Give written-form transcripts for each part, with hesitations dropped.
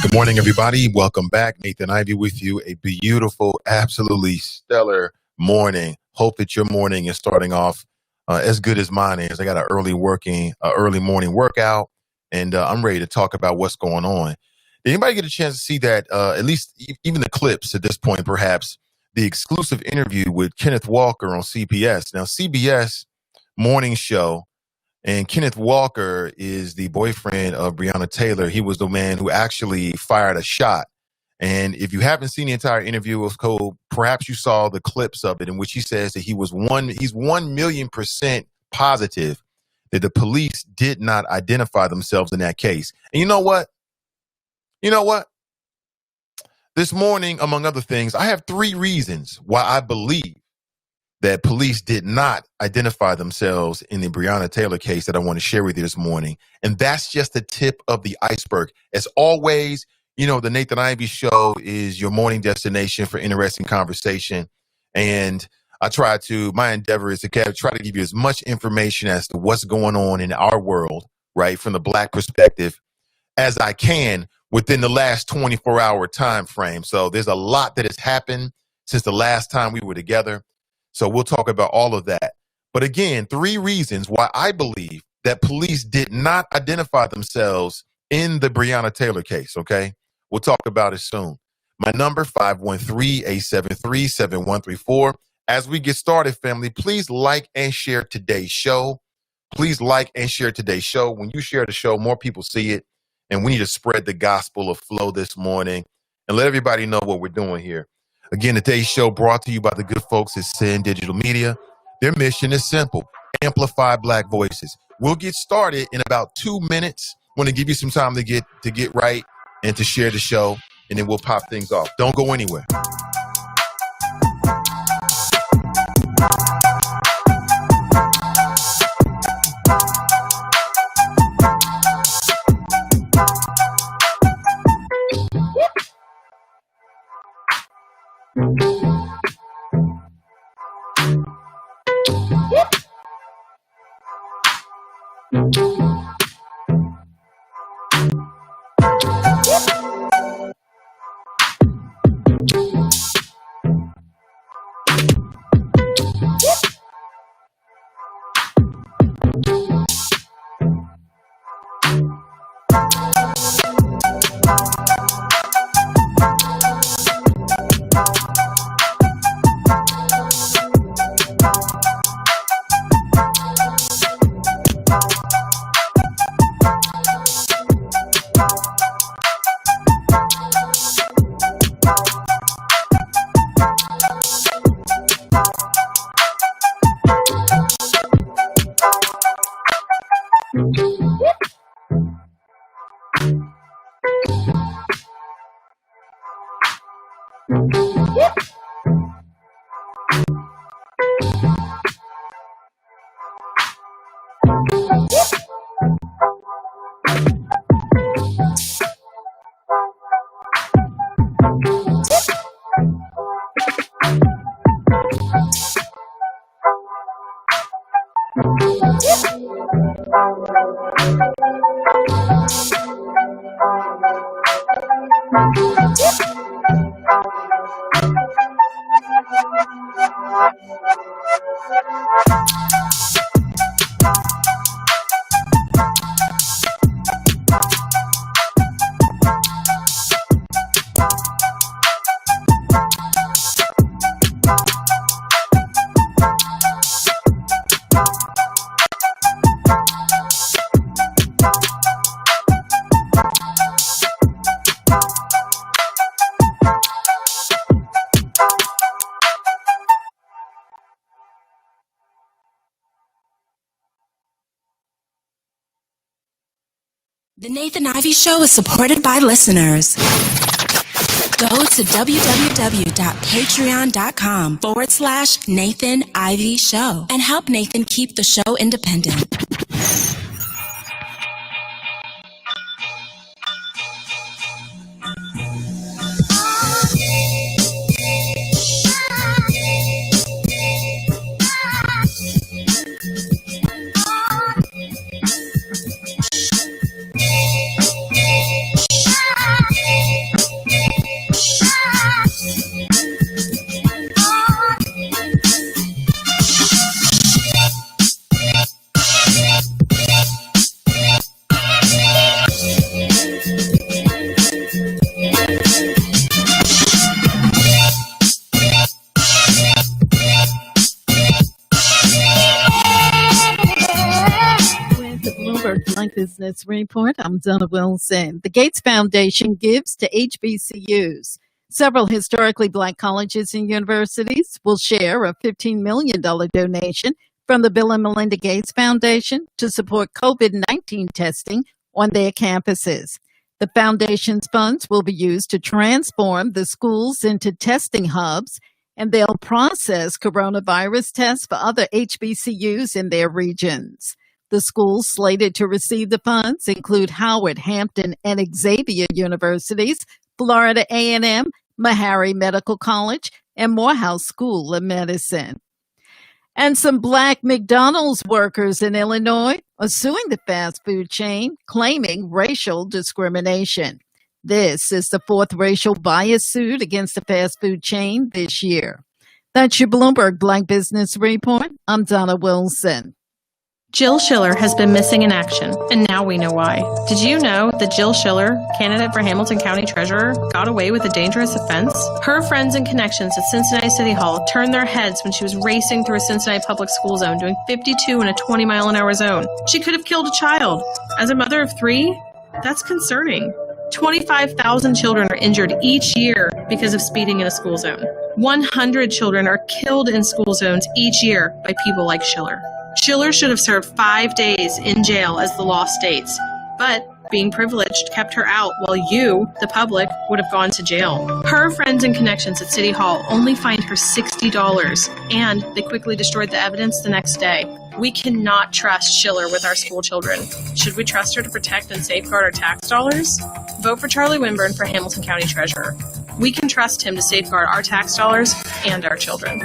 Good morning, everybody. Welcome back. Nathan Ivey with you. A beautiful, absolutely stellar morning. Hope that your morning is starting off as good as mine is. I got an early morning workout, and I'm ready to talk about what's going on. Did anybody get a chance to see that, at least even the clips at this point, perhaps, the exclusive interview with Kenneth Walker on CBS? Now, CBS morning show. And Kenneth Walker is the boyfriend of Breonna Taylor. He was the man who actually fired a shot. And if you haven't seen the entire interview with Cole, perhaps you saw the clips of it in which he says that he's 1,000,000% positive that the police did not identify themselves in that case. And you know what? This morning, among other things, I have 3 reasons why I believe that police did not identify themselves in the Breonna Taylor case that I want to share with you this morning. And that's just the tip of the iceberg. As always, the Nathan Ivey Show is your morning destination for interesting conversation. And my endeavor is to try to give you as much information as to what's going on in our world, right, from the Black perspective as I can within the last 24-hour time frame. So there's a lot that has happened since the last time we were together. So we'll talk about all of that. But again, 3 reasons why I believe that police did not identify themselves in the Breonna Taylor case, okay? We'll talk about it soon. My number, 513-873-7134. As we get started, family, please like and share today's show. Please like and share today's show. When you share the show, more people see it. And we need to spread the gospel of flow this morning and let everybody know what we're doing here. Again, today's show brought to you by the good folks at Sin Digital Media. Their mission is simple: amplify Black voices. We'll get started in about 2 minutes. I want to give you some time to get right and to share the show, and then we'll pop things off. Don't go anywhere. The Nathan Ivey Show is supported by listeners. Go to www.patreon.com/Nathan Ivey Show and help Nathan keep the show independent. Black Business Report. I'm Donna Wilson. The Gates Foundation gives to HBCUs. Several historically Black colleges and universities will share a $15 million donation from the Bill and Melinda Gates Foundation to support COVID-19 testing on their campuses. The foundation's funds will be used to transform the schools into testing hubs, and they'll process coronavirus tests for other HBCUs in their regions. The schools slated to receive the funds include Howard, Hampton, and Xavier Universities, Florida A&M, Meharry Medical College, and Morehouse School of Medicine. And some Black McDonald's workers in Illinois are suing the fast food chain, claiming racial discrimination. This is the fourth racial bias suit against the fast food chain this year. That's your Bloomberg Black Business Report. I'm Donna Wilson. Jill Schiller has been missing in action, and now we know why. Did you know that Jill Schiller, candidate for Hamilton County Treasurer, got away with a dangerous offense? Her friends and connections at Cincinnati City Hall turned their heads when she was racing through a Cincinnati public school zone doing 52 in a 20-mile-an-hour zone. She could have killed a child. As a mother of three, that's concerning. 25,000 children are injured each year because of speeding in a school zone. 100 children are killed in school zones each year by people like Schiller. Schiller should have served 5 days in jail as the law states, but being privileged kept her out while you, the public, would have gone to jail. Her friends and connections at City Hall only fined her $60, and they quickly destroyed the evidence the next day. We cannot trust Schiller with our school children. Should we trust her to protect and safeguard our tax dollars? Vote for Charlie Winburn for Hamilton County Treasurer. We can trust him to safeguard our tax dollars and our children.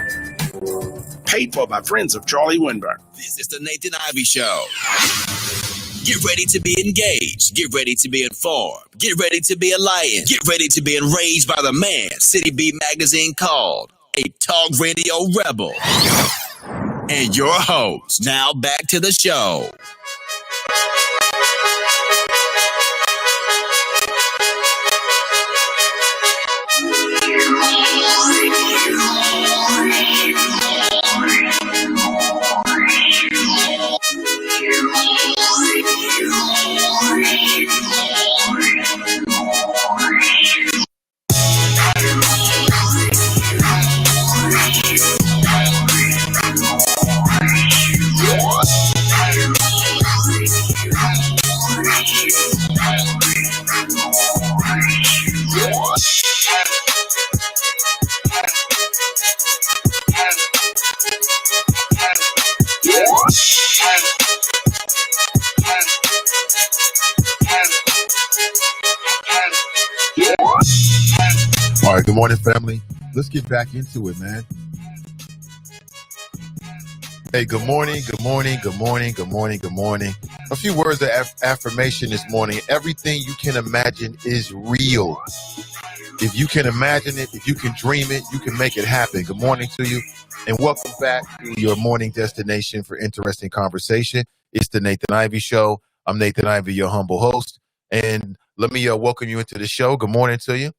Paid for by friends of Charlie Winburn. This is the Nathan Ivey Show. Get ready to be engaged. Get ready to be informed. Get ready to be enlightened. Get ready to be enraged by the man City Beat Magazine called a talk radio rebel. And your host. Now back to the show. All right, good morning, family. Let's get back into it, man. Hey, good morning, good morning, good morning, good morning, good morning. A few words of affirmation this morning. Everything you can imagine is real. If you can imagine it, if you can dream it, you can make it happen. Good morning to you, and welcome back to your morning destination for interesting conversation. It's the Nathan Ivey Show. I'm Nathan Ivey, your humble host, and let me welcome you into the show. Good morning to you.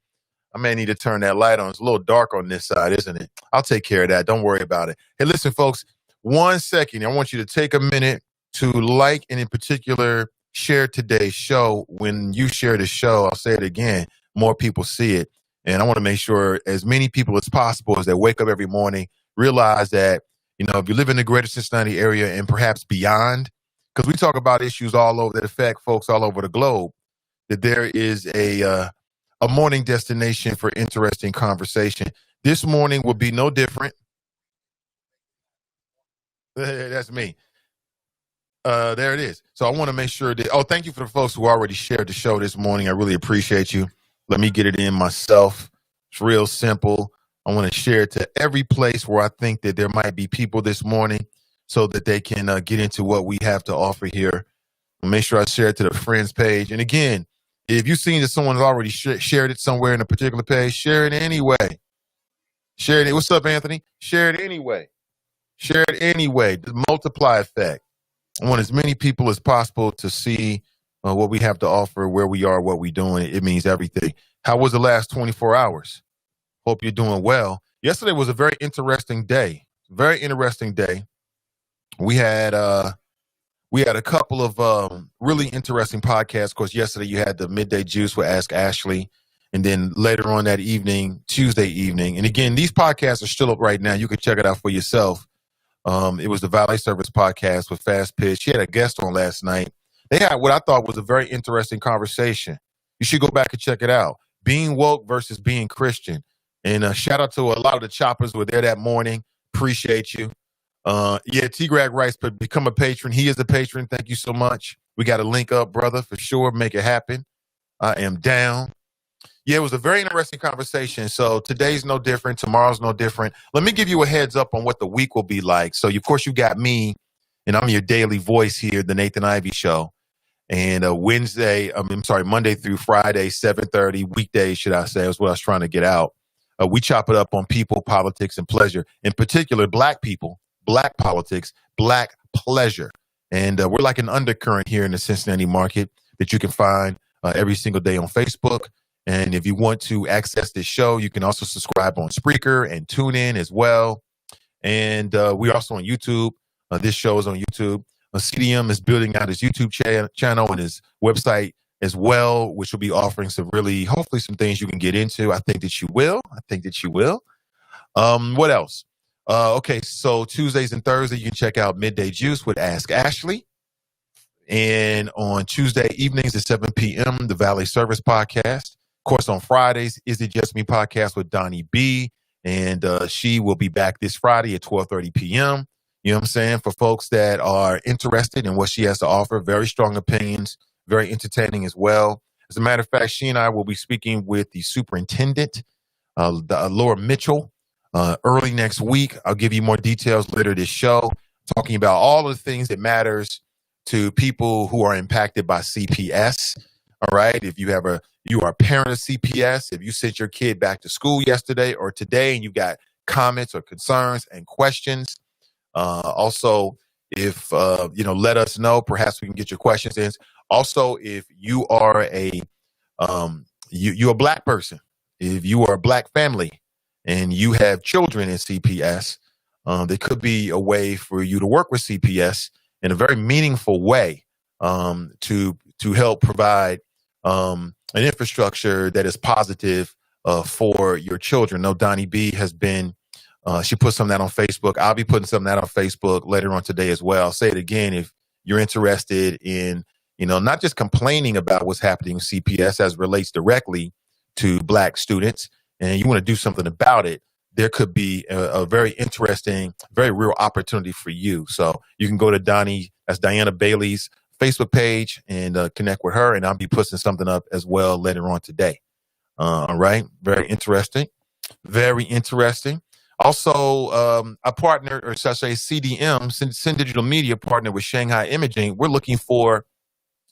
I may need to turn that light on. It's a little dark on this side, isn't it? I'll take care of that. Don't worry about it. Hey, listen, folks, 1 second. I want you to take a minute to like and in particular share today's show. When you share the show, I'll say it again, more people see it. And I want to make sure as many people as possible as they wake up every morning realize that, you know, if you live in the greater Cincinnati area and perhaps beyond, because we talk about issues all over that affect folks all over the globe, that there is a morning destination for interesting conversation. This morning will be no different. That's me. There it is. So I want to make sure that, thank you for the folks who already shared the show this morning. I really appreciate you. Let me get it in myself. It's real simple. I want to share it to every place where I think that there might be people this morning so that they can get into what we have to offer here. I'll make sure I share it to the friends page. And again, if you've seen that someone's already shared it somewhere in a particular page, share it anyway. Share it. What's up, Anthony? Share it anyway. Share it anyway. The multiply effect. I want as many people as possible to see what we have to offer, where we are, what we're doing. It means everything. How was the last 24 hours? Hope you're doing well. Yesterday was a very interesting day. Very interesting day. We had, We had a couple of really interesting podcasts. Of course, yesterday you had the Midday Juice with Ask Ashley. And then later on that evening, Tuesday evening. And again, these podcasts are still up right now. You can check it out for yourself. It was the Valet Service podcast with Fast Pitch. She had a guest on last night. They had what I thought was a very interesting conversation. You should go back and check it out. Being woke versus being Christian. And shout out to a lot of the choppers who were there that morning. Appreciate you. T-Grag writes, but become a patron. He is a patron. Thank you so much. We got to link up, brother, for sure. Make it happen. I am down. Yeah, it was a very interesting conversation. So today's no different. Tomorrow's no different. Let me give you a heads up on what the week will be like. So, of course, you got me, and I'm your daily voice here, the Nathan Ivey Show. And Monday through Friday, 7:30, weekdays, should I say, is what I was trying to get out. We chop it up on people, politics, and pleasure. In particular, black people, black politics, black pleasure. And we're like an undercurrent here in the Cincinnati market that you can find every single day on Facebook. And if you want to access this show, you can also subscribe on Spreaker and tune in as well. And we're also on YouTube. This show is on YouTube. CDM is building out his YouTube channel and his website as well, which will be offering hopefully some things you can get into. I think that you will. What else? Okay, so Tuesdays and Thursdays, you can check out Midday Juice with Ask Ashley. And on Tuesday evenings at 7 p.m., the Valet Service podcast. Of course, on Fridays, Is It Just Me podcast with Donnie B. And she will be back this Friday at 12:30 p.m. You know what I'm saying? For folks that are interested in what she has to offer, very strong opinions, very entertaining as well. As a matter of fact, she and I will be speaking with the superintendent, Laura Mitchell, early next week. I'll give you more details later this show, talking about all of the things that matters to people who are impacted by CPS. All right. If you are a parent of CPS, if you sent your kid back to school yesterday or today and you got comments or concerns and questions, also, if let us know, perhaps we can get your questions in. Also, if you are you're a black person, if you are a black family and you have children in CPS, there could be a way for you to work with CPS in a very meaningful way to help provide an infrastructure that is positive for your children. No, Donnie B has been, she put some of that on Facebook. I'll be putting some of that on Facebook later on today as well. I'll say it again, if you're interested in, not just complaining about what's happening in CPS as it relates directly to black students, and you want to do something about it, there could be a very interesting, very real opportunity for you. So you can go to that's Diana Bailey's Facebook page and connect with her, and I'll be putting something up as well later on today. All right. Very interesting. Very interesting. Also, a partner, or should I say CDM, Sin Digital Media, partner with Shanghai Imaging. We're looking for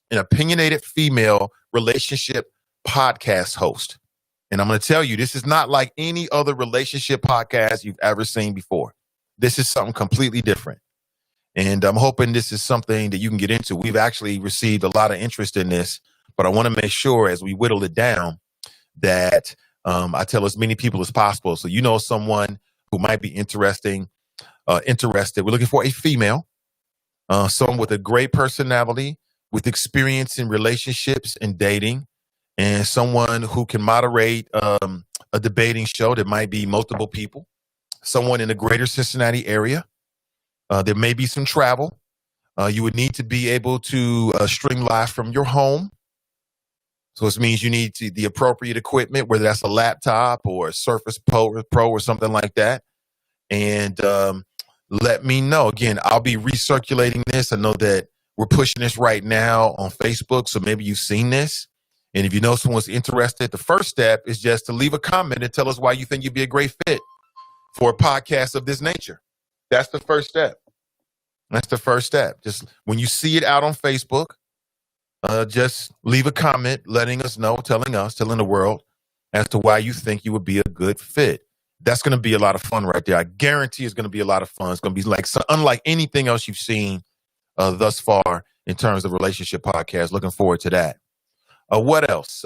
an opinionated female relationship podcast host. And I'm going to tell you, this is not like any other relationship podcast you've ever seen before. This is something completely different. And I'm hoping this is something that you can get into. We've actually received a lot of interest in this, but I want to make sure as we whittle it down that I tell as many people as possible. So someone who might be interested. We're looking for a female, someone with a great personality, with experience in relationships and dating, and someone who can moderate a debating show that might be multiple people, someone in the greater Cincinnati area. There may be some travel. You would need to be able to stream live from your home. So this means you need the appropriate equipment, whether that's a laptop or a Surface Pro or something like that. And let me know. Again, I'll be recirculating this. I know that we're pushing this right now on Facebook, so maybe you've seen this. And if you know someone's interested, the first step is just to leave a comment and tell us why you think you'd be a great fit for a podcast of this nature. That's the first step. Just when you see it out on Facebook, just leave a comment letting us know, telling the world as to why you think you would be a good fit. That's going to be a lot of fun right there. I guarantee it's going to be a lot of fun. It's going to be unlike anything else you've seen thus far in terms of relationship podcasts. Looking forward to that. What else?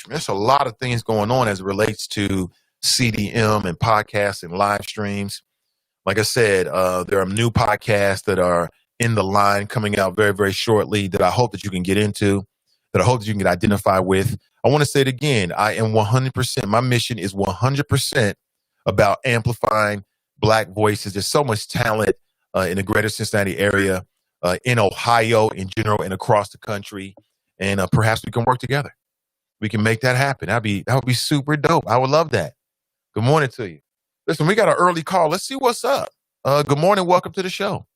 There's a lot of things going on as it relates to CDM and podcasts and live streams. Like I said, there are new podcasts that are in the line coming out very, very shortly that I hope that you can get into, that I hope that you can get identified with. I want to say it again. I am 100%. My mission is 100% about amplifying Black voices. There's so much talent in the greater Cincinnati area, in Ohio in general, and across the country. And perhaps we can work together. We can make that happen. That would be super dope. I would love that. Good morning to you. Listen, we got an early call. Let's see what's up. Good morning. Welcome to the show.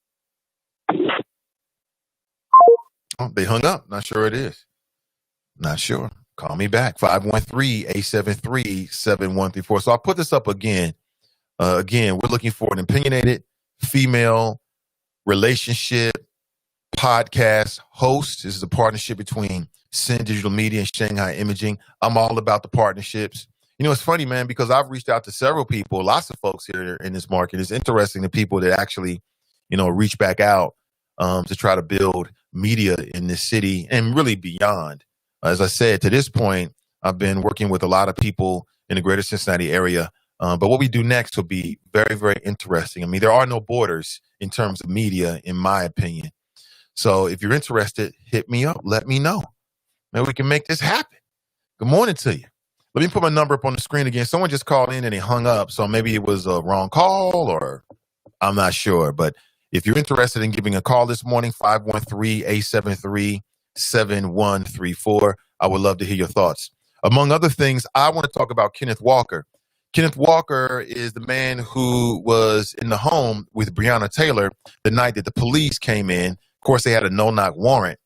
Oh, they hung up. Not sure it is. Not sure. Call me back. 513-873-7134. So I'll put this up again. Again, we're looking for an opinionated female relationship podcast host. This is a partnership between Sin Digital Media and Shanghai Imaging. I'm all about the partnerships. You know, it's funny, man, because I've reached out to several people, lots of folks here in this market. It's interesting, the people that actually, you know, reach back out to try to build media in this city and really beyond. As I said, to this point, I've been working with a lot of people in the greater Cincinnati area. But what we do next will be very, very interesting. I mean, there are no borders in terms of media, in my opinion. So if you're interested, hit me up. Let me know. Maybe we can make this happen. Good morning to you. Let me put my number up on the screen again. Someone just called in and they hung up. So maybe it was a wrong call or I'm not sure. But if you're interested in giving a call this morning, 513-873-7134. I would love to hear your thoughts. Among other things, I want to talk about Kenneth Walker. Kenneth Walker is the man who was in the home with Breonna Taylor the night that the police came in. Of course, they had a no-knock warrant,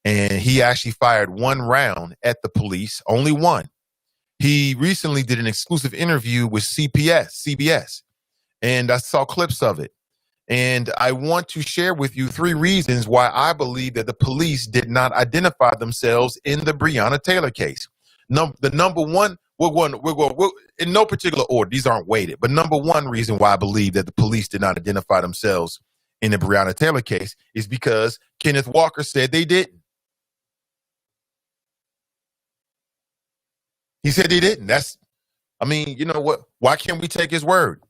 and he actually fired one round at the police, only one. He recently did an exclusive interview with CBS, and I saw clips of it. And I want to share with you 3 reasons why I believe that the police did not identify themselves in the Breonna Taylor case. The number one, we're in no particular order. These aren't weighted. But number one reason why I believe that the police did not identify themselves in the Breonna Taylor case is because Kenneth Walker said they didn't. He said they didn't. You know what? Why can't we take his word?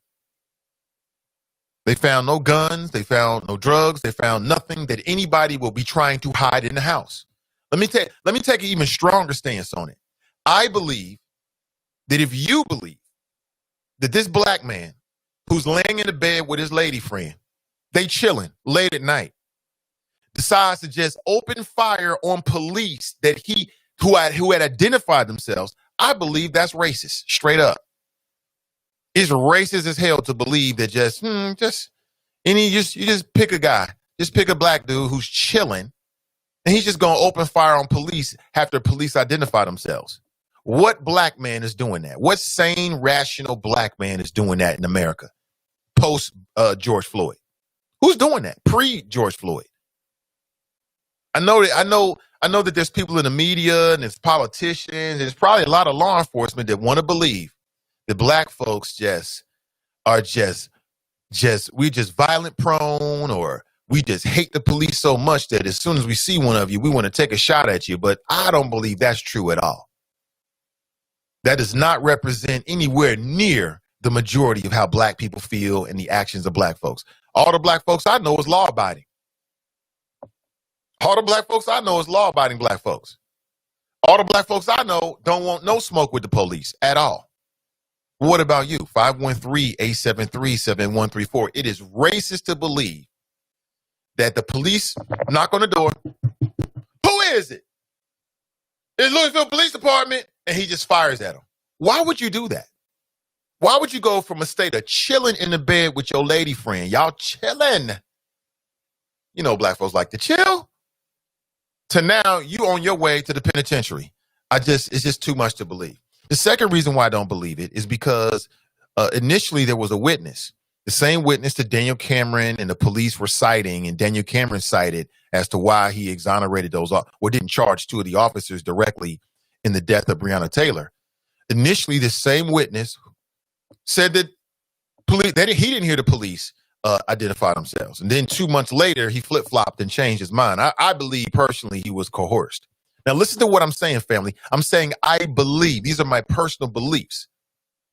They found no guns. They found no drugs. They found nothing that anybody will be trying to hide in the house. Let me take an even stronger stance on it. I believe that if you believe that this Black man who's laying in the bed with his lady friend, they chilling late at night, decides to just open fire on police that who had identified themselves, I believe that's racist, straight up. It's racist as hell to believe that you just pick a guy, just pick a Black dude who's chilling, and he's just gonna open fire on police after police identify themselves. What Black man is doing that? What sane, rational Black man is doing that in America post George Floyd? Who's doing that pre George Floyd? I know that there's people in the media and there's politicians. There's probably a lot of law enforcement that want to believe that Black folks are violent prone, or we just hate the police so much that as soon as we see one of you, we want to take a shot at you. But I don't believe that's true at all. That does not represent anywhere near the majority of how Black people feel and the actions of Black folks. All the Black folks I know is law-abiding. All the Black folks I know is law-abiding Black folks. All the Black folks I know don't want no smoke with the police at all. What about you? 513-873-7134. It is racist to believe that the police knock on the door. Who is it? It's Louisville Police Department. And he just fires at him. Why would you do that? Why would you go from a state of chilling in the bed with your lady friend? Y'all chilling. You know, Black folks like to chill. To now you on your way to the penitentiary. It's just too much to believe. The second reason why I don't believe it is because initially there was a witness, the same witness that Daniel Cameron and the police were citing, and Daniel Cameron cited as to why he exonerated those or didn't charge 2 of the officers directly in the death of Breonna Taylor. Initially, this same witness said that he didn't hear the police identify themselves. And then 2 months later, he flip-flopped and changed his mind. I believe personally he was coerced. Now, listen to what I'm saying, family. I'm saying I believe. These are my personal beliefs.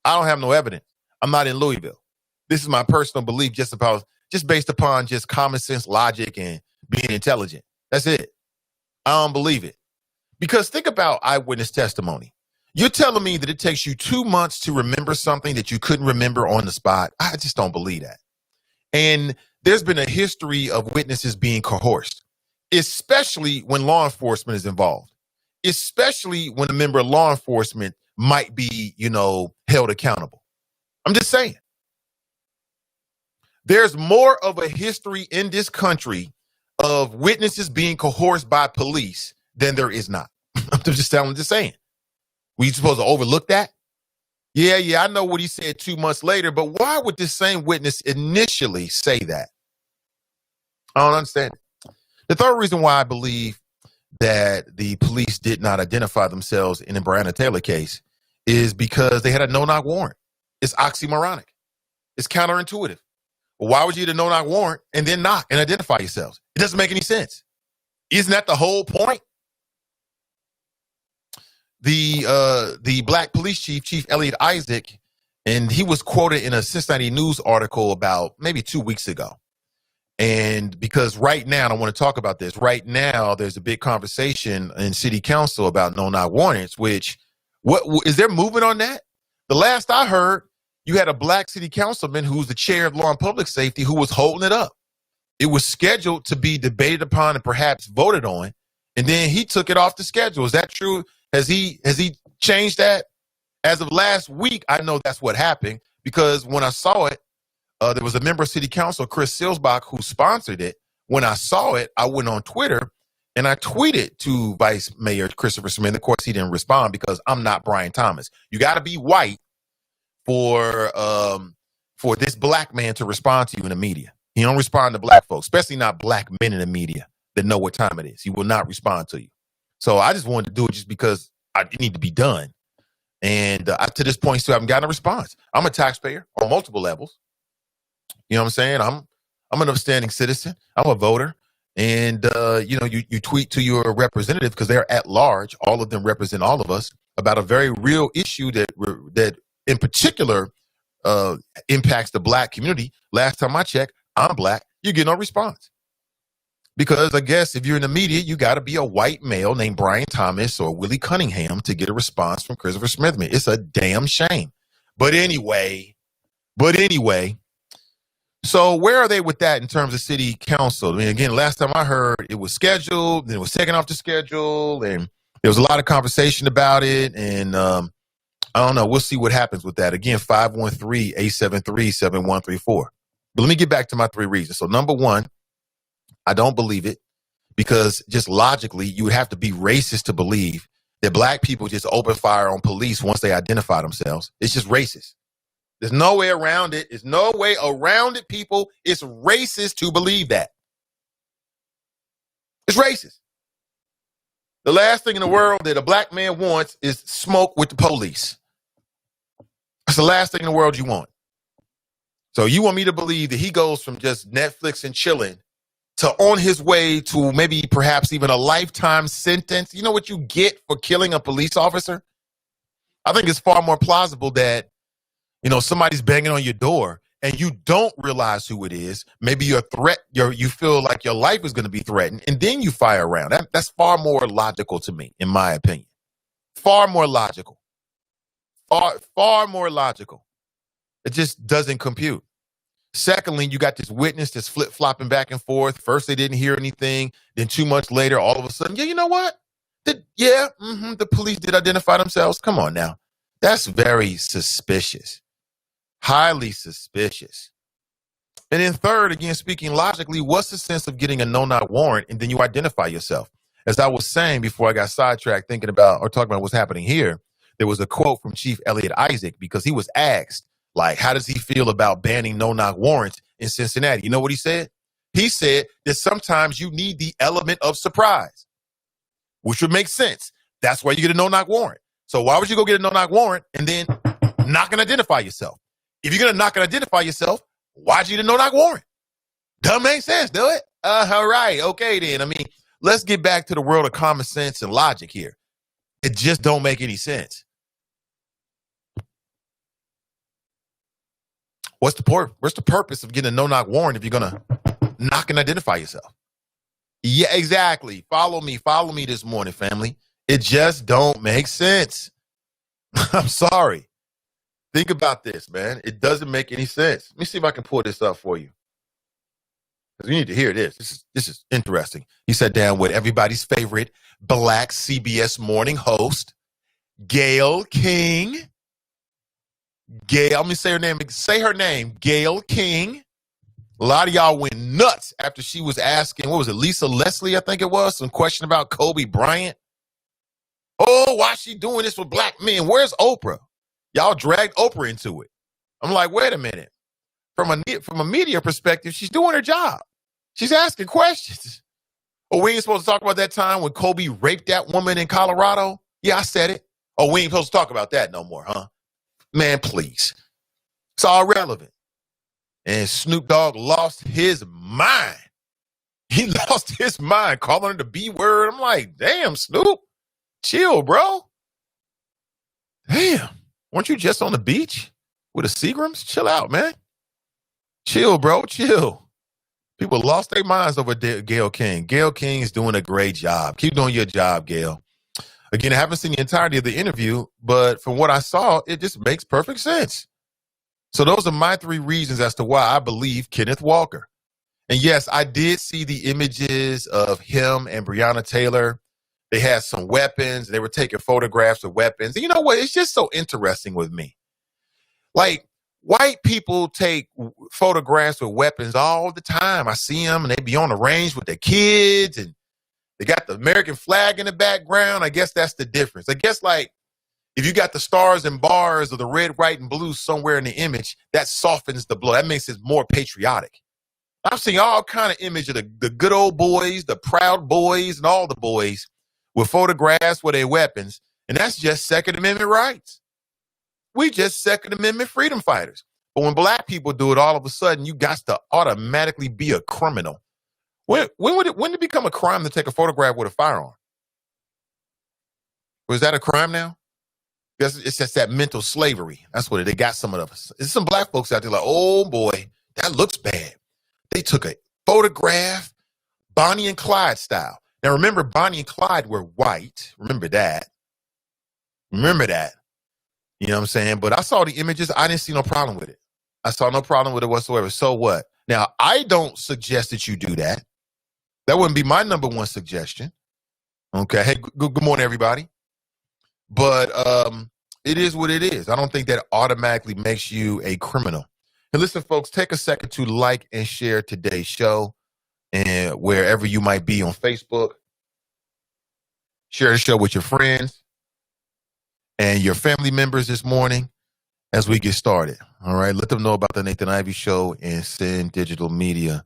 I don't have no evidence. I'm not in Louisville. This is my personal belief just based upon just common sense logic and being intelligent. That's it. I don't believe it. Because think about eyewitness testimony. You're telling me that it takes you 2 months to remember something that you couldn't remember on the spot. I just don't believe that. And there's been a history of witnesses being coerced, especially when law enforcement is involved, especially when a member of law enforcement might be, held accountable. I'm just saying. There's more of a history in this country of witnesses being coerced by police than there is not. I'm just saying. We supposed to overlook that? Yeah, I know what he said 2 months later, but why would this same witness initially say that? I don't understand it. The third reason why I believe that the police did not identify themselves in the Breonna Taylor case is because they had a no-knock warrant. It's oxymoronic. It's counterintuitive. Why would you get a no-knock warrant and then knock and identify yourselves? It doesn't make any sense. Isn't that the whole point? The black police chief, Chief Elliot Isaac, and he was quoted in a Cincinnati News article about maybe 2 weeks ago. And because right now, and I want to talk about this, right now there's a big conversation in city council about no-knock warrants, which, what is there movement on that? The last I heard, you had a black city councilman who's the chair of law and public safety who was holding it up. It was scheduled to be debated upon and perhaps voted on, and then he took it off the schedule. Is that true? Has he changed that? As of last week, I know that's what happened because when I saw it, there was a member of city council, Chris Silsbach, who sponsored it. When I saw it, I went on Twitter and I tweeted to Vice Mayor Christopher Smith. Of course, he didn't respond because I'm not Brian Thomas. You got to be white for this black man to respond to you in the media. He don't respond to black folks, especially not black men in the media that know what time it is. He will not respond to you. So I just wanted to do it just because it need to be done. And to this point, still haven't gotten a response. I'm a taxpayer on multiple levels. You know what I'm saying? I'm an upstanding citizen. I'm a voter. And, you tweet to your representative because they're at large. All of them represent all of us about a very real issue that in particular impacts the black community. Last time I checked, I'm black. You get no response. Because I guess if you're in the media, you got to be a white male named Brian Thomas or Willie Cunningham to get a response from Christopher Smith. It's a damn shame. But anyway, so where are they with that in terms of city council? I mean, again, last time I heard it was scheduled, then it was taken off the schedule, and there was a lot of conversation about it. And I don't know. We'll see what happens with that. Again, 513-873-7134. But let me get back to my three reasons. So number one, I don't believe it because just logically, you would have to be racist to believe that black people just open fire on police once they identify themselves. It's just racist. There's no way around it. There's no way around it, people. It's racist to believe that. It's racist. The last thing in the world that a black man wants is smoke with the police. That's the last thing in the world you want. So you want me to believe that he goes from just Netflix and chilling to on his way to maybe perhaps even a lifetime sentence? You know what you get for killing a police officer? I think it's far more plausible that, somebody's banging on your door and you don't realize who it is. Maybe you feel like your life is going to be threatened and then you fire around. That's far more logical to me, in my opinion. Far more logical. Far more logical. It just doesn't compute. Secondly, you got this witness that's flip-flopping back and forth. First, they didn't hear anything. Then 2 months later, all of a sudden, you know what? The police did identify themselves. Come on now. That's very suspicious. Highly suspicious. And then third, again, speaking logically, what's the sense of getting a no-knock warrant and then you identify yourself? As I was saying before I got sidetracked thinking about or talking about what's happening here, there was a quote from Chief Elliot Isaac because he was asked, how does he feel about banning no-knock warrants in Cincinnati? You know what he said? He said that sometimes you need the element of surprise, which would make sense. That's why you get a no-knock warrant. So why would you go get a no-knock warrant and then knock and identify yourself? If you're going to knock and identify yourself, why'd you get a no-knock warrant? Doesn't make sense, do it? All right. Okay, then. I mean, let's get back to the world of common sense and logic here. It just don't make any sense. What's the purpose of getting a no-knock warrant if you're going to knock and identify yourself? Yeah, exactly. Follow me this morning, family. It just don't make sense. I'm sorry. Think about this, man. It doesn't make any sense. Let me see if I can pull this up for you. Because you need to hear this. This is interesting. He sat down with everybody's favorite black CBS morning host, Gayle King. Gayle, let me say her name. Say her name, Gayle King. A lot of y'all went nuts after she was asking, what was it, Lisa Leslie, I think it was, some question about Kobe Bryant. Oh, why is she doing this with black men? Where's Oprah? Y'all dragged Oprah into it. I'm like, wait a minute. From a media perspective, she's doing her job. She's asking questions. Oh, we ain't supposed to talk about that time when Kobe raped that woman in Colorado? Yeah, I said it. Oh, we ain't supposed to talk about that no more, huh? Man, please. It's all relevant. And Snoop Dogg lost his mind. He lost his mind calling her the B word. I'm like, damn, Snoop. Chill, bro. Damn. Weren't you just on the beach with the Seagrams? Chill out, man. Chill, bro. Chill. People lost their minds over Gayle King. Gayle King is doing a great job. Keep doing your job, Gayle. Again, I haven't seen the entirety of the interview, but from what I saw, it just makes perfect sense. So those are my 3 reasons as to why I believe Kenneth Walker. And yes, I did see the images of him and Breonna Taylor. They had some weapons. They were taking photographs of weapons. And you know what? It's just so interesting with me. Like, white people take photographs with weapons all the time. I see them, and they be on the range with their kids, and they got the American flag in the background. I guess that's the difference. I guess, like, if you got the stars and bars or the red, white, and blue somewhere in the image, that softens the blow. That makes it more patriotic. I've seen all kind of image of the good old boys, the proud boys, and all the boys with photographs with their weapons, and that's just Second Amendment rights. We just Second Amendment freedom fighters. But when black people do it, all of a sudden, you got to automatically be a criminal. When did it become a crime to take a photograph with a firearm? Was that a crime now? It's just that mental slavery. That's what they got some of us. There's some black folks out there like, oh boy, that looks bad. They took a photograph, Bonnie and Clyde style. Now remember, Bonnie and Clyde were white. Remember that. You know what I'm saying? But I saw the images. I didn't see no problem with it. I saw no problem with it whatsoever. So what? Now, I don't suggest that you do that. That wouldn't be my number one suggestion. Okay. Hey, good morning, everybody. But it is what it is. I don't think that automatically makes you a criminal. And listen, folks, take a second to like and share today's show. And wherever you might be on Facebook, share the show with your friends and your family members this morning as we get started. All right. Let them know about the Nathan Ivey Show and Sin Digital Media.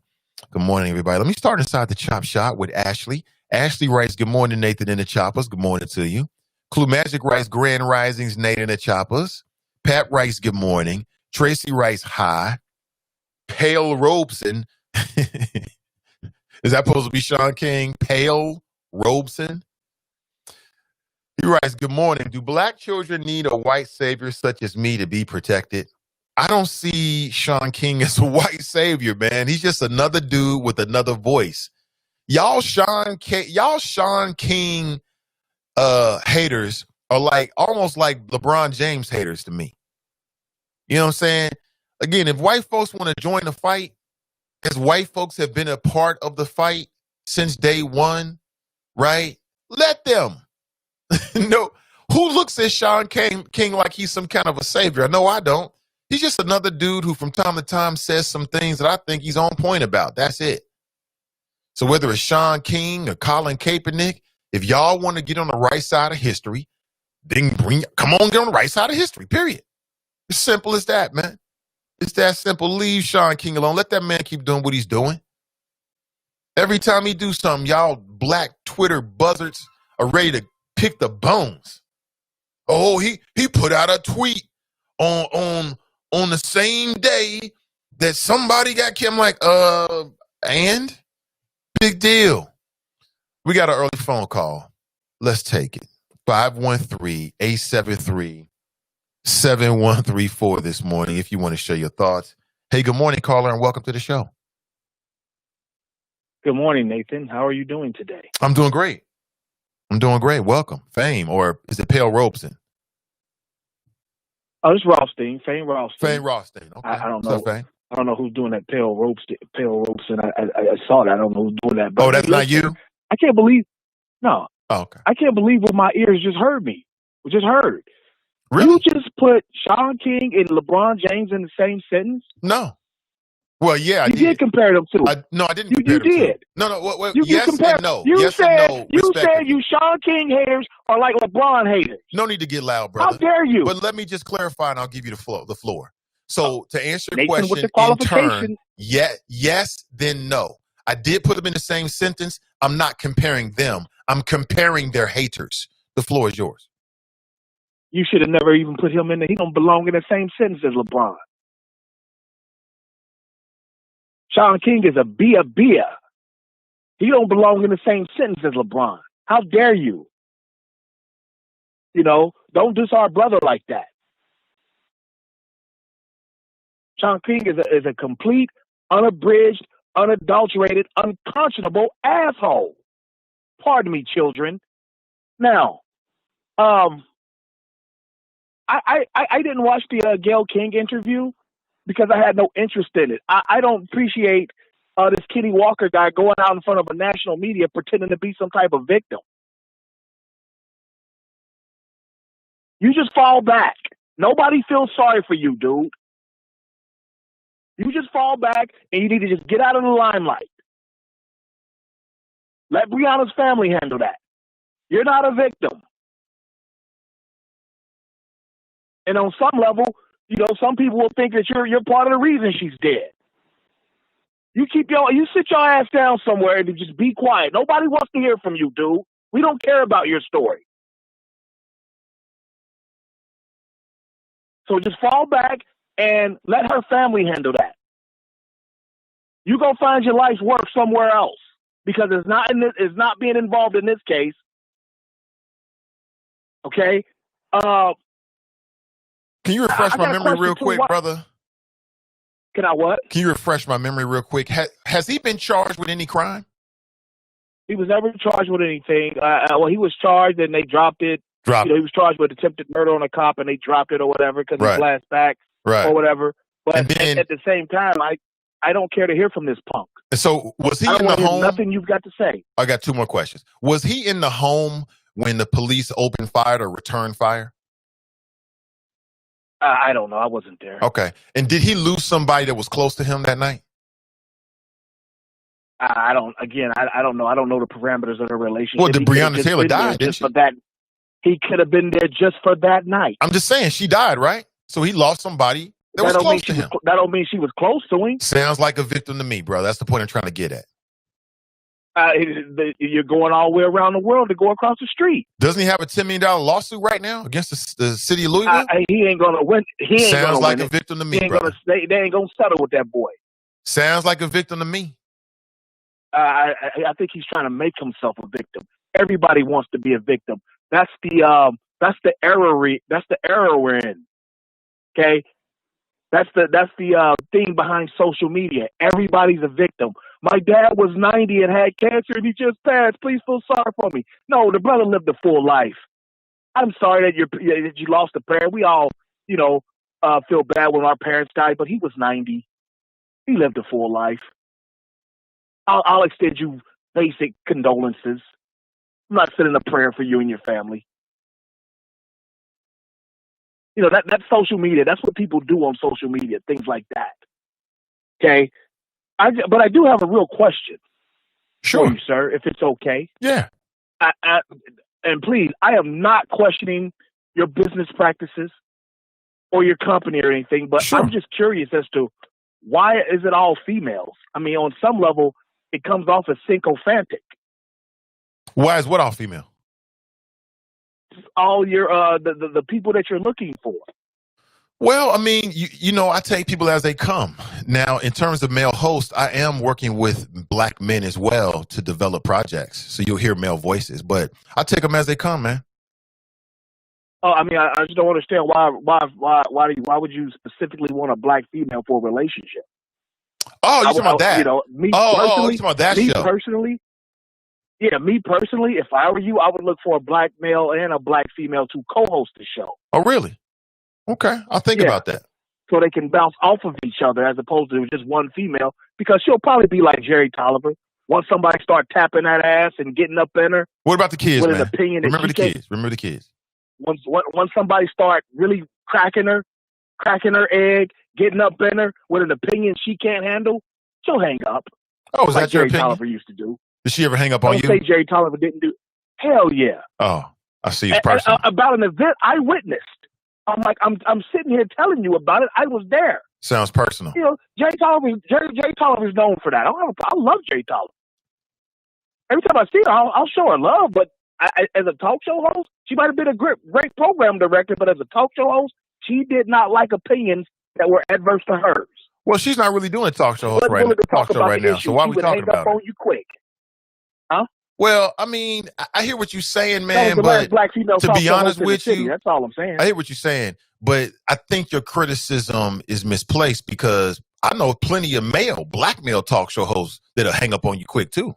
Good morning, everybody. Let me start inside the Chop Shop with Ashley. Ashley writes, good morning, Nathan and the Choppers. Good morning to you. Clue Magic writes, Grand Risings, Nathan and the Choppers. Pat writes, good morning. Tracy writes, hi. Pale Robeson. Is that supposed to be Sean King? Pale Robeson? He writes, good morning. Do black children need a white savior such as me to be protected? I don't see Sean King as a white savior, man. He's just another dude with another voice. Y'all Sean King haters are like almost like LeBron James haters to me. You know what I'm saying? Again, if white folks want to join the fight, as white folks have been a part of the fight since day one, right? Let them. No, who looks at Sean King like he's some kind of a savior? No, I don't. He's just another dude who from time to time says some things that I think he's on point about. That's it. So whether it's Sean King or Colin Kaepernick, if y'all want to get on the right side of history, then come on, get on the right side of history, period. It's simple as that, man. It's that simple. Leave Sean King alone. Let that man keep doing what he's doing. Every time he do something, y'all black Twitter buzzards are ready to pick the bones. Oh, he put out a tweet on the same day that somebody got killed. I'm like, and? Big deal. We got an early phone call. Let's take it. 513-873-7134 this morning if you want to share your thoughts. Hey, good morning, caller, and welcome to the show. Good morning, Nathan. How are you doing today? I'm doing great. Welcome. Fame, or is it Pale Robeson? Oh, it's Rothstein, Fame Rothstein. Fame Rothstein. Okay. I don't What's know. up, Fame? I don't know who's doing that Pale Robeson. I saw that. I don't know who's doing that. But Oh, that's not you? I can't believe. No. Oh, okay. I can't believe what my ears just heard me. Just heard. Really? You just put Sean King and LeBron James in the same sentence? No. Well, yeah, I you did compare them too. I didn't compare you them did. to. No. You yes compare, and no. You yes said, and no. You said you Sean King haters are like LeBron haters. No need to get loud, brother. How dare you? But let me just clarify, and I'll give you the floor. So to answer your Nathan, question in turn, yes, then no. I did put them in the same sentence. I'm not comparing them. I'm comparing their haters. The floor is yours. You should have never even put him in there. He don't belong in the same sentence as LeBron. Sean King is a Bia. He don't belong in the same sentence as LeBron. How dare you? Don't diss our brother like that. Sean King is a complete, unabridged, unadulterated, unconscionable asshole. Pardon me, children. Now, I didn't watch the Gayle King interview because I had no interest in it. I don't appreciate this Kenny Walker guy going out in front of a national media pretending to be some type of victim. You just fall back. Nobody feels sorry for you, dude. You just fall back and you need to just get out of the limelight. Let Breonna's family handle that. You're not a victim. And on some level, some people will think that you're part of the reason she's dead. You sit your ass down somewhere and just be quiet. Nobody wants to hear from you, dude. We don't care about your story. So just fall back and let her family handle that. You go find your life's work somewhere else because it's not being involved in this case. Okay. Can you refresh my memory real quick, brother? Can I what? Can you refresh my memory real quick? Has he been charged with any crime? He was never charged with anything. He was charged and they dropped it. He was charged with attempted murder on a cop and they dropped it or whatever because he blasted back or whatever. But then, at the same time, I don't care to hear from this punk. So was he in the home? Nothing you've got to say. I got two more questions. Was he in the home when the police opened fire or returned fire? I don't know. I wasn't there. Okay. And did he lose somebody that was close to him that night? I don't know. I don't know the parameters of the relationship. Well, Breonna Taylor died, didn't she? For that, he could have been there just for that night. I'm just saying she died, right? So he lost somebody that was close to him. That don't mean she was close to him. Sounds like a victim to me, bro. That's the point I'm trying to get at. You're going all the way around the world to go across the street. Doesn't he have a $10 million lawsuit right now against the city of Louisville? He ain't going to win. Sounds like a victim to me, brother. They ain't going to settle with that boy. Sounds like a victim to me. I think he's trying to make himself a victim. Everybody wants to be a victim. That's the error we're in. Okay, that's the thing behind social media. Everybody's a victim. My dad was 90 and had cancer and he just passed. Please feel sorry for me. No, the brother lived a full life. I'm sorry that you lost a parent. We all, feel bad when our parents died, but he was 90. He lived a full life. I'll extend you basic condolences. I'm not sending a prayer for you and your family. That's social media. That's what people do on social media, things like that. Okay? But I do have a real question. Sure. For you, sir, if it's okay. Yeah. And please, I am not questioning your business practices or your company or anything, but sure. I'm just curious as to why is it all females? I mean, on some level, it comes off as sycophantic. Why is what all female? All your the people that you're looking for. Well, I mean, I take people as they come. Now, in terms of male hosts, I am working with black men as well to develop projects. So you'll hear male voices, but I take them as they come, man. Oh, I mean, I just don't understand why would you specifically want a black female for a relationship? Oh, you talking about that? You know, you talking about that show? Me personally, if I were you, I would look for a black male and a black female to co-host the show. Oh, really? Okay, I'll think about that. So they can bounce off of each other as opposed to just one female, because she'll probably be like Jerry Tolliver. Once somebody start tapping that ass and getting up in her. What about the kids, with man? An opinion Remember the kids. Remember the kids. Once somebody start really cracking her egg, getting up in her with an opinion she can't handle, she'll hang up. Oh, is that your opinion? Jerry Tolliver used to do. Did she ever hang up on you? Don't say Jerry Tolliver didn't do. Hell yeah. Oh, I see. It's personal. About an event I witnessed. I'm like, I'm sitting here telling you about it. I was there. Sounds personal. You know, Jerry Tolliver's known for that. I love Jerry Tolliver. Every time I see her, I'll show her love. But as a talk show host, she might have been a great program director, but as a talk show host, she did not like opinions that were adverse to hers. Well, she's not really doing a talk show host right now. So why are we talking about her? On you quick. Huh? Well, I mean, I hear what you're saying, man, but to be honest with you, that's all I'm saying. I hear what you're saying, but I think your criticism is misplaced because I know plenty of black male talk show hosts that'll hang up on you quick too.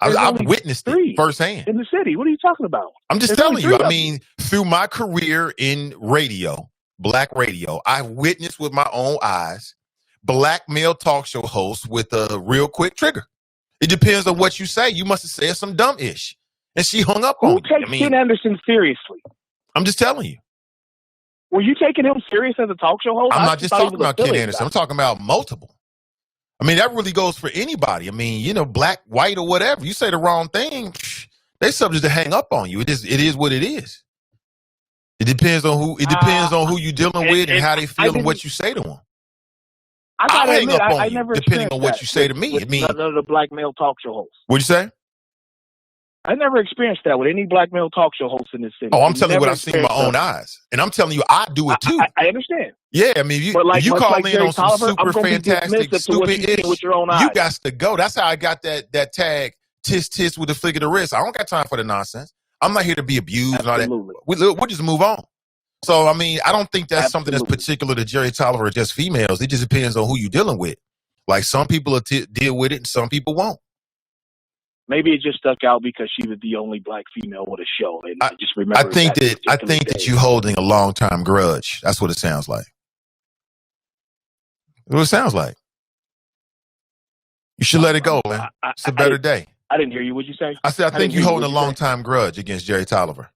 I've witnessed it firsthand. In the city. What are you talking about? I'm just telling you. I mean, through my career in radio, black radio, I've witnessed with my own eyes black male talk show hosts with a real quick trigger. It depends on what you say. You must have said some dumb ish. And she hung up on you. Who takes Ken Anderson seriously? I'm just telling you. Were you taking him serious as a talk show host? I'm not just talking about Ken Anderson. I'm talking about multiple. I mean, that really goes for anybody. I mean, you know, black, white, or whatever. You say the wrong thing, they subject to hang up on you. It is what it is. It depends on who you're dealing with and how they feel and what you say to them. I'll hang up on you depending on what you say to me. I mean, none of the black male talk show hosts. What'd you say? I never experienced that with any black male talk show hosts in this city. Oh, I'm telling you what I've seen with my own eyes. And I'm telling you, I do it too. I understand. Yeah, I mean, if you call in on some super fantastic, stupid ish, with your own eyes. You got to go. That's how I got that tag, tisk with a flick of the wrist. I don't got time for the nonsense. I'm not here to be abused and all that. We'll just move on. So, I mean, I don't think that's something that's particular to Jerry Tolliver or just females. It just depends on who you're dealing with. Like, some people will deal with it and some people won't. Maybe it just stuck out because she was the only black female on the show. And I just remember. I think that you're holding a long-time grudge. That's what it sounds like. That's what it sounds like. You should let it go, man. It's a better day. I didn't hear you. What'd you say? I said I think you're holding a long-time grudge against Jerry Tolliver.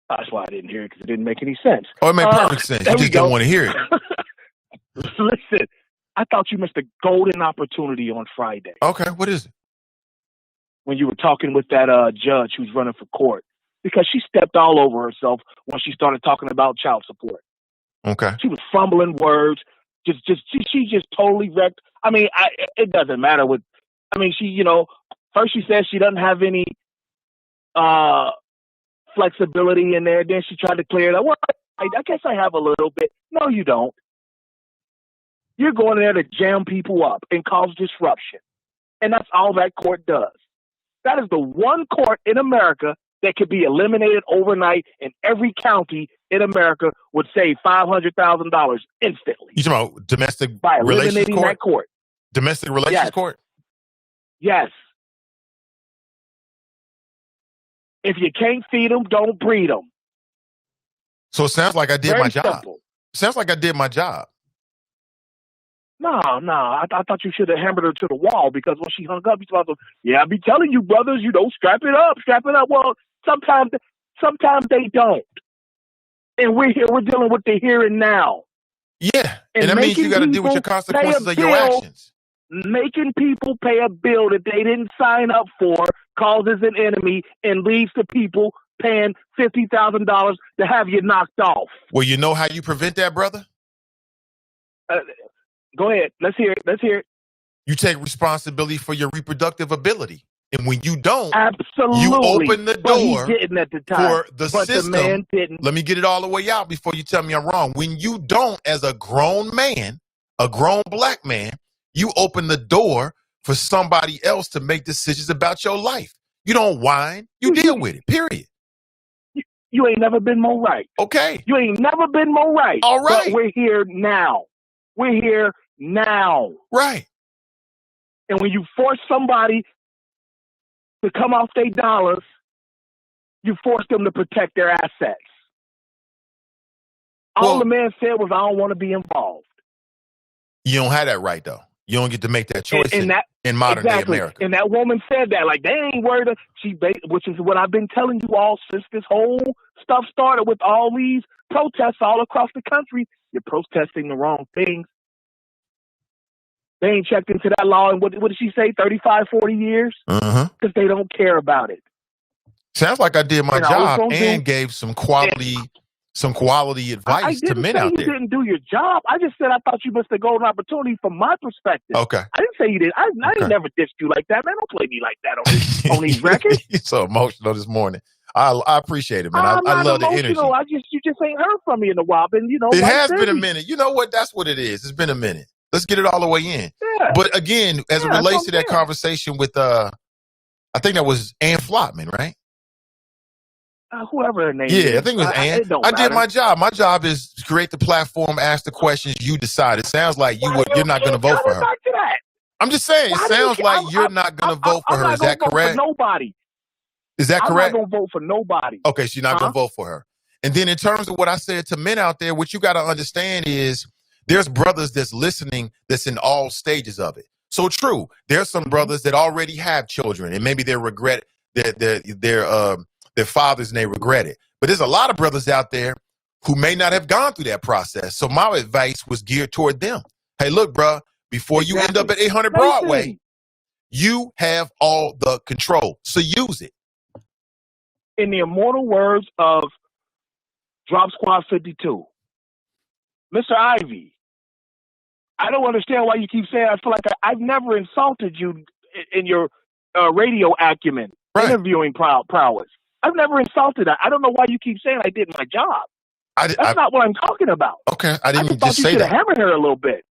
That's why I didn't hear it, because it didn't make any sense. Oh, it made perfect sense. You just didn't want to hear it. Listen, I thought you missed a golden opportunity on Friday. Okay, what is it? When you were talking with that judge who's running for court, because she stepped all over herself when she started talking about child support. Okay. She was fumbling words. She just totally wrecked. I mean, it doesn't matter what. I mean, she, first she says she doesn't have any flexibility in there. Then she tried to clear it up. Well, I guess I have a little bit. No, you don't. You're going there to jam people up and cause disruption. And that's all that court does. That is the one court in America that could be eliminated overnight, and every county in America would save $500,000 instantly. You talking about domestic by relations eliminating court? That court? Domestic relations court? Yes. If you can't feed them, don't breed them. So it sounds like I did my job. Simple. Sounds like I did my job. No. I thought you should have hammered her to the wall, because when she hung up, you thought, "Yeah, I be telling you, brothers, strap it up. Well, sometimes they don't, and we're dealing with the here and now. Yeah, and that means you got to deal with your consequences of your actions. Making people pay a bill that they didn't sign up for causes an enemy and leads to people paying $50,000 to have you knocked off. Well, you know how you prevent that, brother? Go ahead. Let's hear it. You take responsibility for your reproductive ability. And when you don't, absolutely, you open the door he didn't at the time. For the system. The man didn't. Let me get it all the way out before you tell me I'm wrong. When you don't, as a grown man, a grown black man, you open the door for somebody else to make decisions about your life. You don't whine. You deal with it, period. You ain't never been more right. Okay. You ain't never been more right. All right. But we're here now. We're here now. Right. And when you force somebody to come off their dollars, you force them to protect their assets. All the man said was, I don't want to be involved. You don't have that right, though. You don't get to make that choice in modern day America. And that woman said that, like, they ain't worried. Which is what I've been telling you all since this whole stuff started with all these protests all across the country. You're protesting the wrong things. They ain't checked into that law in, what did she say, 35, 40 years? Because they don't care about it. Sounds like I did my job and gave some quality advice to men out there. You didn't do your job. I just said I thought you missed a golden opportunity from my perspective. Okay. I didn't say you did. I ain't never dissed you like that, man. Don't play me like that on these records. You're so emotional this morning. I appreciate it, man. I love the energy. You just ain't heard from me in a while. And, it has been a minute. You know what? That's what it is. It's been a minute. Let's get it all the way in. Yeah. But again, as it relates to that conversation with, I think that was Ann Flotman, right? Whoever her name is. Yeah, I think it was Ann. I did my job. My job is to create the platform, ask the questions, you decide. It sounds like you're not going to vote for her. I'm just saying, it sounds like you're not going to vote for her. Is that correct? Nobody. Is that correct? I'm not going to vote for nobody. Okay, so you're not going to vote for her. And then in terms of what I said to men out there, what you got to understand is there's brothers that's listening that's in all stages of it. So true, there's some brothers that already have children and maybe they regret their fathers and they regret it. But there's a lot of brothers out there who may not have gone through that process. So my advice was geared toward them. Hey, look, bro, before you end up at 800 Broadway, you have all the control. So use it. In the immortal words of Drop Squad 52, Mr. Ivey, I don't understand why you keep saying I feel like I've never insulted you in your radio acumen, interviewing prowess. I've never insulted that. I don't know why you keep saying I did my job. That's not what I'm talking about. Okay, I didn't just say that. You should have hammered her a little bit.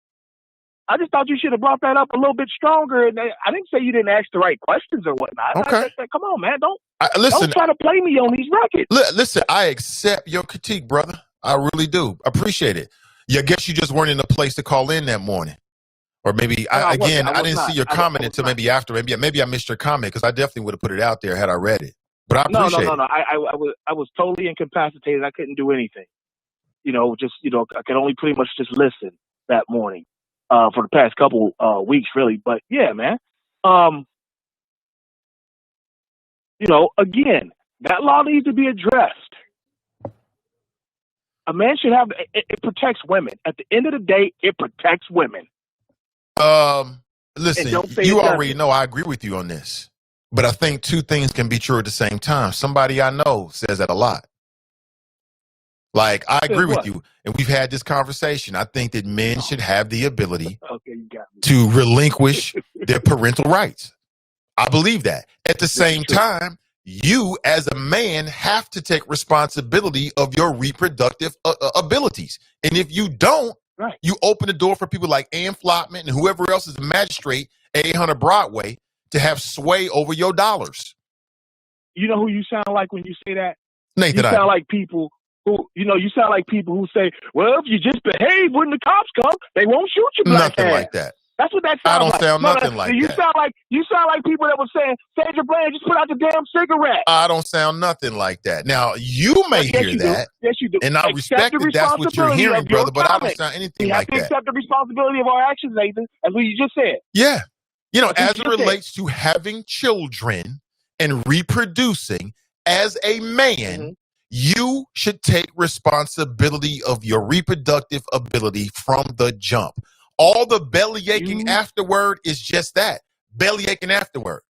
I just thought you should have brought that up a little bit stronger. And I didn't say you didn't ask the right questions or whatnot. Okay. Come on, man. Don't try to play me on these records. Listen, I accept your critique, brother. I really do. Appreciate it. I guess you just weren't in a place to call in that morning. Or maybe, I didn't see your comment until maybe after. Maybe I missed your comment because I definitely would have put it out there had I read it. But I appreciate it. No. I was totally incapacitated. I couldn't do anything. I could only pretty much just listen that morning for the past couple weeks, really. But yeah, man. Again, that law needs to be addressed. A man should have it protects women. At the end of the day, it protects women. Listen, you already know I agree with you on this. But I think two things can be true at the same time. Somebody I know says that a lot. Like, I agree with you. And we've had this conversation. I think that men should have the ability to relinquish their parental rights. I believe that. At the same time, you as a man have to take responsibility of your reproductive abilities. And if you don't, you open the door for people like Ann Flotman and whoever else is a magistrate at 800 Broadway to have sway over your dollars. You know who you sound like when you say that? Nathan, you sound like people who, you sound like people who say, well, if you just behave when the cops come, they won't shoot you black Nothing ass. like that. That's what that sounds like. I don't sound nothing like that. You sound like people that were saying, Sandra Bland, just put out the damn cigarette. I don't sound nothing like that. Now, you may hear that. Yes, you do. And I respect that that's what you're hearing, brother, but I don't sound anything like that. We have to accept the responsibility of our actions, Nathan, as what you just said. Yeah. As it relates to having children and reproducing, as a man, you should take responsibility of your reproductive ability from the jump. All the belly aching afterward is just that. Belly aching afterward.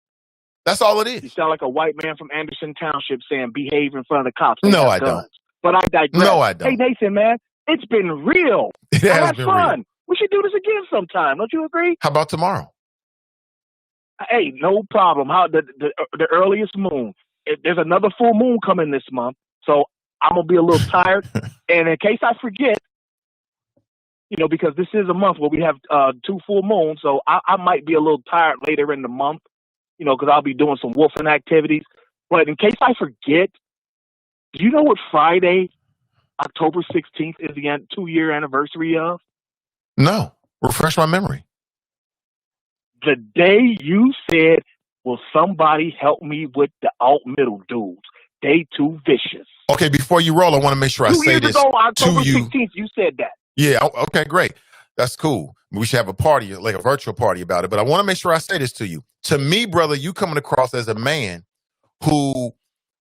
That's all it is. You sound like a white man from Anderson Township saying behave in front of the cops. No, I don't. But I digress. No, I don't. Hey, Nathan, man, it's been real. It has been fun. real. We should do this again sometime. Don't you agree? How about tomorrow? Hey, no problem. How the earliest moon? There's another full moon coming this month, so I'm gonna be a little tired. And in case I forget, because this is a month where we have 2 full moons, so I might be a little tired later in the month, because I'll be doing some wolfing activities. But in case I forget, do you know what Friday, October 16th, is the 2-year anniversary of? No. Refresh my memory. The day you said, will somebody help me with the alt middle dudes? They too vicious. Okay, before you roll, I want to make sure I 2 say years this ago, October to you. 16th, you said that. Yeah, okay, great. That's cool. We should have a party, like a virtual party about it. But I want to make sure I say this to you. To me, brother, you coming across as a man who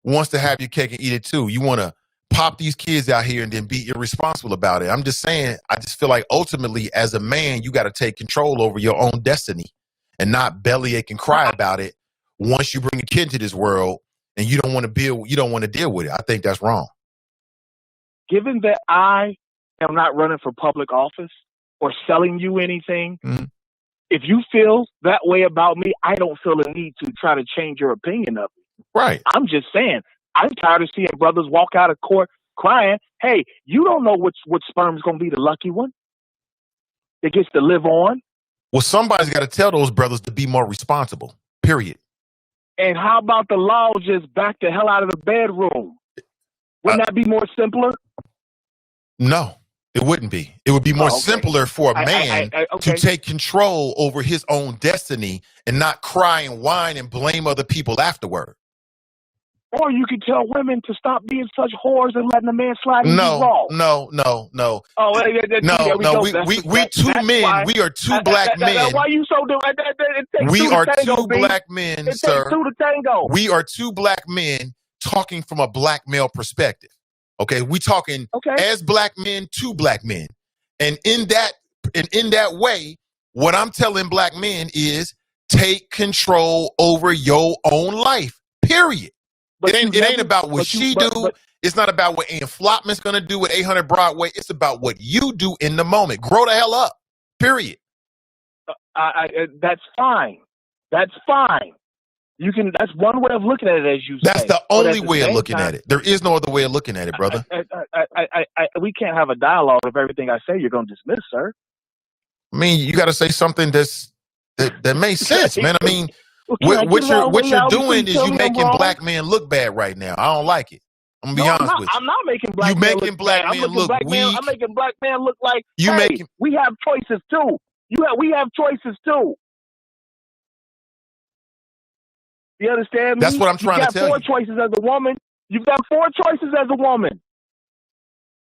wants to have your cake and eat it too. You want to pop these kids out here and then be irresponsible about it. I'm just saying, I just feel like ultimately as a man, you got to take control over your own destiny and not bellyache and cry about it once you bring a kid into this world and you don't want to deal with it. I think that's wrong. Given that I am not running for public office or selling you anything, if you feel that way about me, I don't feel a need to try to change your opinion of me. Right. I'm just saying, I'm tired of seeing brothers walk out of court crying, hey, you don't know which sperm's going to be the lucky one that gets to live on. Well, somebody's got to tell those brothers to be more responsible, period. And how about the law just back the hell out of the bedroom? Wouldn't that be more simpler? No, it wouldn't be. It would be more simpler for a man to take control over his own destiny and not cry and whine and blame other people afterward. Or you could tell women to stop being such whores and letting a man slide in the wall. No. Oh, we're two men. We are two black men. Why you so doing? We are two black men, sir. Two to tango. We are two black men talking from a black male perspective. Okay, we talking as black men to black men, and in that way, what I'm telling black men is take control over your own life. Period. It ain't about what she do. It's not about what Ann Flopman's going to do at 800 Broadway. It's about what you do in the moment. Grow the hell up. Period. That's fine. That's fine. You can. That's one way of looking at it, as you say. That's the only way of looking at it. There is no other way of looking at it, brother. We can't have a dialogue if everything I say you're going to dismiss, sir. I mean, you got to say something that makes sense, man. I mean. What you're doing is you making black men look bad right now. I don't like it. I'm gonna be honest with you. I'm not making black men look bad. I'm making black men look like we have choices too. We have choices too. You understand me? That's what I'm trying to tell you. You've got 4 choices as a woman. You've got 4 choices as a woman.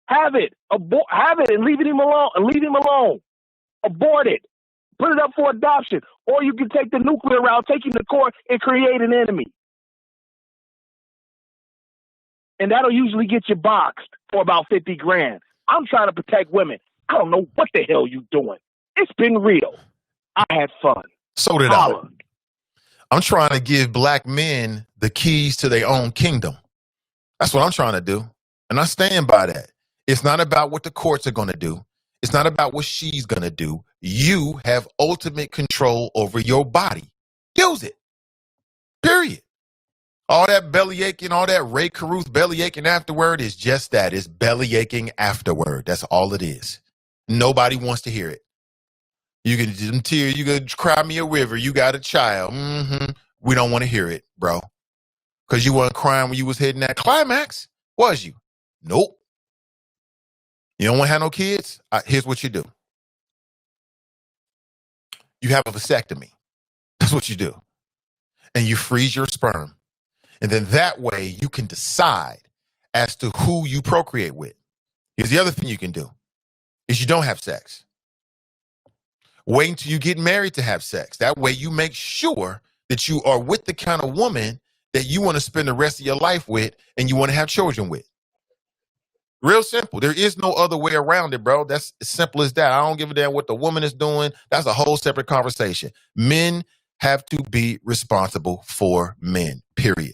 Have it. Have it and leave him alone. Abort it. Put it up for adoption. Or you can take the nuclear route, take him to court, and create an enemy. And that'll usually get you boxed for about 50 grand. I'm trying to protect women. I don't know what the hell you doing. It's been real. I had fun. So did I. I'm trying to give black men the keys to their own kingdom. That's what I'm trying to do. And I stand by that. It's not about what the courts are going to do. It's not about what she's going to do. You have ultimate control over your body. Use it. Period. All that belly aching, all that Ray Caruth belly aching afterward is just that. It's belly aching afterward. That's all it is. Nobody wants to hear it. You can tear, you can cry me a river. You got a child. We don't want to hear it, bro. Because you weren't crying when you was hitting that climax, was you? Nope. You don't want to have no kids? Here's what you do. You have a vasectomy. That's what you do. And you freeze your sperm. And then that way you can decide as to who you procreate with. Here's the other thing you can do is you don't have sex. Wait until you get married to have sex. That way you make sure that you are with the kind of woman that you want to spend the rest of your life with and you want to have children with. Real simple. There is no other way around it, bro. That's as simple as that. I don't give a damn what the woman is doing. That's a whole separate conversation. Men have to be responsible for men, period.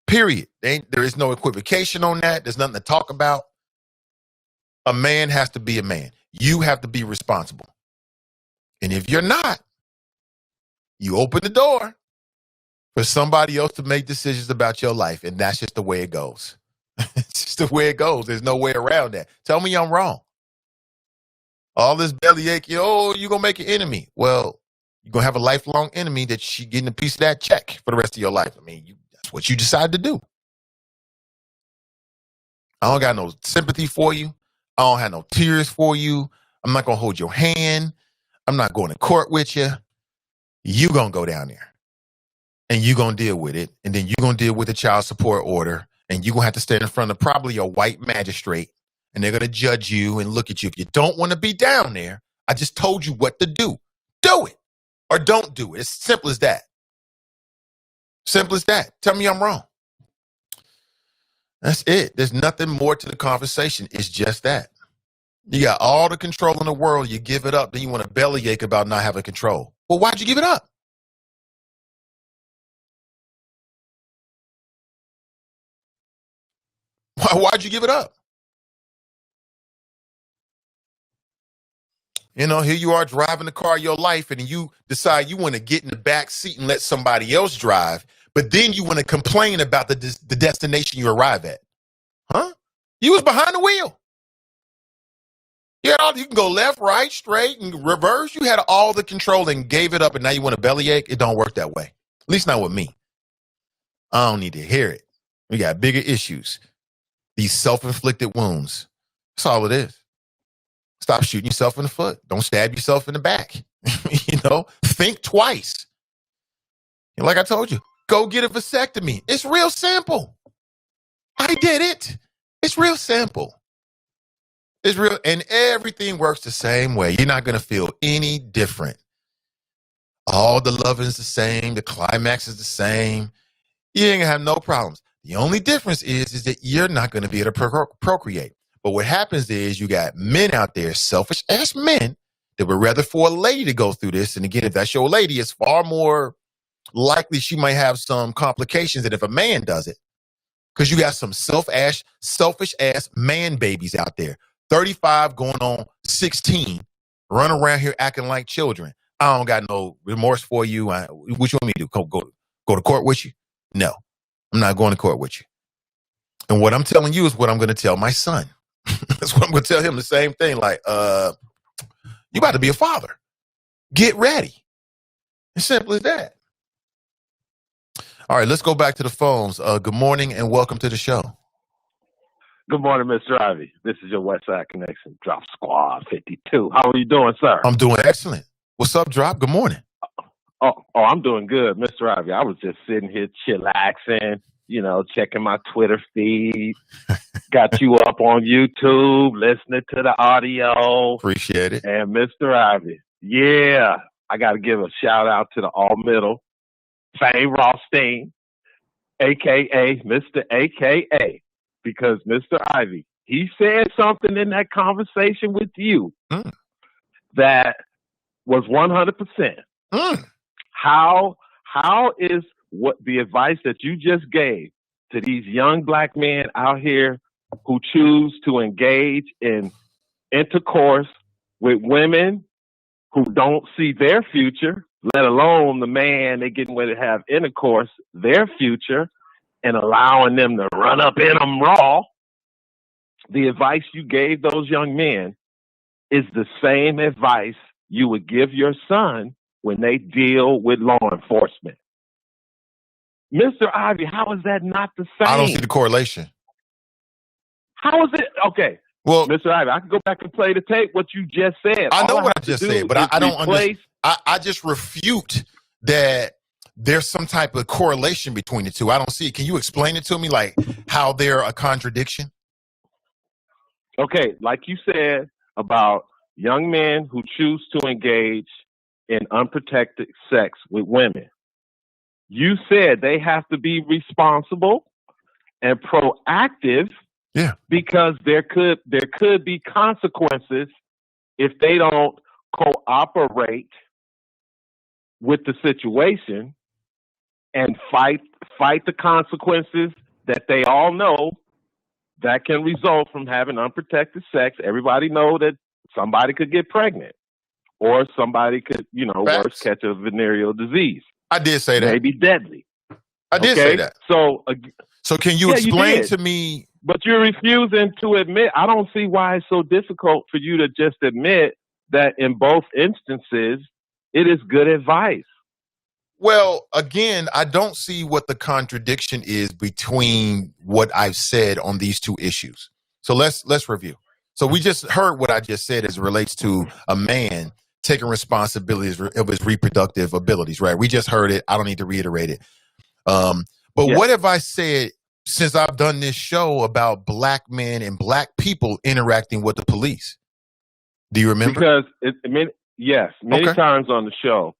Period. There is no equivocation on that. There's nothing to talk about. A man has to be a man. You have to be responsible. And if you're not, you open the door for somebody else to make decisions about your life. And that's just the way it goes. It's just the way it goes. There's no way around that. Tell me I'm wrong. All this bellyache, you're going to make an enemy. Well, you're going to have a lifelong enemy that she getting a piece of that check for the rest of your life. I mean, that's what you decide to do. I don't got no sympathy for you. I don't have no tears for you. I'm not going to hold your hand. I'm not going to court with you. You going to go down there and you going to deal with it. And then you going to deal with the child support order. And you're going to have to stand in front of probably a white magistrate. And they're going to judge you and look at you. If you don't want to be down there, I just told you what to do. Do it or don't do it. It's simple as that. Simple as that. Tell me I'm wrong. That's it. There's nothing more to the conversation. It's just that. You got all the control in the world. You give it up. Then you want to bellyache about not having control. Well, why'd you give it up? Why'd you give it up? You know, here you are driving the car of your life and you decide you want to get in the back seat and let somebody else drive. But then you want to complain about the destination you arrive at. Huh? You was behind the wheel. You can go left, right, straight, and reverse. You had all the control and gave it up, and now you want to bellyache? It don't work that way. At least not with me. I don't need to hear it. We got bigger issues. These self-inflicted wounds. That's all it is. Stop shooting yourself in the foot. Don't stab yourself in the back. Think twice. And like I told you, go get a vasectomy. It's real simple. I did it. It's real simple. It's real, and everything works the same way. You're not going to feel any different. All the loving is the same. The climax is the same. You ain't going to have no problems. The only difference is that you're not going to be able to procreate. But what happens is you got men out there, selfish ass men, that would rather for a lady to go through this. And again, if that's your lady, it's far more likely she might have some complications than if a man does it. Because you got some selfish ass man babies out there. 35 going on 16, run around here acting like children. I don't got no remorse for you. What you want me to do? Go to court with you? No, I'm not going to court with you. And what I'm telling you is what I'm going to tell my son. That's what I'm going to tell him, the same thing. Like, you about to be a father. Get ready. As simple as that. All right, let's go back to the phones. Good morning and welcome to the show. Good morning, Mr. Ivey. This is your Westside Connection, Drop Squad 52. How are you doing, sir? I'm doing excellent. What's up, Drop? Good morning. Oh, I'm doing good, Mr. Ivey. I was just sitting here chillaxing, checking my Twitter feed. Got you up on YouTube, listening to the audio. Appreciate it. And Mr. Ivey, yeah, I got to give a shout out to the all-middle, Faye Rothstein, a.k.a. Mr. A.K.A., because Mr. Ivey, he said something in that conversation with you that was 100%. How is what the advice that you just gave to these young black men out here who choose to engage in intercourse with women who don't see their future, let alone the man they getting ready to have intercourse, their future, and allowing them to run up in them raw? The advice you gave those young men is the same advice you would give your son when they deal with law enforcement. Mr. Ivey, how is that not the same? I don't see the correlation. How is it? Okay. Well, Mr. Ivey, I can go back and play the tape, what you just said. I know what I just said, but I don't understand. I just refute that there's some type of correlation between the two. I don't see it. Can you explain it to me, like how they're a contradiction? Okay, like you said about young men who choose to engage in unprotected sex with women. You said they have to be responsible and proactive, because there could be consequences if they don't cooperate with the situation and fight the consequences that they all know that can result from having unprotected sex. Everybody know that somebody could get pregnant, or somebody could, worse, catch a venereal disease. I did say that. Maybe deadly. I did say that. So can you explain to me? But you're refusing to admit. I don't see why it's so difficult for you to just admit that in both instances, it is good advice. Well, again, I don't see what the contradiction is between what I've said on these two issues. So let's review. So we just heard what I just said as it relates to a man taking responsibility of his reproductive abilities, right? We just heard it. I don't need to reiterate it. But what have I said since I've done this show about black men and black people interacting with the police? Do you remember? Because many times on the show,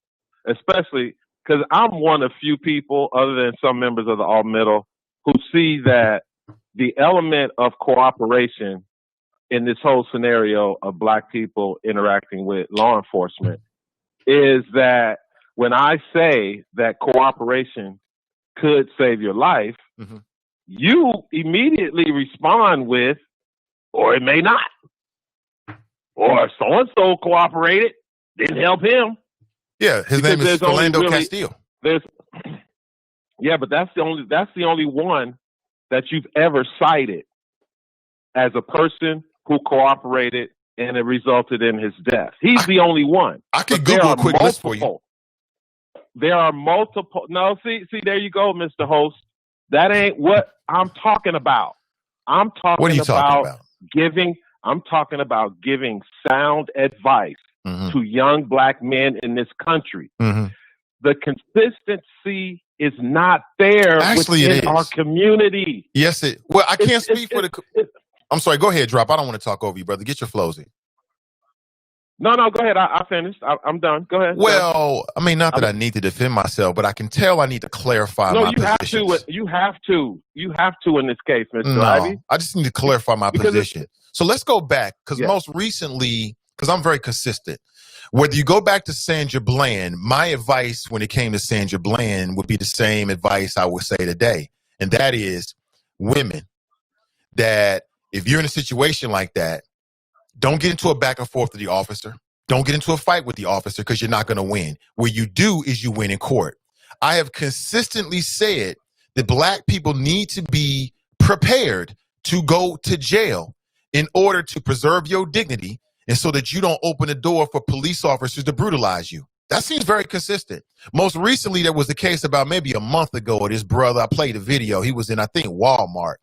especially because I'm one of few people, other than some members of the All Middle, who see that the element of cooperation in this whole scenario of black people interacting with law enforcement is that when I say that cooperation could save your life, you immediately respond with, or it may not. Or so-and-so cooperated, didn't help him. Yeah, his name is Philando Castile. But that's the only one that you've ever cited as a person who cooperated and it resulted in his death. He's the only one. I could Google a quick list for you. There are multiple. No, see, there you go, Mr. Host. That ain't what I'm talking about. I'm talking about giving sound advice to young black men in this country. The consistency is not there within our community. Yes, well, I can't speak for the. I'm sorry. Go ahead, Drop. I don't want to talk over you, brother. Get your flows in. No, go ahead. I finished. I'm done. Go ahead. Well, I mean, not that I need to defend myself, but I can tell I need to clarify my position. You have to in this case, Mr. Ivey. I just need to clarify my position. So let's go back, because most recently, because I'm very consistent, whether you go back to Sandra Bland, my advice when it came to Sandra Bland would be the same advice I would say today. And that is women, that if you're in a situation like that, don't get into a back and forth with the officer. Don't get into a fight with the officer, because you're not going to win. What you do is you win in court. I have consistently said that black people need to be prepared to go to jail in order to preserve your dignity and so that you don't open the door for police officers to brutalize you. That seems very consistent. Most recently, there was a case about maybe a month ago. This brother, I played a video. He was in, I think, Walmart,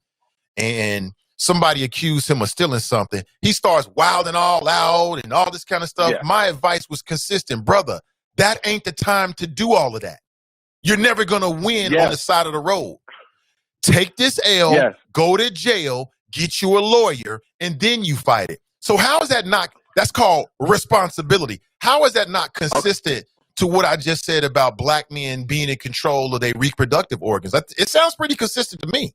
and somebody accused him of stealing something. He starts wilding all out and all this kind of stuff. Yeah. My advice was consistent. Brother, that ain't the time to do all of that. You're never going to win on the side of the road. Take this L, go to jail, get you a lawyer, and then you fight it. So how is that not, that's called responsibility. How is that not consistent to what I just said about black men being in control of their reproductive organs? It sounds pretty consistent to me.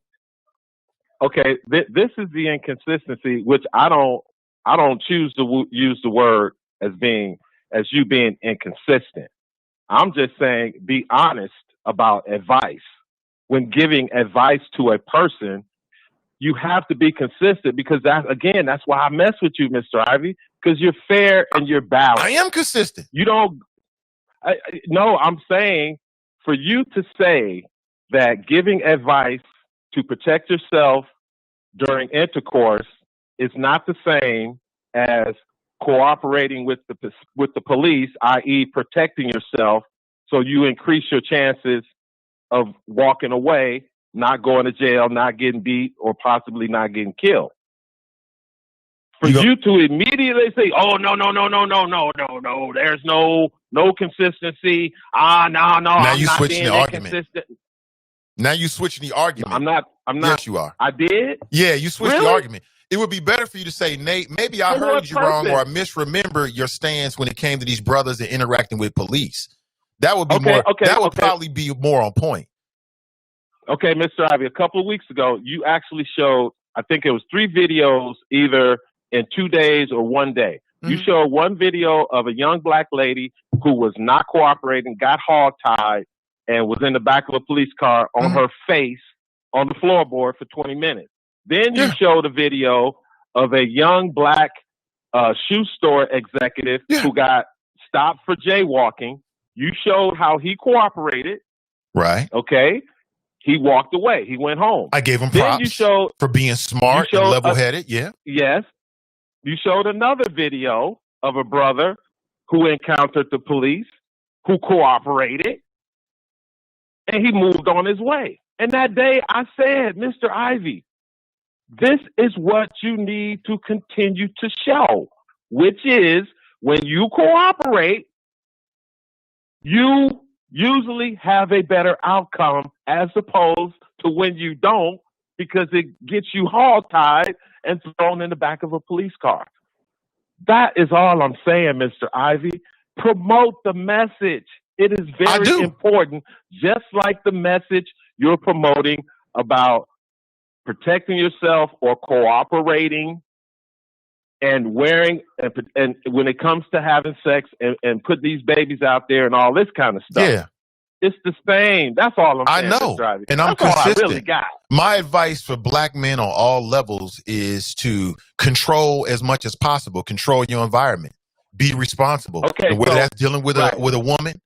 Okay, this is the inconsistency, which I don't choose to use the word as you being inconsistent. I'm just saying, be honest about advice. When giving advice to a person, you have to be consistent, because that's why I mess with you, Mr. Ivey, because you're fair and you're balanced. I am consistent. You don't. No, I'm saying for you to say that giving advice to protect yourself during intercourse is not the same as cooperating with the police, i.e. protecting yourself, so you increase your chances of walking away, not going to jail, not getting beat, or possibly not getting killed. For you to immediately say, "Oh, no, there's no consistency." No. Now you switching the argument. Now you switching the argument. I'm not. Yes, you are. I did? Yeah, you switched the argument. It would be better for you to say, Nate, maybe I heard you wrong, or I misremember your stance when it came to these brothers and interacting with police. That would be probably be more on point. Okay, Mr. Ivey, a couple of weeks ago, you actually showed, I think it was 3 videos, either in 2 days or 1 day. Mm-hmm. You showed one video of a young black lady who was not cooperating, got hogtied, and was in the back of a police car on her face on the floorboard for 20 minutes. Then you showed a video of a young black shoe store executive who got stopped for jaywalking. You showed how he cooperated. Right. Okay. He walked away. He went home. I gave him props for being smart and level-headed. Yes. You showed another video of a brother who encountered the police, who cooperated, and he moved on his way. And that day I said, Mr. Ivey, this is what you need to continue to show, which is when you cooperate, you usually have a better outcome as opposed to when you don't, because it gets you hog-tied and thrown in the back of a police car. That is all I'm saying, Mr. Ivey. Promote the message. It is very important, just like the message you're promoting about protecting yourself or cooperating and wearing, and when it comes to having sex and put these babies out there and all this kind of stuff. Yeah. It's the same. That's all I'm saying. I know, Mr. Ivey. and I'm That's all consistent. I really got. My advice for black men on all levels is to control as much as possible. Control your environment. Be responsible. Okay, and whether so- that's dealing with right. a woman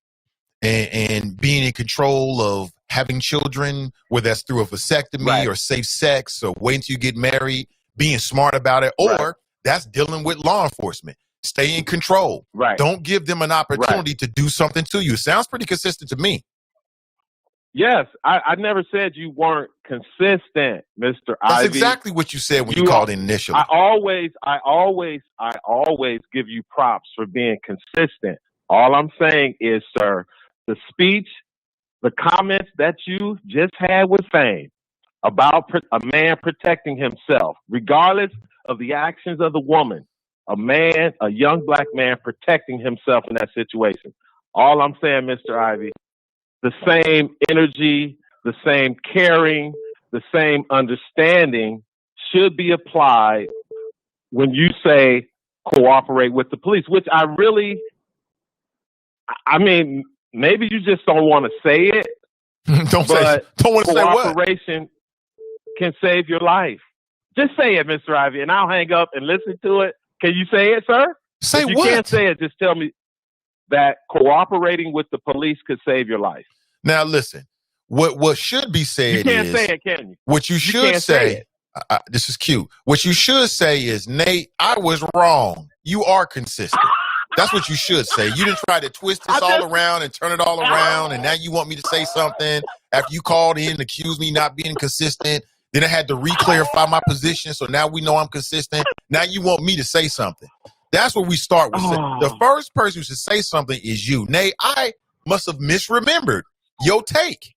and being in control of having children, whether that's through a vasectomy Right. or safe sex or waiting till you get married, being smart about it, or Right. that's dealing with law enforcement. Stay in control. Right. Don't give them an opportunity to do something to you. Sounds pretty consistent to me. Yes, I never said you weren't consistent, Mr. That's Ivey. exactly what you said when you You called are- in initially. I always give you props for being consistent. All I'm saying is, sir, the speech, the comments that you just had with Fame about a man protecting himself, regardless of the actions of the woman, a young black man protecting himself in that situation. All I'm saying, Mr. Ivey, the same energy, the same caring, the same understanding should be applied when you say cooperate with the police, which I mean, maybe you just don't want to say it, don't want to say what? Cooperation can save your life. Just say it, Mr. Ivey, and I'll hang up and listen to it. Can you say it, sir? Say if you what? can't say it, just tell me that cooperating with the police could save your life. Now listen, what should be said You can't is say it, can you? what you should can't say say. it. This is cute. What you should say is, Nate, I was wrong. You are consistent. That's what you should say. You didn't try to twist this all around and turn it all around, and now you want me to say something after you called in and accused me not being consistent. Then I had to re-clarify my position, so now we know I'm consistent. Now you want me to say something. That's where we start with. The first person who should say something is you. Nate, I must have misremembered your take.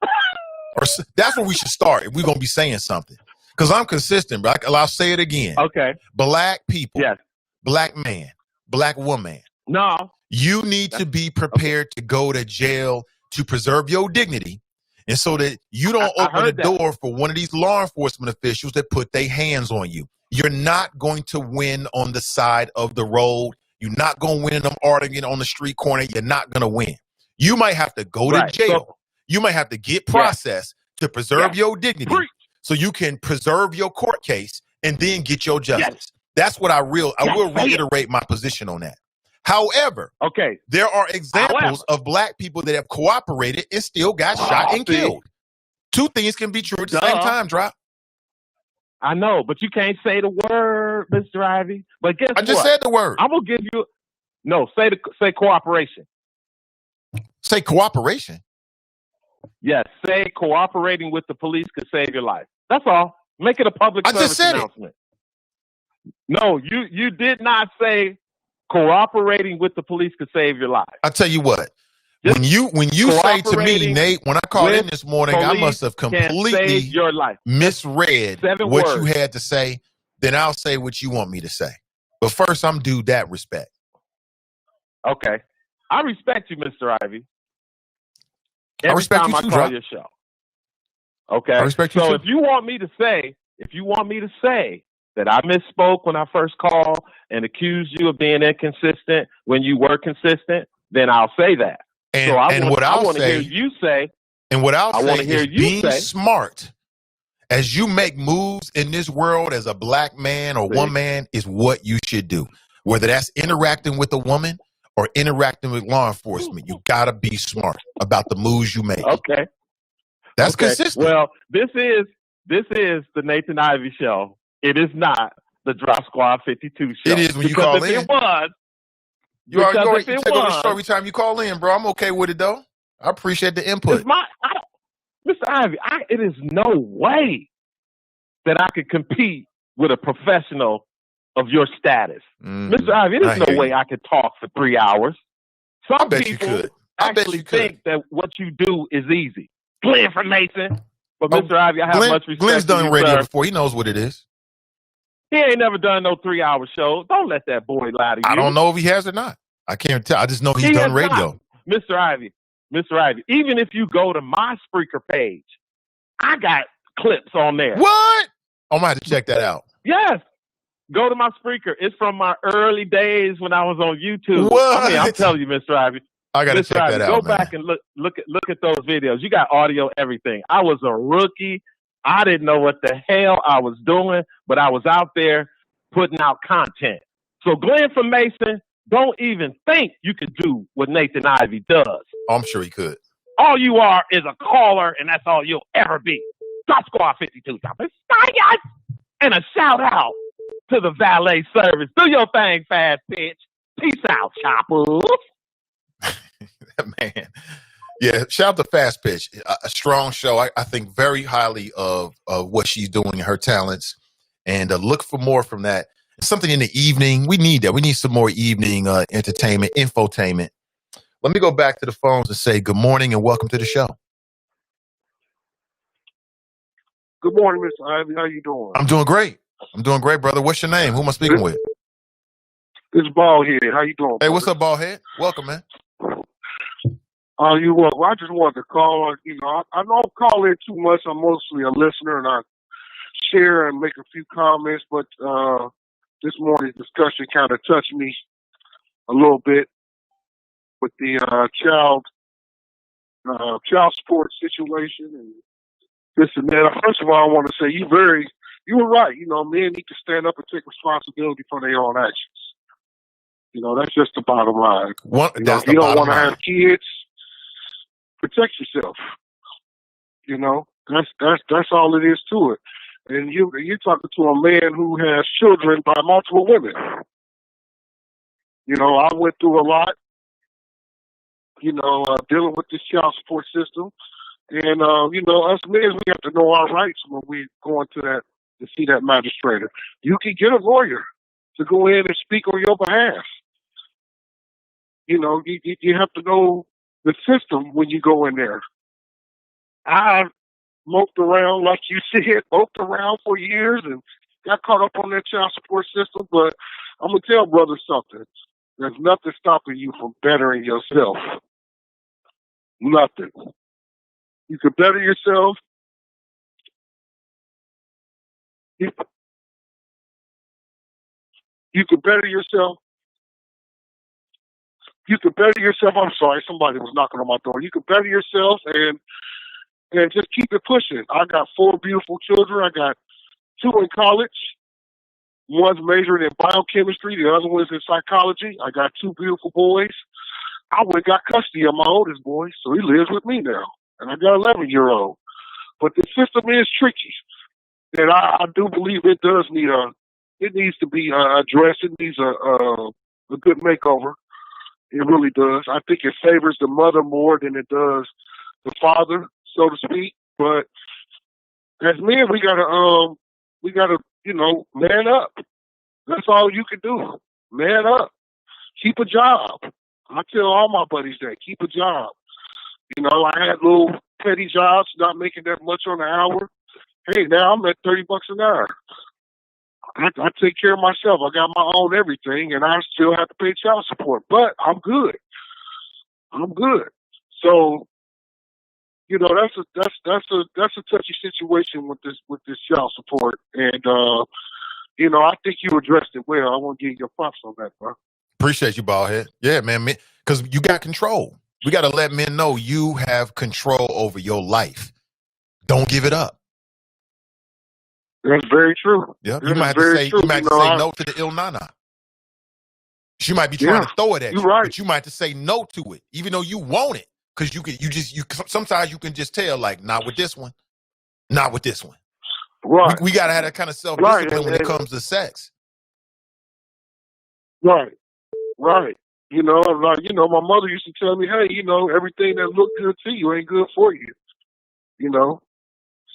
Or that's where we should start if we're going to be saying something. Because I'm consistent, bro. I'll say it again. Okay. Black people, Yes. black man, black woman, No. you need to be prepared to go to jail to preserve your dignity, and so that you don't open the door for one of these law enforcement officials that put their hands on you. You're not going to win on the side of the road. You're not going to win in them arguing on the street corner. You're not going to win. You might have to go to jail. You might have to get processed to preserve your dignity so you can preserve your court case and then get your justice. That's what I will reiterate my position on that. However, there are examples of black people that have cooperated and still got shot and killed. Two things can be true at the same time, Drop. I know, but you can't say the word, Mr. Ivey. But guess what? I just said the word. I'm gonna give you say cooperation. Say cooperation. Yes, say cooperating with the police could save your life. That's all. Make it a public service announcement. No, you did not say cooperating with the police could save your life. I tell you what. When you say to me, Nate, when I called in this morning, I must have completely your life. misread what you had to say. Then I'll say what you want me to say. But first, I'm due that respect. Okay. I respect you, Mr. Ivey. I respect you too, I call your show. Okay. I respect you too. So if you want me to say that I misspoke when I first called and accused you of being inconsistent when you were consistent, then I'll say that. And, so I want to hear you say. And what I'll say is being smart as you make moves in this world as a black man or woman is what you should do. Whether that's interacting with a woman or interacting with law enforcement, you got to be smart about the moves you make. Okay. That's consistent. Well, this is the Nathan Ivey Show. It is not the Drop Squad 52 show. It is when you call in. If it was, you already take over the show every time you call in, bro. I'm okay with it, though. I appreciate the input. Mr. Ivey, it is no way that I could compete with a professional of your status. Mr. Ivey, there's no way I could talk for 3 hours. Some people actually think that what you do is easy. Glenn from Nathan. But Mr. Ivey, I have much respect Glenn's done for you, radio sir. before. He knows what it is. He ain't never done no 3-hour show. Don't let that boy lie to you. I don't know if he has or not. I can't tell. I just know he's done radio. Mr. Ivey, even if you go to my Spreaker page, I got clips on there. What? I'm going to have to check that out. Yes. Go to my Spreaker. It's from my early days when I was on YouTube. What? I mean, I'm telling you, Mr. Ivey. I got to check that out, Go back and look at those videos. You got audio, everything. I was a rookie. I didn't know what the hell I was doing, but I was out there putting out content. So Glenn from Mason, don't even think you could do what Nathan Ivey does. Oh, I'm sure he could. All you are is a caller, and that's all you'll ever be. Drop Squad 52. And a shout out to the valet service. Do your thing, fast pitch. Peace out, choppers. Man. Yeah, shout out to Fast Pitch. A strong show. I think very highly of what she's doing, her talents, and look for more from that. Something in the evening. We need that. We need some more evening entertainment, infotainment. Let me go back to the phones and say good morning and welcome to the show. Good morning, Mr. Ivey. How you doing? I'm doing great. Brother. What's your name? Who am I speaking with? It's Ballhead. How you doing? Hey, what's up, Ballhead? Welcome, man. You well, I just wanted to call. You know, I don't call in too much. I'm mostly a listener, and I share and make a few comments. But this morning's discussion kind of touched me a little bit with the child support situation and this and that. First of all, I want to say you were right. You know, men need to stand up and take responsibility for their own actions. You know, that's just the bottom line. You don't want to have kids. Protect yourself. You know, that's all it is to it. And you're talking to a man who has children by multiple women. You know, I went through a lot. You know, dealing with this child support system, and you know, us men, we have to know our rights when we go into that to see that magistrator. You can get a lawyer to go in and speak on your behalf. You know, you have to know the system when you go in there. I moped around, like you said, for years and got caught up on that child support system. But I'm going to tell brother something. There's nothing stopping you from bettering yourself. Nothing. You can better yourself. You can better yourself. You can better yourself. I'm sorry, somebody was knocking on my door. You can better yourself and just keep it pushing. I got 4 beautiful children. I got 2 in college. One's majoring in biochemistry. The other one's in psychology. I got 2 beautiful boys. I went and got custody of my oldest boy, so he lives with me now. And I got an 11-year-old. But the system is tricky. And I do believe it needs to be addressed. It needs a good makeover. It really does. I think it favors the mother more than it does the father, so to speak. But as men, we gotta, you know, man up. That's all you can do. Man up. Keep a job. I tell all my buddies that. Keep a job. You know, I had little petty jobs, not making that much on the hour. Hey, now I'm at $30 an hour. I take care of myself. I got my own everything, and I still have to pay child support. But I'm good. So, you know, that's a touchy situation with this child support, and you know, I think you addressed it well. I want to give you your props on that, bro. Appreciate you, Ballhead. Yeah, man, because you got control. We got to let men know you have control over your life. Don't give it up. That's very true. Yeah, you might have to say no to the ill nana. She might be trying to throw it at you, but you might have to say no to it, even though you want it, because sometimes you can just tell, like, not with this one, not with this one. Right. We got to have that kind of self-discipline when it comes to sex. Right. You know, my mother used to tell me, hey, you know, everything that looked good to you ain't good for you. You know,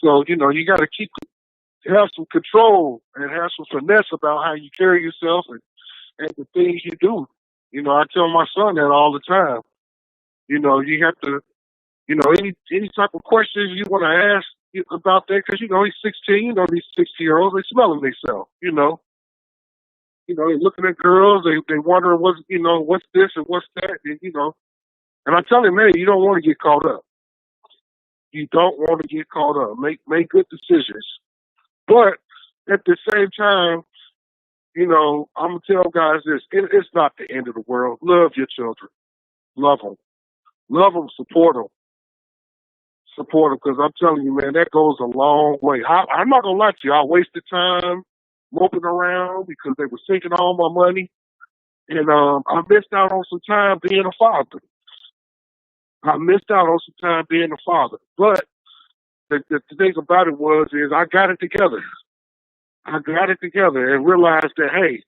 so you know you got to keep have some control and have some finesse about how you carry yourself and the things you do. You know, I tell my son that all the time. You know, you have to, you know, any type of questions you want to ask about that, because, you know, he's 16, you know, these 60-year-olds, they smelling themselves, you know. You know, they're looking at girls, they wondering what's, you know, what's this and what's that, and, you know. And I tell him, man, you don't want to get caught up. You don't want to get caught up. Make good decisions. But at the same time, you know, I'm going to tell guys this. It's not the end of the world. Love your children. Love them. Love them. Support them. Support them, because I'm telling you, man, that goes a long way. I'm not going to lie to you. I wasted time moping around because they were sinking all my money. And I missed out on some time being a father. But the thing about it is I got it together. And realized that, hey,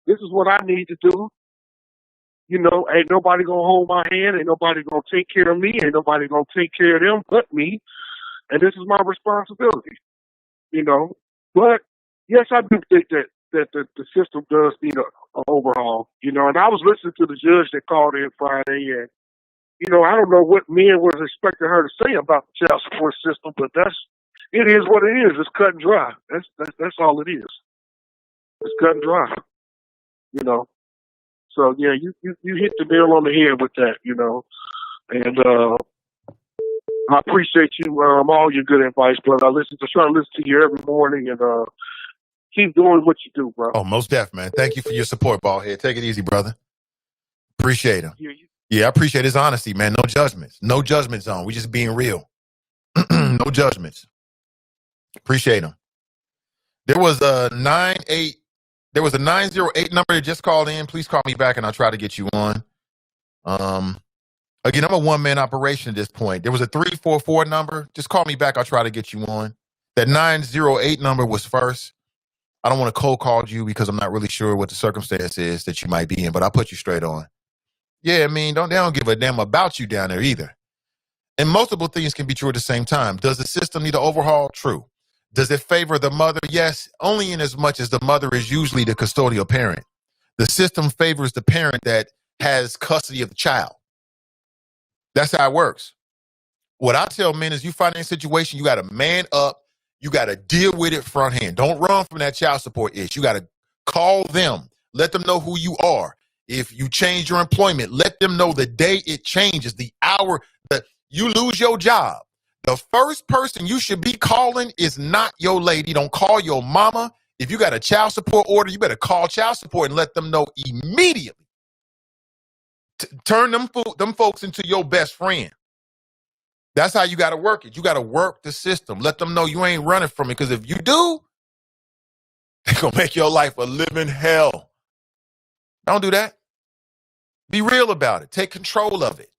this is what I need to do. You know, ain't nobody going to hold my hand. Ain't nobody going to take care of me. Ain't nobody going to take care of them but me. And this is my responsibility, you know. But, yes, I do think that the system does need an overhaul, you know. And I was listening to the judge that called in Friday, and, you know, I don't know what men was expecting her to say about the child support system, but it is what it is. It's cut and dry. That's all it is. It's cut and dry, you know. So yeah, you hit the nail on the head with that, you know. And I appreciate you all your good advice, brother. I try to listen to you every morning, and keep doing what you do, bro. Oh, most deaf, man. Thank you for your support, Ballhead. Take it easy, brother. Appreciate him. Yeah, I appreciate his honesty, man. No judgments. No judgment zone. We just being real. No judgments. Appreciate him. There was a 908 number that just called in. Please call me back and I'll try to get you on. Again, I'm a one-man operation at this point. There was a 344 number. Just call me back. I'll try to get you on. That 908 number was first. I don't want to cold call you because I'm not really sure what the circumstance is that you might be in, but I'll put you straight on. Yeah, I mean, they don't give a damn about you down there either. And multiple things can be true at the same time. Does the system need an overhaul? True. Does it favor the mother? Yes, only in as much as the mother is usually the custodial parent. The system favors the parent that has custody of the child. That's how it works. What I tell men is you find in a situation, you got to man up. You got to deal with it front hand. Don't run from that child support issue. You got to call them. Let them know who you are. If you change your employment, let them know the day it changes, the hour that you lose your job. The first person you should be calling is not your lady. Don't call your mama. If you got a child support order, you better call child support and let them know immediately. Turn them folks into your best friend. That's how you got to work it. You got to work the system. Let them know you ain't running from it, because if you do, they're going to make your life a living hell. Don't do that. Be real about it. Take control of it.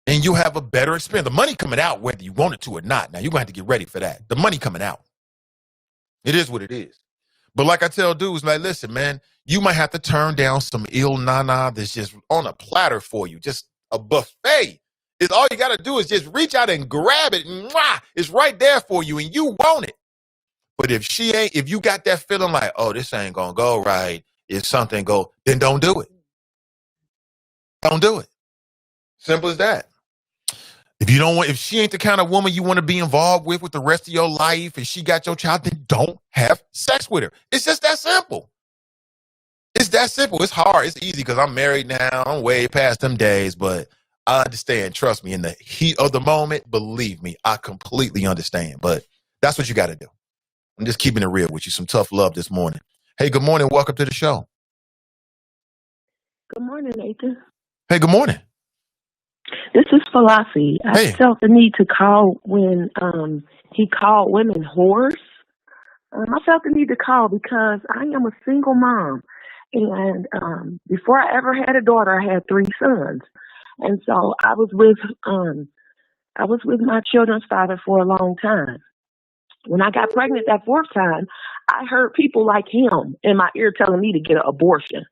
And you have a better experience. The money coming out whether you want it to or not. Now, you're going to have to get ready for that. The money coming out. It is what it is. But like I tell dudes, like, listen, man, you might have to turn down some ill nana that's just on a platter for you. Just a buffet. It's all you got to do is just reach out and grab it. And it's right there for you and you want it. But if you got that feeling like, oh, this ain't going to go right, if something go, then don't do it. Don't do it. Simple as that. If she ain't the kind of woman you want to be involved with the rest of your life, and she got your child, then don't have sex with her. It's just that simple. It's that simple. It's hard. It's easy because I'm married now. I'm way past them days, but I understand. Trust me, in the heat of the moment, believe me, I completely understand. But that's what you got to do. I'm just keeping it real with you. Some tough love this morning. Hey, good morning. Welcome to the show. Good morning, Nathan. Hey, good morning. This is Philosophy. I felt the need to call when he called women whores. I felt the need to call because I am a single mom. And before I ever had a daughter, I had 3 sons. And so I was with my children's father for a long time. When I got pregnant that 4th time, I heard people like him in my ear telling me to get an abortion.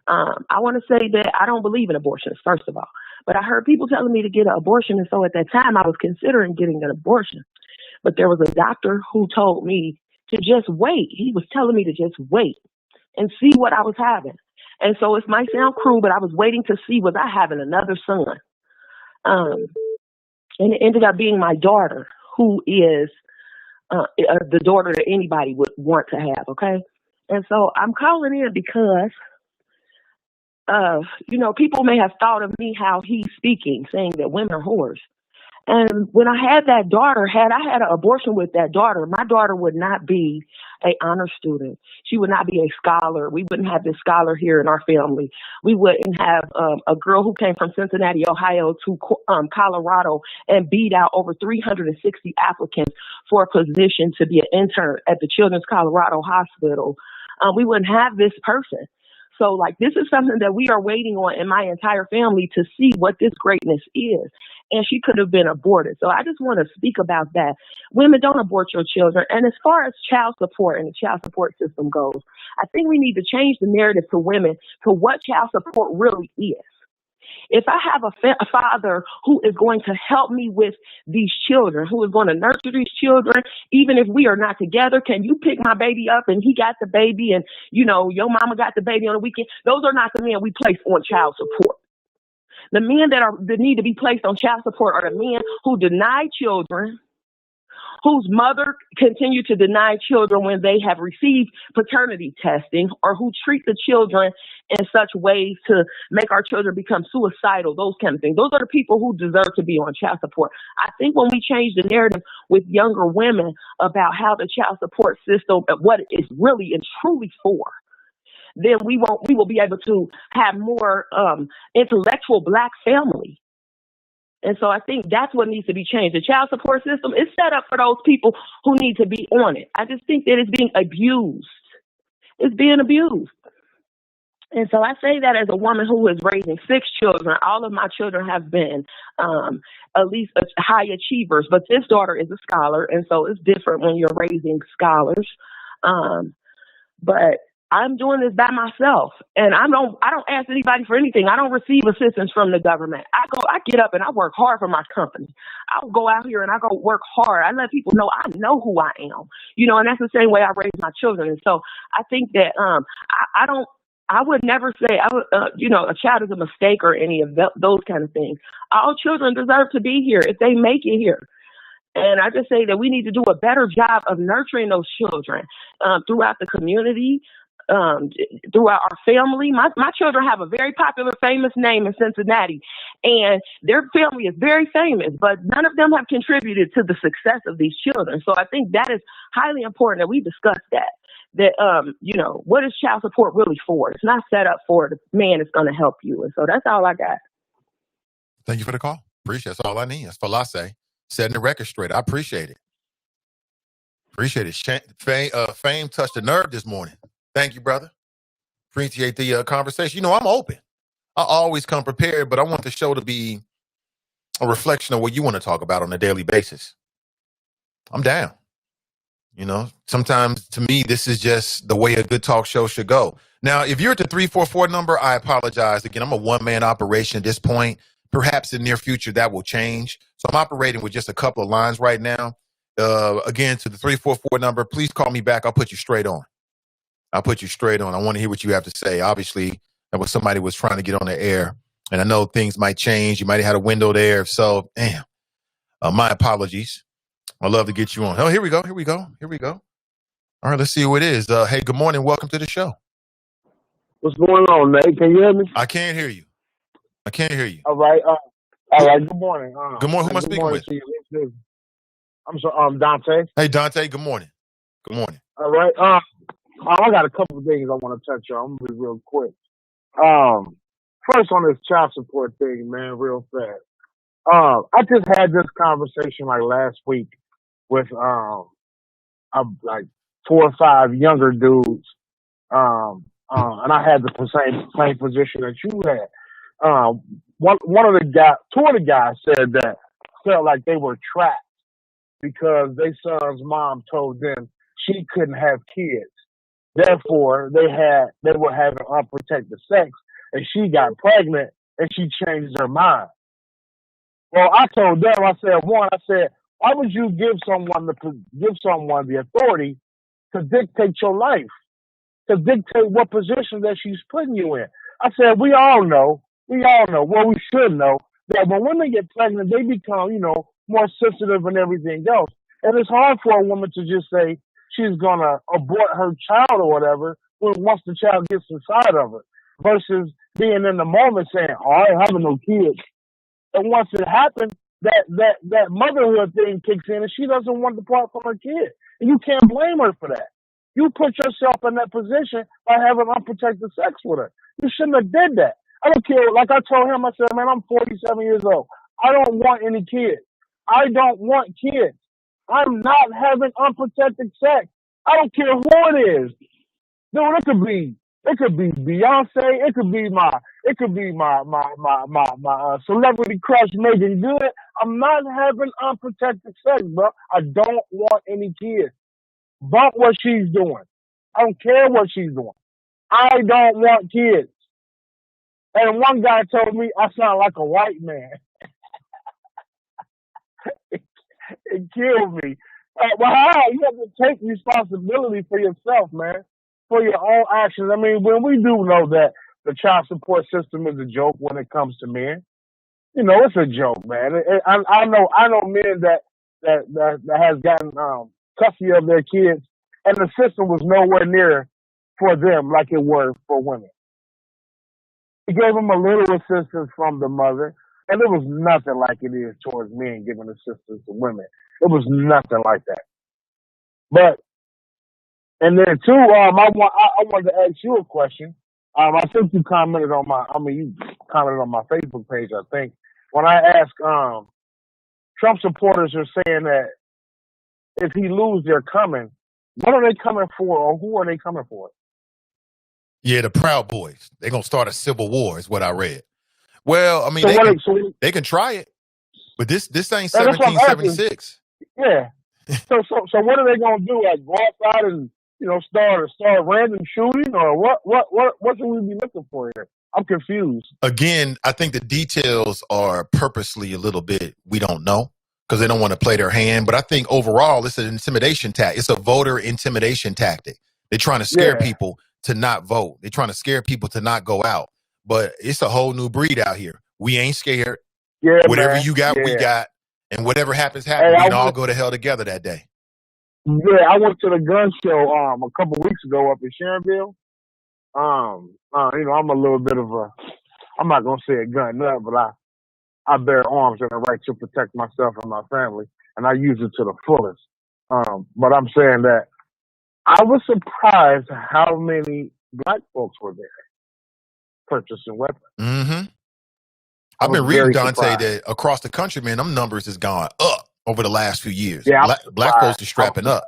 I want to say that I don't believe in abortions, first of all. But I heard people telling me to get an abortion, and so at that time I was considering getting an abortion. But there was a doctor who told me to just wait. He was telling me to just wait and see what I was having. And so it might sound cruel, but I was waiting to see, was I having another son? And it ended up being my daughter, who is the daughter that anybody would want to have, okay? And so I'm calling in because, people may have thought of me how he's speaking, saying that women are whores. And when I had that daughter, had I had an abortion with that daughter, my daughter would not be an honor student. She would not be a scholar. We wouldn't have this scholar here in our family. We wouldn't have a girl who came from Cincinnati, Ohio to Colorado and beat out over 360 applicants for a position to be an intern at the Children's Colorado Hospital. We wouldn't have this person. So, this is something that we are waiting on in my entire family to see what this greatness is. And she could have been aborted. So I just want to speak about that. Women, don't abort your children. And as far as child support and the child support system goes, I think we need to change the narrative to women to what child support really is. If I have a father who is going to help me with these children, who is going to nurture these children, even if we are not together, can you pick my baby up and he got the baby and, your mama got the baby on the weekend? Those are not the men we place on child support. The men that need to be placed on child support are the men who deny children, whose mother continue to deny children when they have received paternity testing, or who treat the children in such ways to make our children become suicidal, those kind of things. Those are the people who deserve to be on child support. I think when we change the narrative with younger women about how the child support system, what it is really and truly for, then we will be able to have more intellectual Black family. And so I think that's what needs to be changed. The child support system is set up for those people who need to be on it. I just think that it's being abused. It's being abused. And so I say that as a woman who is raising 6 children. All of my children have been at least high achievers, but this daughter is a scholar, and so it's different when you're raising scholars. But I'm doing this by myself, and I don't ask anybody for anything. I don't receive assistance from the government. I get up and I work hard for my company. I'll go out here and I go work hard. I let people know I know who I am, and that's the same way I raise my children. And so I think that I would never say a child is a mistake or any of those kind of things. All children deserve to be here if they make it here. And I just say that we need to do a better job of nurturing those children throughout the community, throughout our family. My children have a very popular, famous name in Cincinnati, and their family is very famous, but none of them have contributed to the success of these children. So I think that is highly important that we discuss that. What is child support really for? It's not set up for the man that's going to help you. And so that's all I got. Thank you for the call. Appreciate it. That's all I need. That's Falase setting the record straight. I appreciate it. Appreciate it. Fame touched the nerve this morning. Thank you, brother. Appreciate the conversation. I'm open. I always come prepared, but I want the show to be a reflection of what you want to talk about on a daily basis. I'm down. Sometimes to me, this is just the way a good talk show should go. Now, if you're at the 344 number, I apologize. Again, I'm a one-man operation at this point. Perhaps in the near future, that will change. So I'm operating with just a couple of lines right now. Again, to the 344 number, please call me back. I'll put you straight on. I want to hear what you have to say. Obviously, that was somebody was trying to get on the air. And I know things might change. You might have had a window there. So, my apologies. I'd love to get you on. Oh, here we go. All right, let's see who it is. Hey, good morning. Welcome to the show. What's going on, Nate? Can you hear me? I can't hear you. All right. Good morning. Good morning. Who am I speaking with? I'm sorry, Dante. Hey, Dante. Good morning. All right. I got a couple of things I want to touch on. I'm gonna be real quick. First on this child support thing, man, real fast. I just had this conversation like last week with like 4 or 5 younger dudes. And I had the same position that you had. Two of the guys said that felt like they were trapped because their son's mom told them she couldn't have kids. Therefore, they were having unprotected sex, and she got pregnant, and she changed her mind. Well, I told them, I said, why would you give someone the authority to dictate your life, to dictate what position that she's putting you in. I said, we all know, well, we should know that when women get pregnant, they become, more sensitive and everything else. And it's hard for a woman to just say she's going to abort her child or whatever once the child gets inside of her versus being in the moment saying, oh, I ain't having no kids. And once it happens, that motherhood thing kicks in and she doesn't want to part from her kid. And you can't blame her for that. You put yourself in that position by having unprotected sex with her. You shouldn't have did that. I don't care. Like I told him, I said, man, I'm 47 years old. I don't want any kids. I don't want kids. I'm not having unprotected sex. I don't care who it is. Dude, it could be Beyonce. It could be my celebrity crush Megan Good. I'm not having unprotected sex, bro. I don't want any kids. Bump what she's doing. I don't care what she's doing. I don't want kids. And one guy told me I sound like a white man. It killed me. Well, you have to take responsibility for yourself, man, for your own actions. I mean, when we do know that the child support system is a joke when it comes to men, it's a joke, man. I know men that has gotten custody of their kids, and the system was nowhere near for them like it was for women. It gave them a little assistance from the mother, and it was nothing like it is towards men giving assistance to women. It was nothing like that. But, and then too, I wanted to ask you a question. I think you commented on my Facebook page, I think, when I asked, Trump supporters are saying that if he loses, they're coming. What are they coming for, or who are they coming for? Yeah, the Proud Boys. They're going to start a civil war is what I read. Well, I mean, they can try it, but this ain't 1776. Yeah. So what are they going to do? Like go outside and, start random shooting, or what should we be looking for here? I'm confused. Again, I think the details are purposely a little bit, we don't know, because they don't want to play their hand. But I think overall, it's an intimidation tactic. It's a voter intimidation tactic. They're trying to scare people to not vote. They're trying to scare people to not go out. But it's a whole new breed out here. We ain't scared. Yeah, whatever man. You got, we got. And whatever happens. We can all go to hell together that day. Yeah, I went to the gun show a couple weeks ago up in Sharonville. I'm a little bit of I'm not gonna say a gun nut, but I bear arms and a right to protect myself and my family, and I use it to the fullest. But I'm saying that I was surprised how many black folks were there purchasing weapons. Mm-hmm. I've been reading, Dante, that across the country, man, them numbers has gone up over the last few years. Yeah, black folks are strapping up.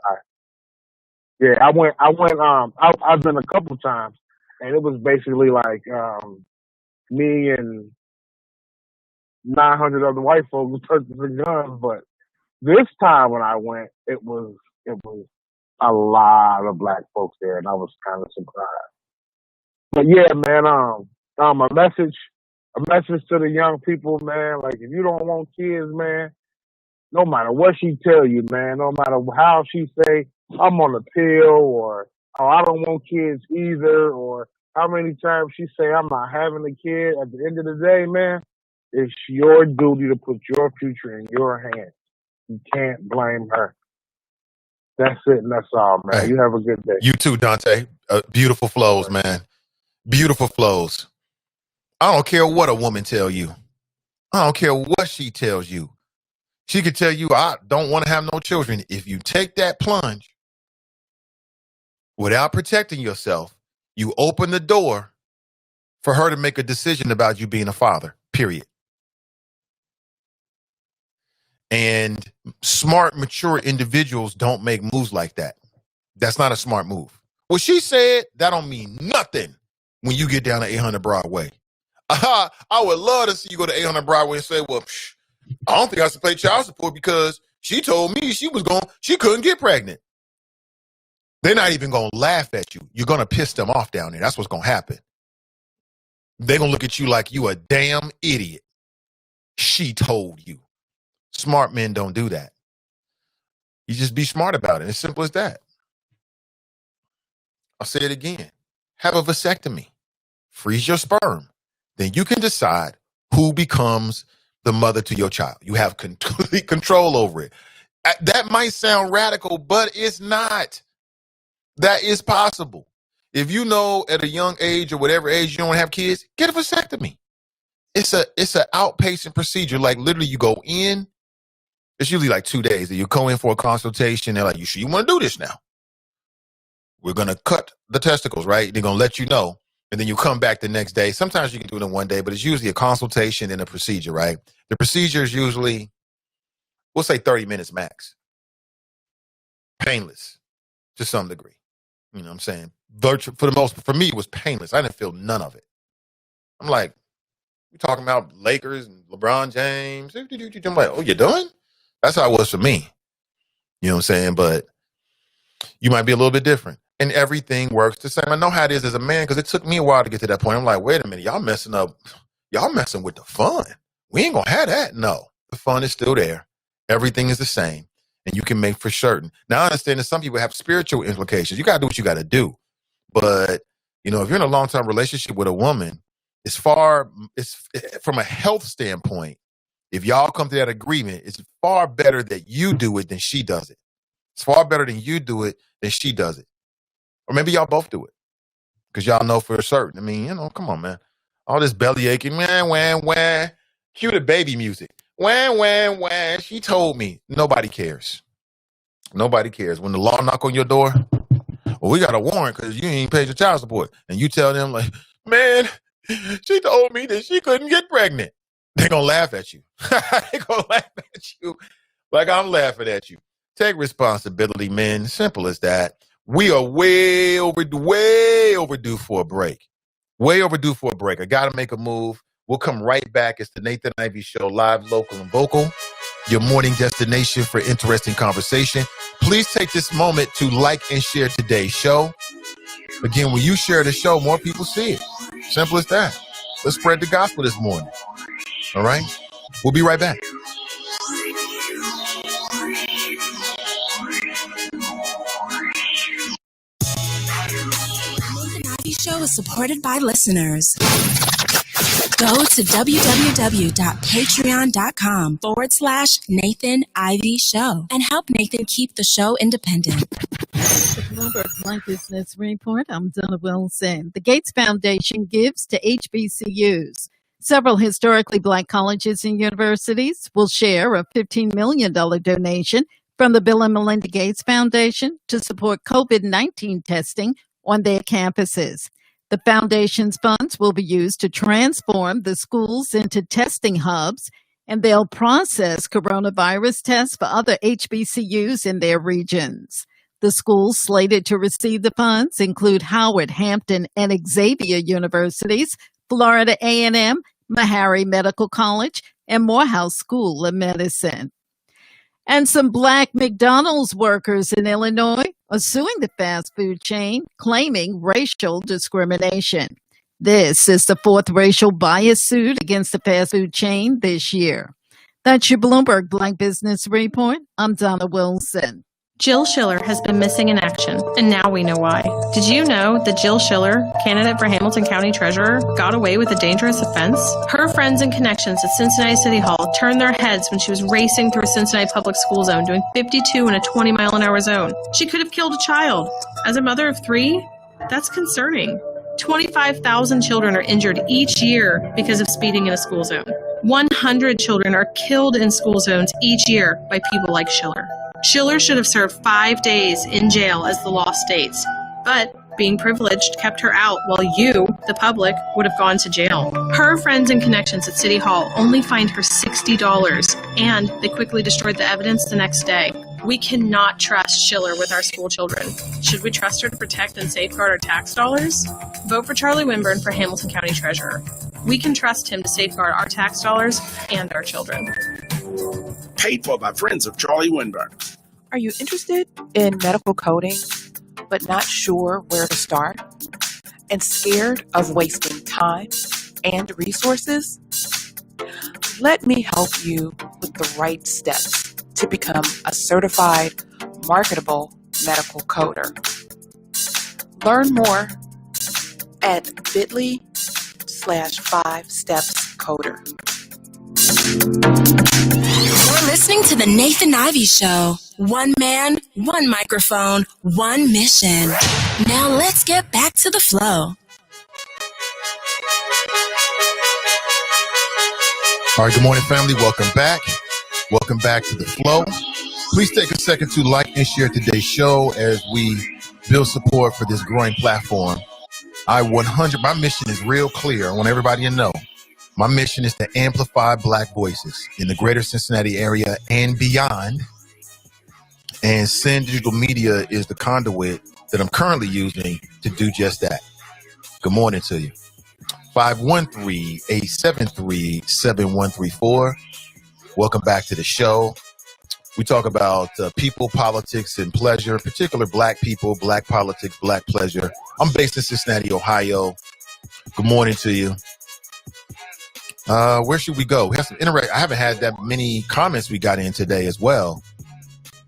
Yeah, I've been a couple times, and it was basically like me and 900 other white folks purchasing guns. But this time when I went, it was a lot of black folks there, and I was kind of surprised. But yeah, man, a message to the young people, man. Like, if you don't want kids, man, no matter what she tell you, man, no matter how she say, I'm on a pill, or, oh, I don't want kids either, or how many times she say, I'm not having a kid, at the end of the day, man, it's your duty to put your future in your hands. You can't blame her. That's it, and that's all, man. Hey, you have a good day. You too, Dante. Beautiful flows, man. Beautiful flows. I don't care what a woman tell you. I don't care what she tells you. She could tell you, I don't want to have no children. If you take that plunge without protecting yourself, you open the door for her to make a decision about you being a father, period. And smart, mature individuals don't make moves like that. That's not a smart move. Well, she said that don't mean nothing when you get down to 800 Broadway. I would love to see you go to 800 Broadway and say, well, I don't think I should pay child support because she told me she couldn't get pregnant. They're not even going to laugh at you. You're going to piss them off down there. That's what's going to happen. They're going to look at you like you a damn idiot. She told you. Smart men don't do that. You just be smart about it. As simple as that. I'll say it again. Have a vasectomy. Freeze your sperm. Then you can decide who becomes the mother to your child. You have complete control over it. That might sound radical, but it's not. That is possible. If you know at a young age or whatever age you don't want to have kids, get a vasectomy. It's an outpatient procedure. Like literally you go in, it's usually like 2 days. You go in for a consultation. They're like, you sure you want to do this now? We're going to cut the testicles, right? They're going to let you know. And then you come back the next day. Sometimes you can do it in 1 day, but it's usually a consultation and a procedure, right? The procedure is usually, we'll say 30 minutes max. Painless to some degree. You know what I'm saying? For me, it was painless. I didn't feel none of it. I'm like, we talking about Lakers and LeBron James. I'm like, oh, you're done? That's how it was for me. You know what I'm saying? But you might be a little bit different. And everything works the same. I know how it is as a man because it took me a while to get to that point. I'm like, wait a minute, y'all messing with the fun. We ain't gonna have that. No, the fun is still there. Everything is the same. And you can make for certain. Now I understand that some people have spiritual implications. You gotta do what you gotta do. But you know, if you're in a long-term relationship with a woman, it's from a health standpoint, if y'all come to that agreement, it's far better that you do it than she does it. It's far better than you do it than she does it. Or maybe y'all both do it. Because y'all know for certain. I mean, you know, come on, man. All this belly aching, wah. Cue the baby music. Wah. She told me. Nobody cares. Nobody cares. When the law knock on your door, well, we got a warrant because you ain't paid your child support. And you tell them like, man, she told me that she couldn't get pregnant. They're going to laugh at you. They're going to laugh at you like I'm laughing at you. Take responsibility, men. Simple as that. We are way overdue for a break. Way overdue for a break. I got to make a move. We'll come right back. It's the Nathan Ivey Show, live, local, and vocal. Your morning destination for interesting conversation. Please take this moment to like and share today's show. Again, when you share the show, more people see it. Simple as that. Let's spread the gospel this morning. All right? We'll be right back. Show is supported by listeners. Go to www.patreon.com/Nathan Ivey Show and help Nathan keep the show independent. The Bloomberg Black Business Report. I'm Donna Wilson. The Gates Foundation gives to HBCUs. Several historically black colleges and universities will share a $15 million donation from the Bill and Melinda Gates Foundation to support COVID-19 testing on their campuses. The foundation's funds will be used to transform the schools into testing hubs, and they'll process coronavirus tests for other HBCUs in their regions. The schools slated to receive the funds include Howard, Hampton, and Xavier Universities, Florida A&M, Meharry Medical College, and Morehouse School of Medicine. And some black McDonald's workers in Illinois are suing the fast food chain, claiming racial discrimination. This is the fourth racial bias suit against the fast food chain this year. That's your Bloomberg Black Business Report. I'm Donna Wilson. Jill Schiller has been missing in action, and now we know why. Did you know that Jill Schiller, candidate for Hamilton County Treasurer, got away with a dangerous offense? Her friends and connections at Cincinnati City Hall turned their heads when she was racing through a Cincinnati public school zone doing 52 in a 20-mile-an-hour zone. She could have killed a child. As a mother of 3, that's concerning. 25,000 children are injured each year because of speeding in a school zone. 100 children are killed in school zones each year by people like Schiller. Schiller should have served 5 days in jail as the law states, but being privileged kept her out while you, the public, would have gone to jail. Her friends and connections at City Hall only fined her $60, and they quickly destroyed the evidence the next day. We cannot trust Schiller with our school children. Should we trust her to protect and safeguard our tax dollars? Vote for Charlie Winburn for Hamilton County Treasurer. We can trust him to safeguard our tax dollars and our children. Paid for by friends of Charlie Winburn. Are you interested in medical coding, but not sure where to start? And scared of wasting time and resources? Let me help you with the right steps to become a certified, marketable medical coder. Learn more at bit.ly/5stepscoder. You're listening to The Nathan Ivey Show. One man, one microphone, one mission. Now let's get back to the flow. All right, good morning, family. Welcome back. Welcome back to the flow. Please take a second to like and share today's show as we build support for this growing platform. My mission is real clear. I want everybody to know. My mission is to amplify Black voices in the greater Cincinnati area and beyond. And Sin Digital Media is the conduit that I'm currently using to do just that. Good morning to you. 513-873-7134. Welcome back to the show. We talk about people, politics, and pleasure, in particular Black people, Black politics, Black pleasure. I'm based in Cincinnati, Ohio. Good morning to you. Where should we go? We have some I haven't had that many comments we got in today as well.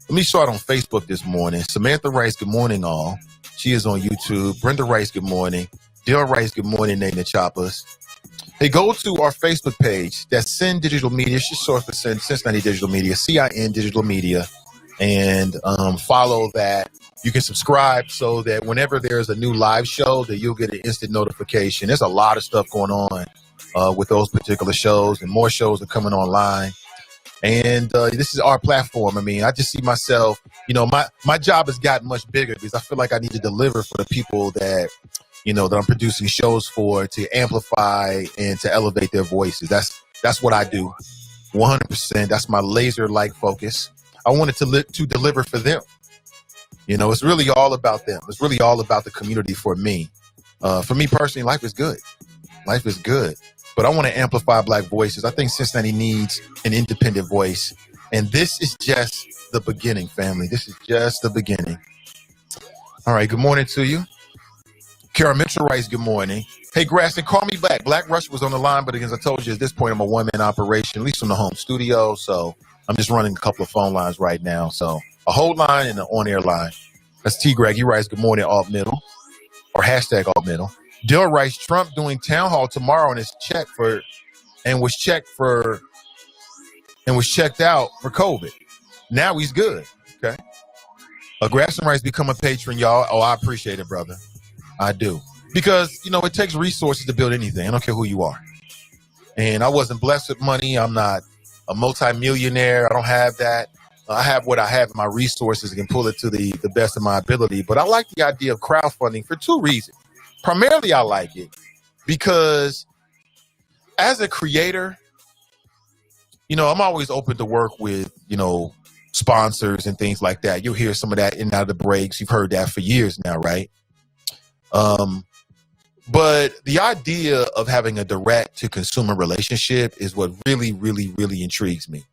Let me start on Facebook this morning. Samantha Rice, good morning, all. She is on YouTube. Brenda Rice, good morning. Dale Rice, good morning, Nathan Choppers. Hey, go to our Facebook page. That's Sin Digital Media. It's your source for Cincinnati Digital Media, CIN Digital Media. And follow that. You can subscribe so that whenever there's a new live show, that you'll get an instant notification. There's a lot of stuff going on with those particular shows, and more shows are coming online. And this is our platform. I mean, I just see myself, my job has gotten much bigger because I feel like I need to deliver for the people that I'm producing shows for, to amplify and to elevate their voices. That's what I do. 100%. That's my laser-like focus. I wanted to deliver for them. It's really all about them. It's really all about the community for me. For me personally, life is good. Life is good. But I want to amplify Black voices. I think Cincinnati needs an independent voice. And this is just the beginning, family. This is just the beginning. All right. Good morning to you. Kara Mitchell writes, good morning. Hey, Graston, call me back. Black Rush was on the line, but as I told you, at this point, I'm a one-man operation, at least from the home studio. So I'm just running a couple of phone lines right now. So a hold line and an on-air line. That's T. Greg. He writes, good morning, alt middle, or hashtag alt middle. Dill writes, Trump doing town hall tomorrow and was checked out for COVID. Now he's good. Okay. Graston writes, become a patron, y'all. Oh, I appreciate it, brother. I do. Because, it takes resources to build anything. I don't care who you are. And I wasn't blessed with money. I'm not a multimillionaire. I don't have that. I have what I have in my resources and can pull it to the best of my ability. But I like the idea of crowdfunding for two reasons. Primarily, I like it because as a creator, I'm always open to work with, sponsors and things like that. You'll hear some of that in and out of the breaks. You've heard that for years now, right? But the idea of having a direct to consumer relationship is what really, really, really intrigues me.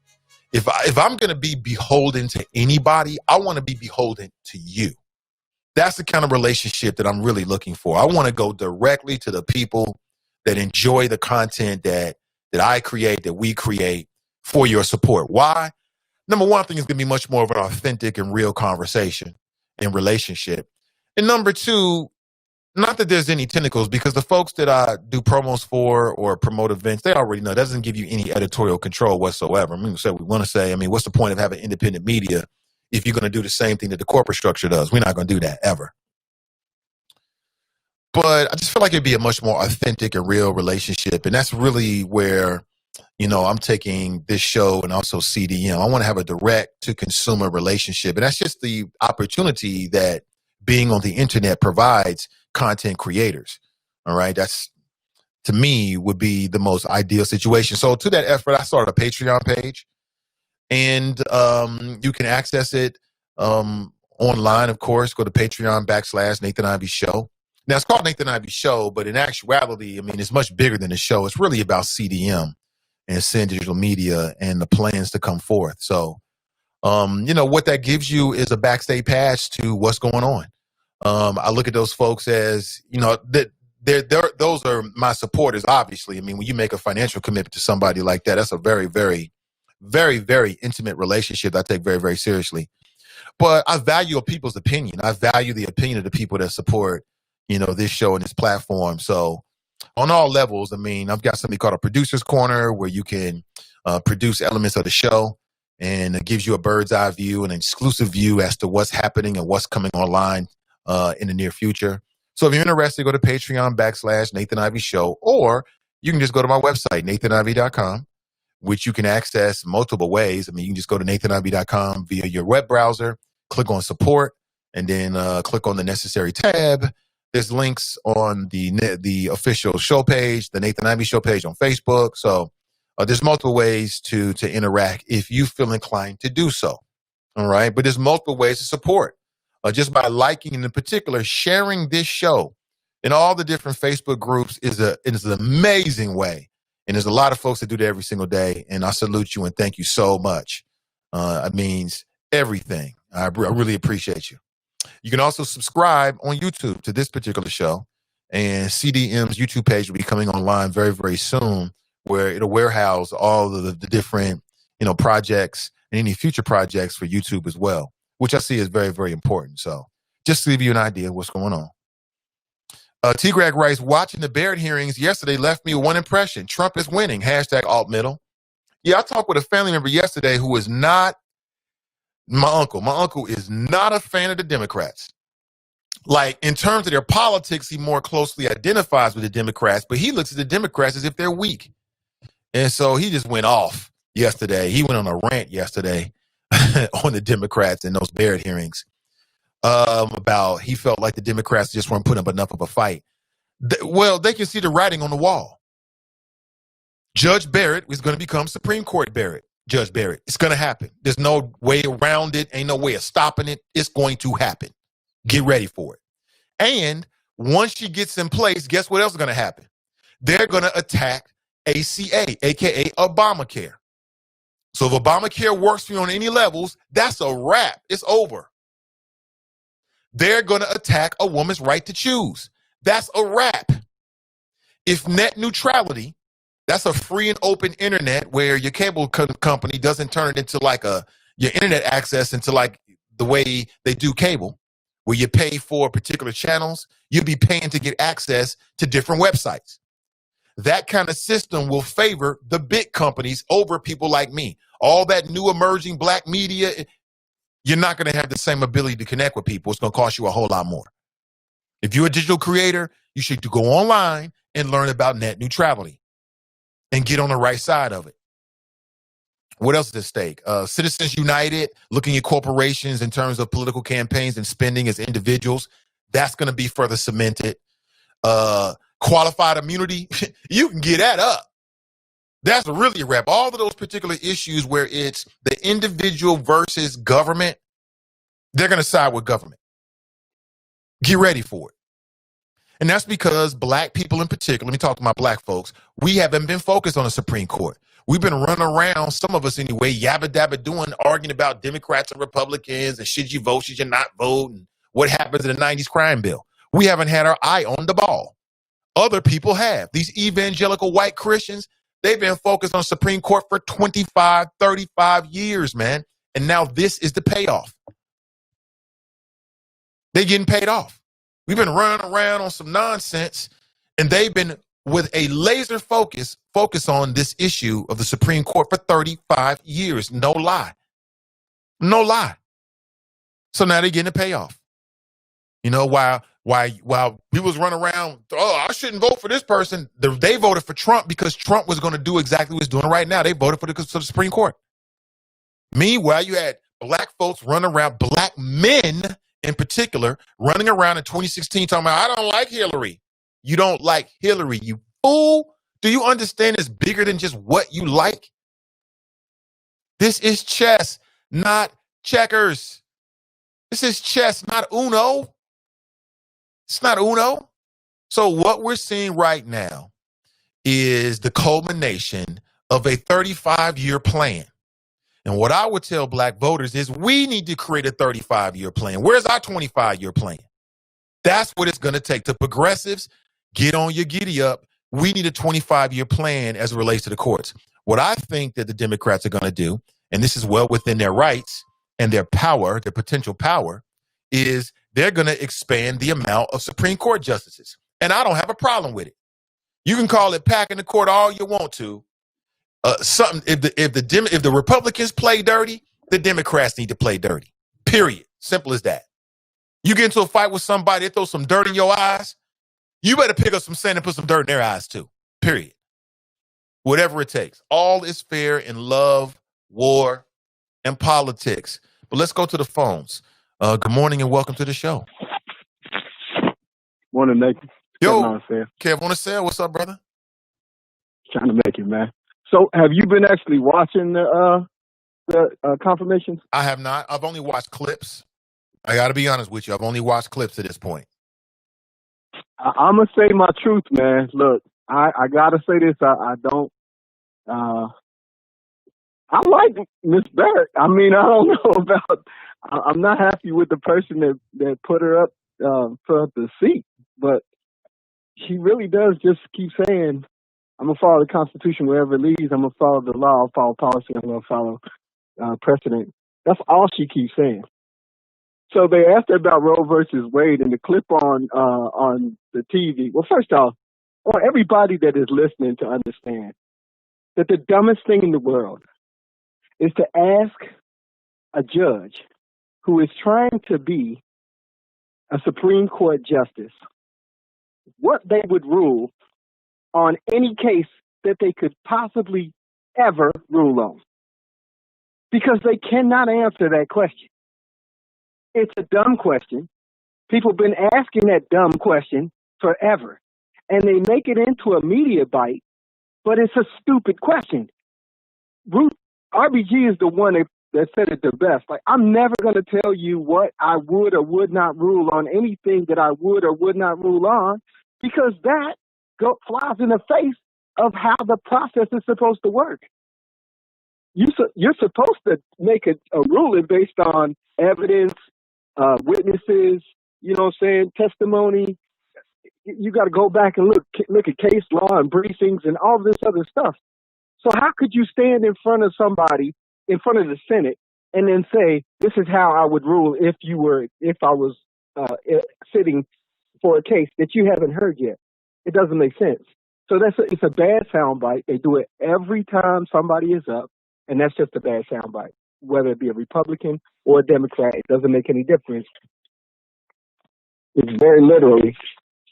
If I'm going to be beholden to anybody, I want to be beholden to you. That's the kind of relationship that I'm really looking for. I want to go directly to the people that enjoy the content that I create, that we create, for your support. Why? Number one, I think it's going to be much more of an authentic and real conversation and relationship. And number two, not that there's any tentacles, because the folks that I do promos for or promote events, they already know. It doesn't give you any editorial control whatsoever. I mean, so we want to say, what's the point of having independent media if you're going to do the same thing that the corporate structure does? We're not going to do that ever. But I just feel like it'd be a much more authentic and real relationship. And that's really where, I'm taking this show and also CDM. I want to have a direct to consumer relationship. And that's just the opportunity that being on the internet provides content creators. All right. That's, to me, would be the most ideal situation. So to that effort, I started a Patreon page, and you can access it online, of course. Go to Patreon /Nathan Ivey Show. Now, it's called Nathan Ivey Show, but in actuality, it's much bigger than a show. It's really about CDM and Sin Digital Media and the plans to come forth. So, what that gives you is a backstage pass to what's going on. I look at those folks as, that those are my supporters, obviously. When you make a financial commitment to somebody like that, that's a very, very, very, very intimate relationship that I take very, very seriously. But I value people's opinion. I value the opinion of the people that support, this show and this platform. So on all levels, I mean, I've got something called a producer's corner where you can produce elements of the show, and it gives you a bird's eye view, an exclusive view as to what's happening and what's coming online in the near future. So if you're interested, go to Patreon.com/Nathan Ivey Show, or you can just go to my website, NathanIvey.com, which you can access multiple ways. I mean, you can just go to NathanIvey.com via your web browser, click on support, and then click on the necessary tab. There's links on the official show page, the Nathan Ivey Show page on Facebook. So there's multiple ways to interact if you feel inclined to do so. All right. But there's multiple ways to support just by liking, and in particular, sharing this show in all the different Facebook groups is an amazing way. And there's a lot of folks that do that every single day. And I salute you and thank you so much. It means everything. I really appreciate you. You can also subscribe on YouTube to this particular show. And CDM's YouTube page will be coming online very, very soon, where it'll warehouse all of the different, projects and any future projects for YouTube as well, which I see is very, very important. So just to give you an idea of what's going on. T. Greg writes, watching the Barrett hearings yesterday left me with one impression. Trump is winning. #alt-middle. Yeah, I talked with a family member yesterday who is not my uncle. My uncle is not a fan of the Democrats. Like, in terms of their politics, he more closely identifies with the Democrats, but he looks at the Democrats as if they're weak. And so he just went off yesterday. He went on a rant yesterday on the Democrats in those Barrett hearings about he felt like the Democrats just weren't putting up enough of a fight. They can see the writing on the wall. Judge Barrett is going to become Supreme Court Judge Barrett. It's going to happen. There's no way around it. Ain't no way of stopping it. It's going to happen. Get ready for it. And once she gets in place, guess what else is going to happen? They're going to attack ACA, aka Obamacare. So if Obamacare works for you on any levels, that's a wrap. It's over. They're going to attack a woman's right to choose. That's a wrap. If net neutrality, that's a free and open internet where your cable company doesn't turn it into like your internet access into like the way they do cable, where you pay for particular channels, you'll be paying to get access to different websites. That kind of system will favor the big companies over people like me. All that new emerging black media, you're not going to have the same ability to connect with people. It's going to cost you a whole lot more. If you're a digital creator, you should go online and learn about net neutrality and get on the right side of it. What else is at stake? Citizens United, looking at corporations in terms of political campaigns and spending as individuals. That's going to be further cemented. Qualified immunity, you can get that up. That's really a wrap. All of those particular issues where it's the individual versus government, they're going to side with government. Get ready for it. And that's because black people in particular, let me talk to my black folks, we haven't been focused on the Supreme Court. We've been running around, some of us anyway, yabba dabba doing, arguing about Democrats and Republicans and should you vote, should you not vote, and what happens in the 90s crime bill. We haven't had our eye on the ball. Other people have. These evangelical white Christians, they've been focused on Supreme Court for 25, 35 years, man. And now this is the payoff. They're getting paid off. We've been running around on some nonsense, and they've been with a laser focus on this issue of the Supreme Court for 35 years. No lie. No lie. So now they're getting a payoff. You know, while people was running around, I shouldn't vote for this person. They voted for Trump because Trump was going to do exactly what he's doing right now. They voted for the Supreme Court. Meanwhile, you had black folks running around, black men in particular, running around in 2016 talking about, I don't like Hillary. You don't like Hillary, you fool. Do you understand it's bigger than just what you like? This is chess, not checkers. This is chess, not Uno. It's not Uno. So what we're seeing right now is the culmination of a 35-year plan. And what I would tell black voters is we need to create a 35-year plan. Where's our 25-year plan? That's what it's going to take. To progressives, get on your giddy up. We need a 25-year plan as it relates to the courts. What I think that the Democrats are going to do, and this is well within their rights, and their power, their potential power, is they're going to expand the amount of Supreme Court justices. And I don't have a problem with it. You can call it packing the court all you want to. If the Republicans play dirty, the Democrats need to play dirty. Period. Simple as that. You get into a fight with somebody, they throw some dirt in your eyes, you better pick up some sand and put some dirt in their eyes too. Period. Whatever it takes. All is fair in love, war, and politics. But let's go to the phones. Good morning and welcome to the show. Morning, Nathan. Yo, Kev on the cell. What's up, brother? Trying to make it, man. So, have you been actually watching the confirmations? I have not. I've only watched clips. I got to be honest with you. I've only watched clips at this point. I'm going to say my truth, man. Look, I got to say this. I don't. I like Miss Barrett. I mean, I don't know about. I'm not happy with the person that put her up, put up the seat, but she really does just keep saying, I'm going to follow the Constitution wherever it leads. I'm going to follow the law. I'll follow policy. I'm going to follow precedent. That's all she keeps saying. So they asked her about Roe versus Wade, and the clip on the TV. Well, first off, I want everybody that is listening to understand that the dumbest thing in the world is to ask a judge who is trying to be a Supreme Court justice what they would rule on any case that they could possibly ever rule on. Because they cannot answer that question. It's a dumb question. People have been asking that dumb question forever. And they make it into a media bite, but it's a stupid question. RBG is the one that said it the best. Like, I'm never going to tell you what I would or would not rule on anything that I would or would not rule on, because that flies in the face of how the process is supposed to work. You're supposed to make a ruling based on evidence, witnesses, you know what I'm saying, testimony. You got to go back and look at case law and briefings and all this other stuff. So how could you stand in front of somebody, in front of the Senate, and then say, this is how I would rule if I was sitting for a case that you haven't heard yet? It doesn't make sense. So it's a bad soundbite. They do it every time somebody is up, and that's just a bad soundbite. Whether it be a Republican or a Democrat, it doesn't make any difference. It's very literally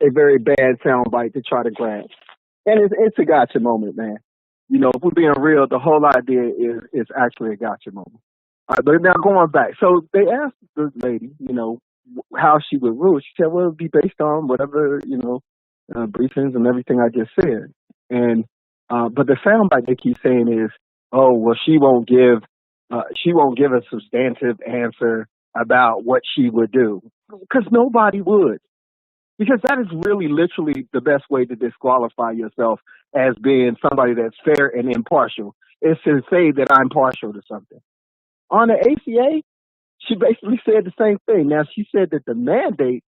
a very bad soundbite to try to grab. And it's a gotcha moment, man. You know, if we're being real, the whole idea is actually a gotcha moment. But now going back. So they asked the lady, you know, how she would rule. She said, well, it would be based on whatever, you know, briefings and everything I just said. And but the soundbite they keep saying is, oh, well, she won't give a substantive answer about what she would do, because nobody would. Because that is really literally the best way to disqualify yourself as being somebody that's fair and impartial, is to say that I'm partial to something. On the ACA, she basically said the same thing. Now, she said that the mandate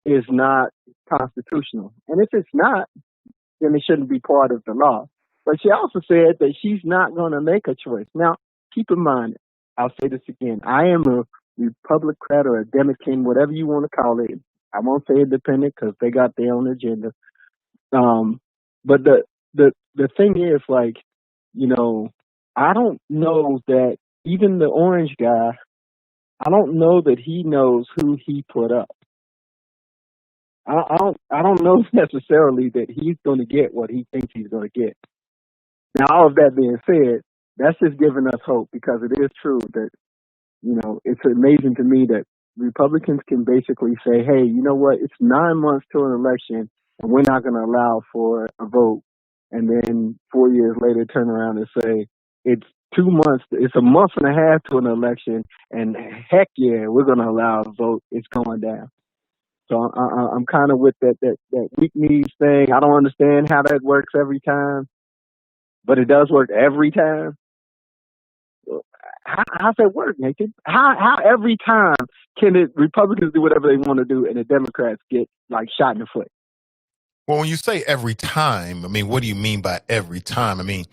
is not constitutional. And if it's not, then it shouldn't be part of the law. But she also said that she's not going to make a choice. Now, keep in mind, I'll say this again. I am a Republican or a Democrat, whatever you want to call it. I won't say independent because they got their own agenda. But the thing is, like, you know, I don't know that even the orange guy, I don't know that he knows who he put up. I don't know necessarily that he's going to get what he thinks he's going to get. Now, all of that being said, that's just giving us hope, because it is true that, you know, it's amazing to me that Republicans can basically say, hey, you know what, it's 9 months to an election and we're not going to allow for a vote. And then 4 years later turn around and say it's 2 months, it's a month and a half to an election, and heck yeah, we're going to allow a vote. It's going down. So I'm kind of with that weak knees thing. I don't understand how that works every time, but it does work every time. How's that work, Nathan? How every time can the Republicans do whatever they want to do and the Democrats get like shot in the foot? Well, when you say every time, I mean, what do you mean by every time? I mean,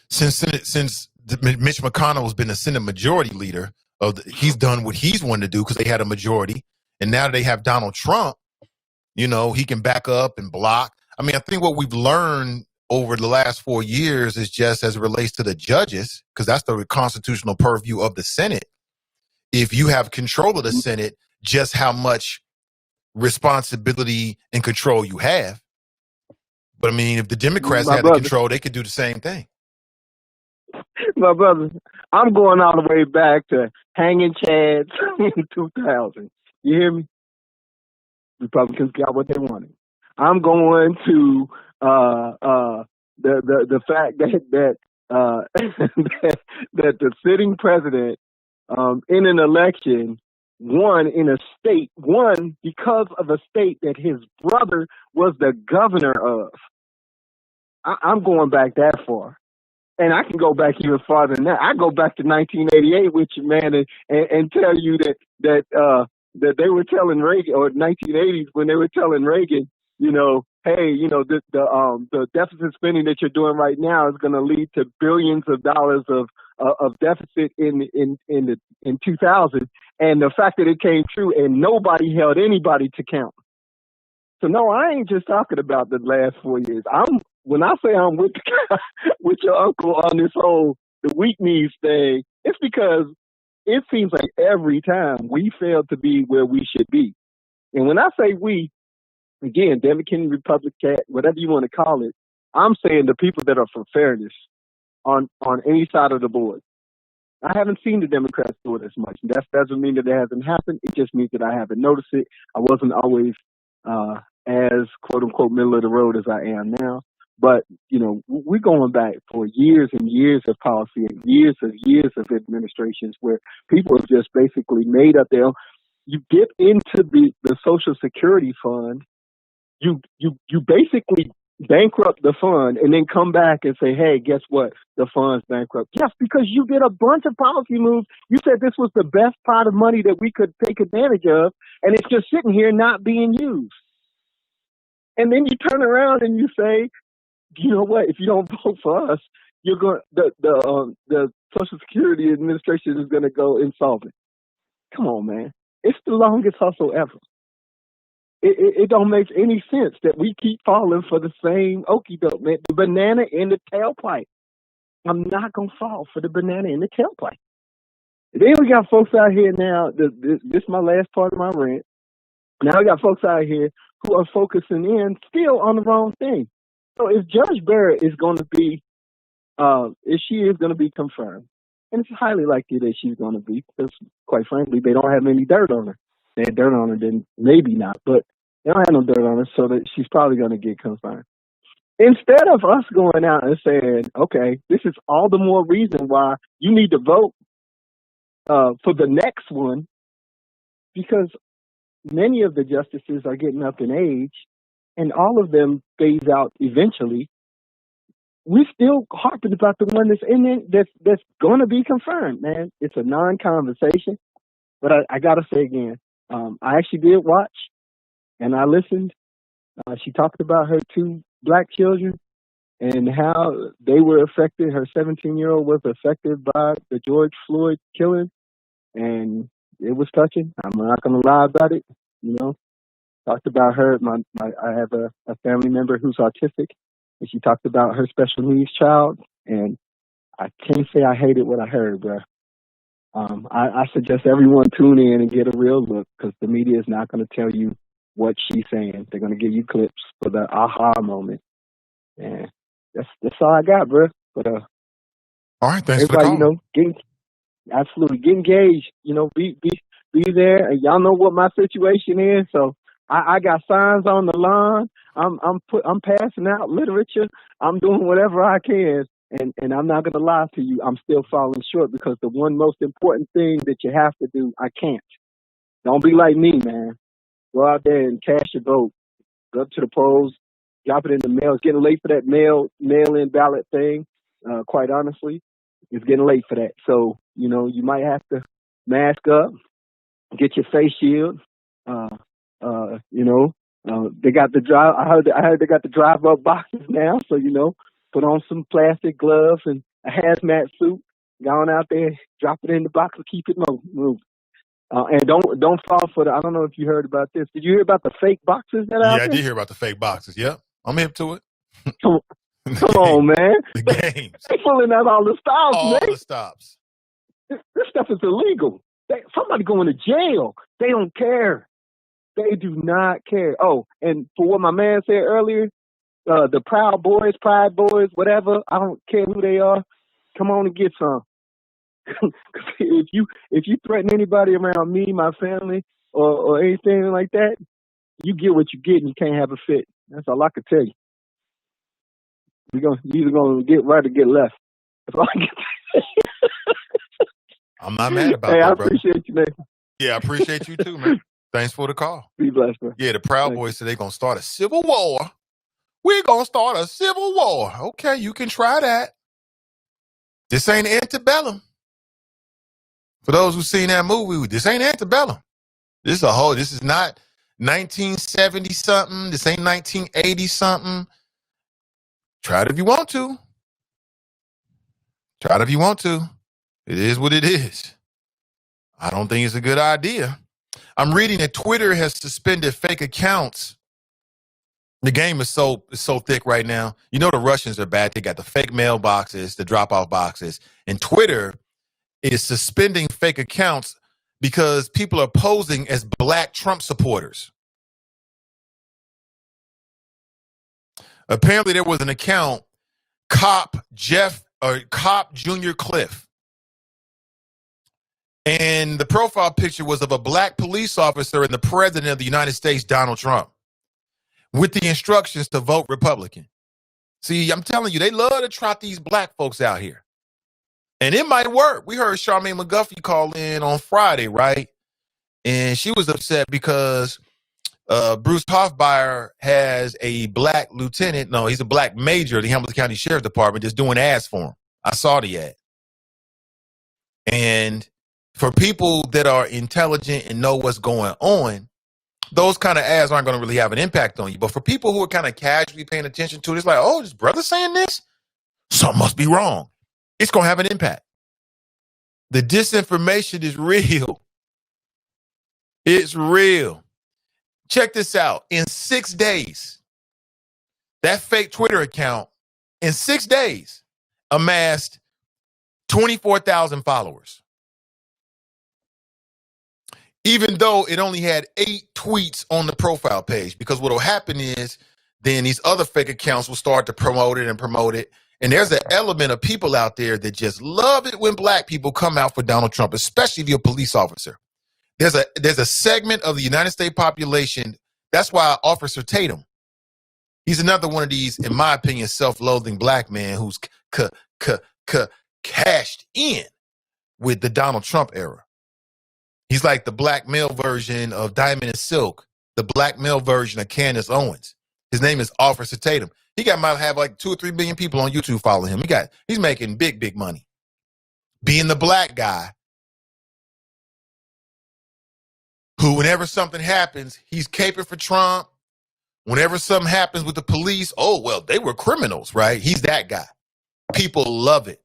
since Mitch McConnell has been the Senate Majority Leader, he's done what he's wanted to do because they had a majority. And now that they have Donald Trump, you know, he can back up and block. I mean, I think what we've learned over the last 4 years is just as it relates to the judges, because that's the constitutional purview of the Senate. If you have control of the Senate, just how much responsibility and control you have. But I mean, if the Democrats had the control, they could do the same thing. My brother, I'm going all the way back to hanging chads in 2000. You hear me? Republicans got what they wanted. I'm going to the fact that that the sitting president in an election won because of a state that his brother was the governor of. I'm going back that far. And I can go back even farther than that. I go back to 1988 with you, man, and tell you that they were telling Reagan, or 1980s when they were telling Reagan, you know, hey, you know, the deficit spending that you're doing right now is going to lead to billions of dollars of deficit in 2000, and the fact that it came true and nobody held anybody to count. So no, I ain't just talking about the last 4 years. When I say I'm with your uncle on this whole the weak knees thing, it's because it seems like every time we fail to be where we should be. And when I say we, again, Democrat, Republican, whatever you want to call it, I'm saying the people that are for fairness on any side of the board. I haven't seen the Democrats do it as much. That doesn't mean that it hasn't happened. It just means that I haven't noticed it. I wasn't always as quote unquote middle of the road as I am now. But, you know, we're going back for years and years of policy and years of administrations where people have just basically made up their own. You get into the Social Security fund, you basically bankrupt the fund and then come back and say, hey, guess what? The fund's bankrupt. Yes, because you did a bunch of policy moves. You said this was the best pot of money that we could take advantage of, and it's just sitting here not being used. And then you turn around and you say, you know what? If you don't vote for us, you're going the Social Security Administration is going to go insolvent. Come on, man! It's the longest hustle ever. It don't make any sense that we keep falling for the same okie doke, man. The banana in the tailpipe. I'm not gonna fall for the banana in the tailpipe. Then we got folks out here now. This is my last part of my rant. Now we got folks out here who are focusing in still on the wrong thing. So if Judge Barrett is going to be, if she is going to be confirmed, and it's highly likely that she's going to be, because quite frankly, they don't have any dirt on her. They had dirt on her, then maybe not, but they don't have no dirt on her, so that she's probably going to get confirmed. Instead of us going out and saying, okay, this is all the more reason why you need to vote for the next one, because many of the justices are getting up in age, and all of them phase out eventually. We're still harping about the one that's in there that's going to be confirmed, man. It's a non-conversation. But I got to say again, I actually did watch, and I listened. She talked about her 2 black children and how they were affected. Her 17-year-old was affected by the George Floyd killing, and it was touching. I'm not going to lie about it, you know. Talked about her. I have a family member who's autistic, and she talked about her special needs child. And I can't say I hated what I heard, bro. I suggest everyone tune in and get a real look, because the media is not going to tell you what she's saying. They're going to give you clips for the aha moment. And that's all I got, bro. But all right, thanks everybody, for the call. you know, get engaged. You know, be there. And y'all know what my situation is, so. I got signs on the lawn. I'm passing out literature. I'm doing whatever I can, and I'm not gonna lie to you. I'm still falling short, because the one most important thing that you have to do, I can't. Don't be like me, man. Go out there and cast your vote. Go up to the polls, drop it in the mail. It's getting late for that mail-in ballot thing. Quite honestly, it's getting late for that. So you know, you might have to mask up, get your face shield. You know, they got the drive. I heard they got the drive-up boxes now. So, you know, put on some plastic gloves and a hazmat suit Go on out there, drop it in the box, and keep it moving. And don't fall for the. I don't know if you heard about this. Did you hear about the fake boxes that are out Yeah, there? I did hear about the fake boxes. Yep, I'm hip to it. Come on, man. The games. They pulling out all the stops, All man. the stops. This stuff is illegal. Somebody going to jail. They don't care. They do not care. Oh, and for what my man said earlier, the Pride Boys, whatever, I don't care who they are, come on and get some. if you threaten anybody around me, my family, or anything like that, you get what you get and you can't have a fit. That's all I can tell you. You're either gonna get right or get left. That's all I can tell you. I'm not mad about that, I brother. Appreciate you, man. Yeah, I appreciate you too, man. Thanks for the call. Be blessed, man. Yeah, the Proud Boys said they're going to start a civil war. We're going to start a civil war. Okay, you can try that. This ain't antebellum. For those who've seen that movie, this ain't antebellum. This is not 1970-something. This ain't 1980-something. Try it if you want to. Try it if you want to. It is what it is. I don't think it's a good idea. I'm reading that Twitter has suspended fake accounts. The game is so thick right now. You know the Russians are bad. They got the fake mailboxes, the drop-off boxes. And Twitter is suspending fake accounts because people are posing as black Trump supporters. Apparently there was an account, Cop Junior Cliff. And the profile picture was of a black police officer and the president of the United States, Donald Trump, with the instructions to vote Republican. See, I'm telling you, they love to trot these black folks out here. And it might work. We heard Charmaine McGuffey call in on Friday, right? And she was upset because Bruce Hoffmeyer has a black lieutenant. No, he's a black major of the Hamilton County Sheriff's Department that's doing ads for him. I saw the ad. And for people that are intelligent and know what's going on, those kind of ads aren't going to really have an impact on you. But for people who are kind of casually paying attention to it, it's like, oh, this brother saying this? Something must be wrong. It's going to have an impact. The disinformation is real. It's real. Check this out. In 6 days, that fake Twitter account, in 6 days, amassed 24,000 followers. Even though it only had 8 tweets on the profile page, because what will happen is then these other fake accounts will start to promote it. And there's an element of people out there that just love it when black people come out for Donald Trump, especially if you're a police officer. There's a segment of the United States population. That's why Officer Tatum, he's another one of these, in my opinion, self-loathing black man who's cashed in with the Donald Trump era. He's like the black male version of Diamond and Silk, the black male version of Candace Owens. His name is Officer Tatum. Might have like 2 or 3 billion people on YouTube following him. He's making big money. Being the black guy who, whenever something happens, he's caping for Trump. Whenever something happens with the police, oh, well, they were criminals, right? He's that guy. People love it.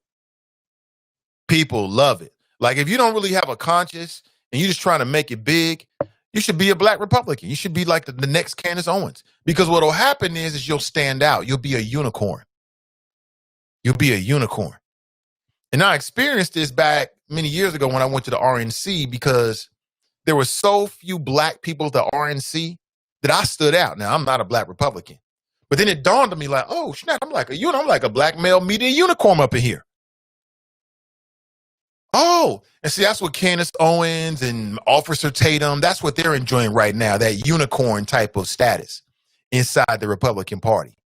People love it. Like, if you don't really have a conscience and you're just trying to make it big, you should be a black Republican. You should be like the next Candace Owens. Because what will happen is you'll stand out. You'll be a unicorn. You'll be a unicorn. And I experienced this back many years ago when I went to the RNC, because there were so few black people at the RNC that I stood out. Now, I'm not a black Republican. But then it dawned on me like, oh, snap, I'm like a black male media unicorn up in here. Oh, and see, that's what Candace Owens and Officer Tatum, that's what they're enjoying right now, that unicorn type of status inside the Republican Party.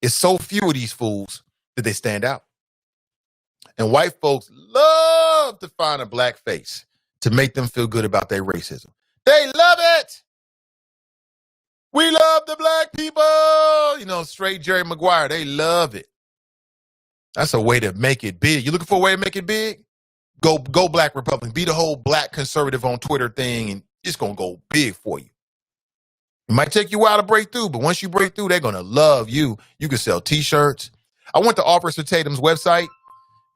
It's so few of these fools that they stand out. And white folks love to find a black face to make them feel good about their racism. They love it. We love the black people. Straight Jerry Maguire, they love it. That's a way to make it big. You looking for a way to make it big? Go black Republican. Be the whole black conservative on Twitter thing, and it's going to go big for you. It might take you a while to break through, but once you break through, they're going to love you. You can sell T-shirts. I went to Officer Tatum's website,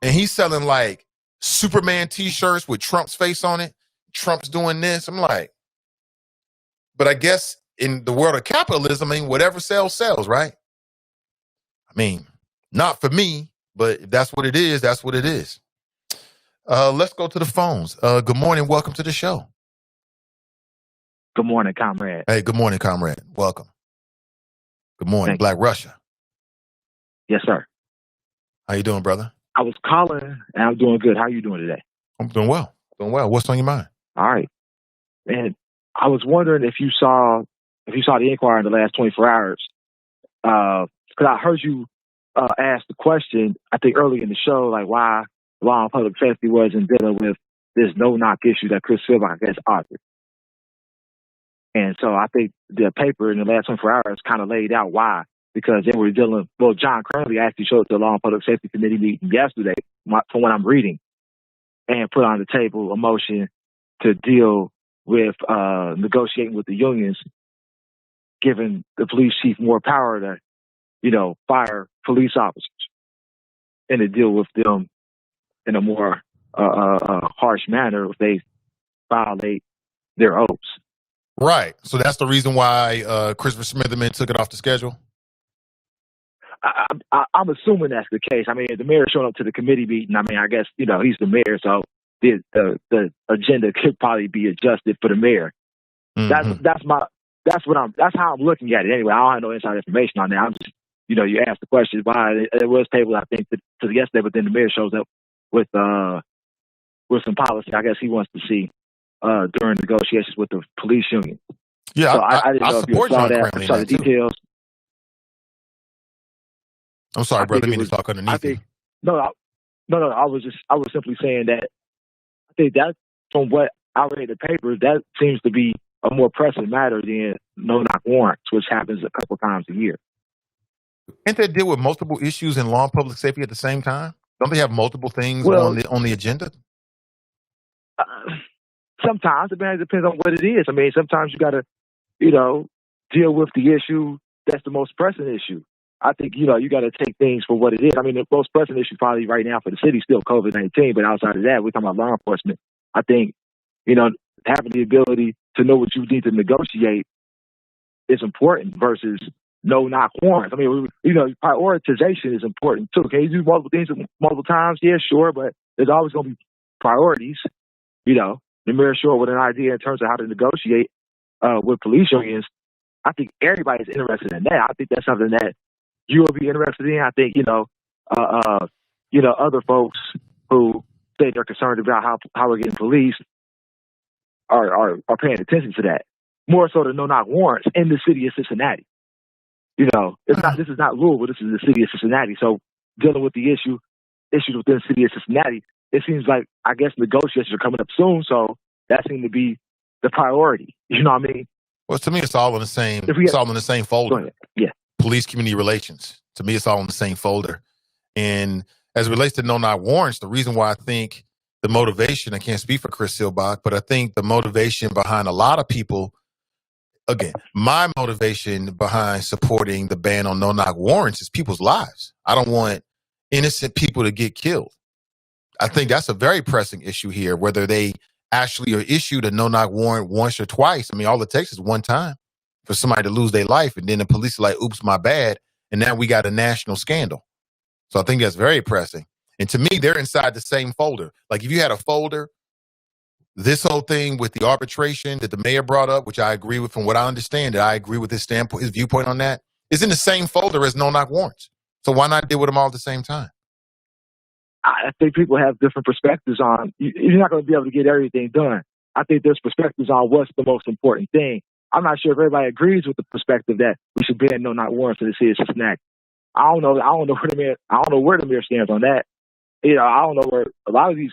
and he's selling like Superman t-shirts with Trump's face on it. Trump's doing this. I'm like, but I guess in the world of capitalism, I mean, whatever sells, right? I mean, not for me, but if that's what it is, that's what it is. Let's go to the phones. Good morning. Welcome to the show. Good morning, comrade. Hey, good morning, comrade. Welcome. Good morning, Thank Black Russia. Yes, sir. How you doing, brother? I was calling, and I'm doing good. How are you doing today? I'm doing well. Doing well. What's on your mind? All right. And I was wondering if you saw the inquiry in the last 24 hours. Because I heard you ask the question, I think early in the show, like why law and public safety wasn't dealing with this no-knock issue that Chris Philbin, I guess, authored. And so I think the paper in the last 24 hours kind of laid out why. Because they were dealing, John Curley actually showed the Law and Public Safety Committee meeting yesterday, from what I'm reading, and put on the table a motion to deal with negotiating with the unions, giving the police chief more power to, fire police officers and to deal with them in a more harsh manner if they violate their oaths. Right. So that's the reason why Christopher Smitherman took it off the schedule? I'm assuming that's the case. I mean, the mayor showing up to the committee meeting. I mean, I guess, he's the mayor, so the agenda could probably be adjusted for the mayor. Mm-hmm. That's how I'm looking at it anyway. I don't have no inside information on that. I'm just, you asked the question why it was tabled, I think, to yesterday, but then the mayor shows up with some policy I guess he wants to see during negotiations with the police union. Yeah, so I didn't know if you saw that. I saw the details. I'm sorry, brother. I didn't mean to talk underneath you. No. I was simply saying that I think that from what I read in the papers, that seems to be a more pressing matter than no-knock warrants, which happens a couple times a year. Can't they deal with multiple issues in law and public safety at the same time? Don't they have multiple things on the agenda? Sometimes it depends on what it is. I mean, sometimes you got to, deal with the issue that's the most pressing issue. I think, you got to take things for what it is. I mean, the most pressing issue probably right now for the city is still COVID-19, but outside of that, we're talking about law enforcement. I think, having the ability to know what you need to negotiate is important versus no-knock warrants. I mean, prioritization is important too. Can you do multiple things multiple times? Yeah, sure, but there's always going to be priorities. The mayor showed with an idea in terms of how to negotiate with police unions. I think everybody's interested in that. I think that's something that you will be interested in. I think, other folks who say they're concerned about how we're getting policed are paying attention to that. More so than no-knock warrants in the city of Cincinnati. This is not Louisville, this is the city of Cincinnati. So dealing with the issues within the city of Cincinnati, it seems like, I guess, negotiations are coming up soon. So that seemed to be the priority. You know what I mean? Well, to me, it's all in the same. It's all in the same folder. Yeah. Police community relations. To me, it's all in the same folder. And as it relates to no-knock warrants, the reason why I think the motivation, I can't speak for Chris Silbach, but I think the motivation behind a lot of people, again, my motivation behind supporting the ban on no-knock warrants is people's lives. I don't want innocent people to get killed. I think that's a very pressing issue here, whether they actually are issued a no-knock warrant once or twice. I mean, all it takes is one time for somebody to lose their life, and then the police are like, oops, my bad, and now we got a national scandal. So I think that's very pressing. And to me, they're inside the same folder. Like if you had a folder, this whole thing with the arbitration that the mayor brought up, which I agree with, from what I understand, that I agree with his standpoint, his viewpoint on that, is in the same folder as no-knock warrants. So why not deal with them all at the same time? I think people have different perspectives on, you're not going to be able to get everything done. I think there's perspectives on what's the most important thing. I'm not sure if everybody agrees with the perspective that we should ban no-knock warrants in the city of Cincinnati. I don't know where the mayor stands on that. I don't know where a lot of these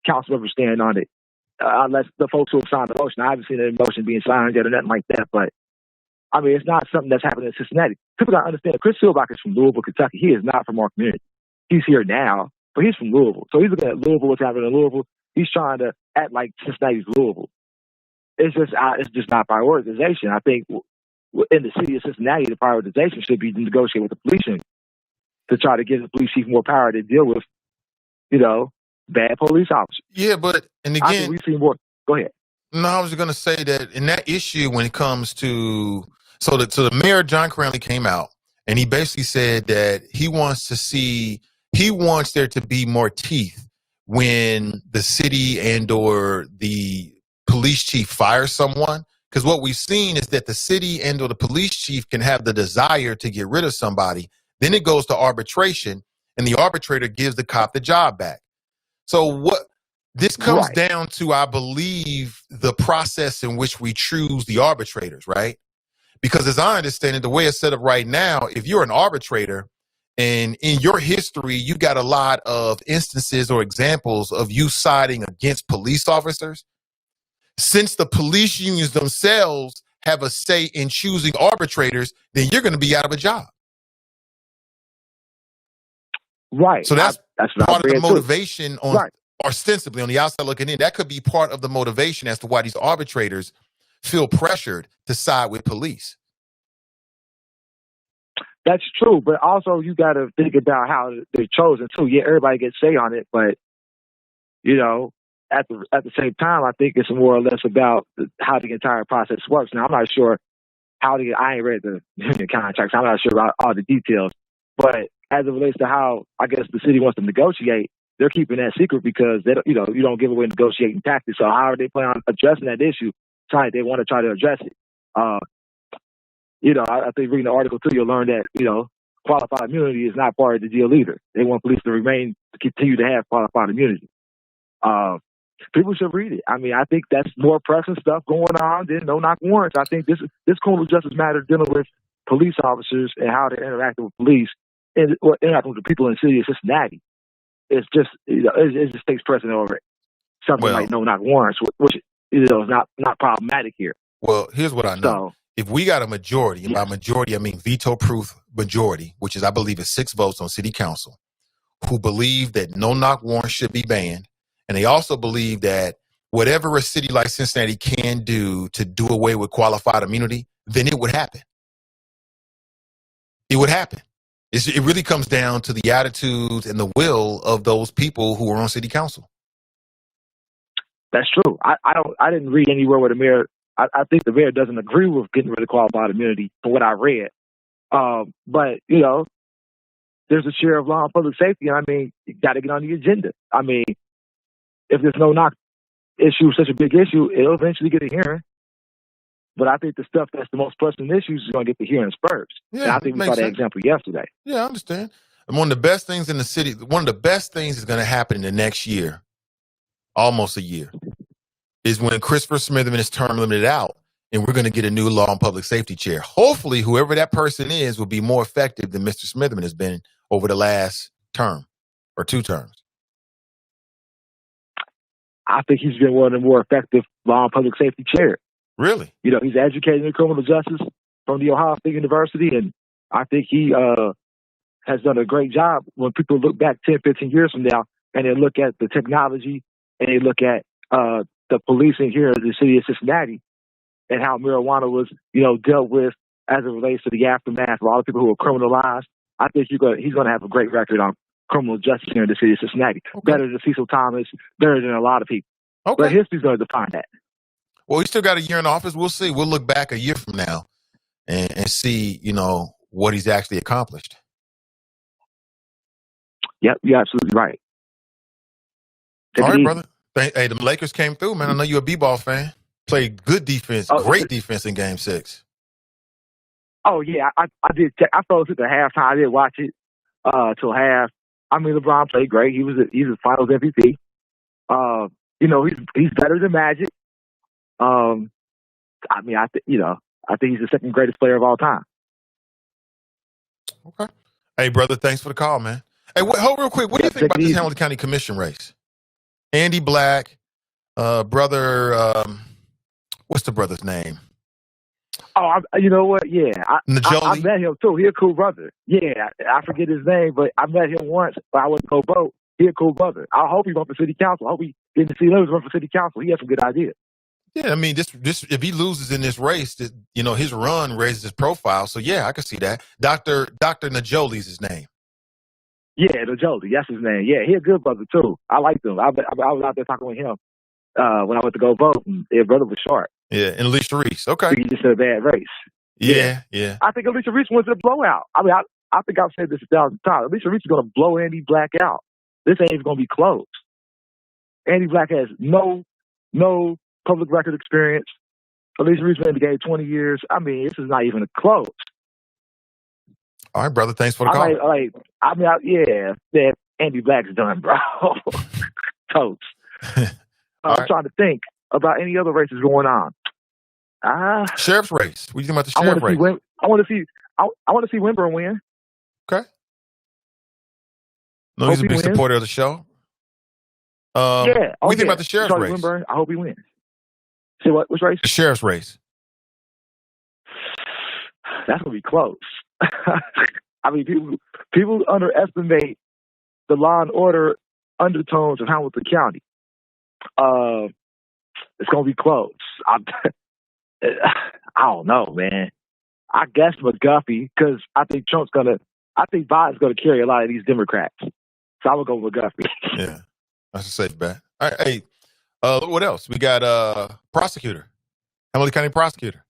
council members stand on it, unless the folks who have signed the motion. I haven't seen the motion being signed yet or nothing like that. But I mean, it's not something that's happening in Cincinnati. People got to understand. Chris Silbach is from Louisville, Kentucky. He is not from our community. He's here now, but he's from Louisville. So he's looking at Louisville, what's happening in Louisville. He's trying to act like Cincinnati's Louisville. It's just not prioritization. I think in the city of Cincinnati, the prioritization should be to negotiate with the police union to try to give the police chief more power to deal with bad police officers. Yeah, but and I think again, we've seen more. Go ahead. no, I was going to say that in that issue, when it comes to so the mayor John Cranley came out and he basically said that he wants there to be more teeth when the city and or the police chief fires someone. Because what we've seen is that the city and or the police chief can have the desire to get rid of somebody. Then it goes to arbitration, and the arbitrator gives the cop the job back. So what this comes down to, I believe, the process in which we choose the arbitrators, right? Because as I understand it, the way it's set up right now, if you're an arbitrator and in your history, you got a lot of instances or examples of you siding against police officers, since the police unions themselves have a say in choosing arbitrators, then you're going to be out of a job. Right. So that's part of the motivation ostensibly on the outside looking in. That could be part of the motivation as to why these arbitrators feel pressured to side with police. That's true, but also you got to think about how they're chosen too. Yeah, everybody gets say on it, but at the same time, I think it's more or less about how the entire process works. Now, I'm not sure I ain't read the contracts. I'm not sure about all the details, but as it relates to how I guess the city wants to negotiate, they're keeping that secret because they don't, you don't give away negotiating tactics. So how are they planning on addressing that issue? They want to try to address it. I think reading the article too, you'll learn that qualified immunity is not part of the deal either. They want police to continue to have qualified immunity. People should read it. I mean, I think that's more pressing stuff going on than no-knock warrants. I think this criminal justice matter dealing with police officers and how they're interacting with police and interacting with the people in the city of Cincinnati. It's just it just takes precedent over something like no-knock warrants, which is not problematic here. Well, here's what I know. So, if we got a majority, and by majority I mean veto-proof majority, which is I believe is 6 votes on city council, who believe that no-knock warrants should be banned, and they also believe that whatever a city like Cincinnati can do to do away with qualified immunity, then it would happen. It would happen. It really comes down to the attitudes and the will of those people who are on city council. That's true. I didn't read anywhere where the mayor. I think the mayor doesn't agree with getting rid of qualified immunity from what I read. But there's a chair of law and public safety, and I mean, you got to get on the agenda. I mean, if there's no knock issue, such a big issue, it'll eventually get a hearing. But I think the stuff that's the most pressing issues is going to get the hearings first. Yeah, and I think we saw that example yesterday. Yeah, I understand. And one of the best things in the city, one of the best things is going to happen in the next year, almost a year, is when Christopher Smitherman is term limited out, and we're going to get a new law and public safety chair. Hopefully, whoever that person is will be more effective than Mr. Smitherman has been over the last term or 2 terms. I think he's been one of the more effective law and public safety chairs. Really? He's educated in criminal justice from the Ohio State University, and I think he has done a great job. When people look back 10, 15 years from now, and they look at the technology, and they look at the policing here in the city of Cincinnati, and how marijuana was, dealt with as it relates to the aftermath of all the people who were criminalized, I think he's going to have a great record on criminal justice here in the city of Cincinnati. Okay. Better than Cecil Thomas, better than a lot of people. Okay. But history's going to define that. Well, we still got a year in office. We'll see. We'll look back a year from now and see, what he's actually accomplished. Yep, you're absolutely right. All right, brother. Hey, the Lakers came through, man. I know you're a B-ball fan. Played good defense, great defense in Game 6. Oh, yeah. I did. I fell asleep at halftime. I didn't watch it till half. I mean, LeBron played great. He's a Finals MVP. He's better than Magic. I think he's the second greatest player of all time. Okay. Hey, brother, thanks for the call, man. Hey, hold real quick. What do you think about this Hamilton County Commission race? Andy Black, brother, what's the brother's name? Oh, you know what? Yeah. I met him, too. He's a cool brother. Yeah, I forget his name, but I met him once, but I wouldn't go vote. He's a cool brother. I hope he runs for city council. I hope he gets to see him run for city council. He has some good ideas. Yeah, I mean, this if he loses in this race, his run raises his profile. So, yeah, I can see that. Dr. Najoli's his name. Yeah, the Jody. That's his name. Yeah, he a good brother, too. I liked him. I was out there talking with him when I went to go vote. And his brother was sharp. Yeah, and Alicia Reese. Okay. He just had a bad race. Yeah. I think Alicia Reese went to the blowout. I mean, I think I've said this 1,000 times. Alicia Reese is going to blow Andy Black out. This ain't even going to be close. Andy Black has no public record experience. Alicia Reese been in the game 20 years. I mean, this is not even close. All right, brother. Thanks for the call. Yeah, Andy Black's done, bro. Totes. I'm trying to think about any other races going on. Sheriff's race. What do you think about the sheriff race? I want to see Winburn win. Okay. No, he's a big supporter of the show. What do you think about the sheriff's race? Winburn, I hope he wins. See what? Which race? The sheriff's race. That's gonna be close. I mean, people underestimate the law and order undertones of Hamilton County. It's gonna be close. I don't know, man. I guess McGuffey, because I think Biden's gonna carry a lot of these Democrats. So I would go with McGuffey. Yeah, that's a safe bet. All right, hey, what else? We got prosecutor, Hamilton County prosecutor.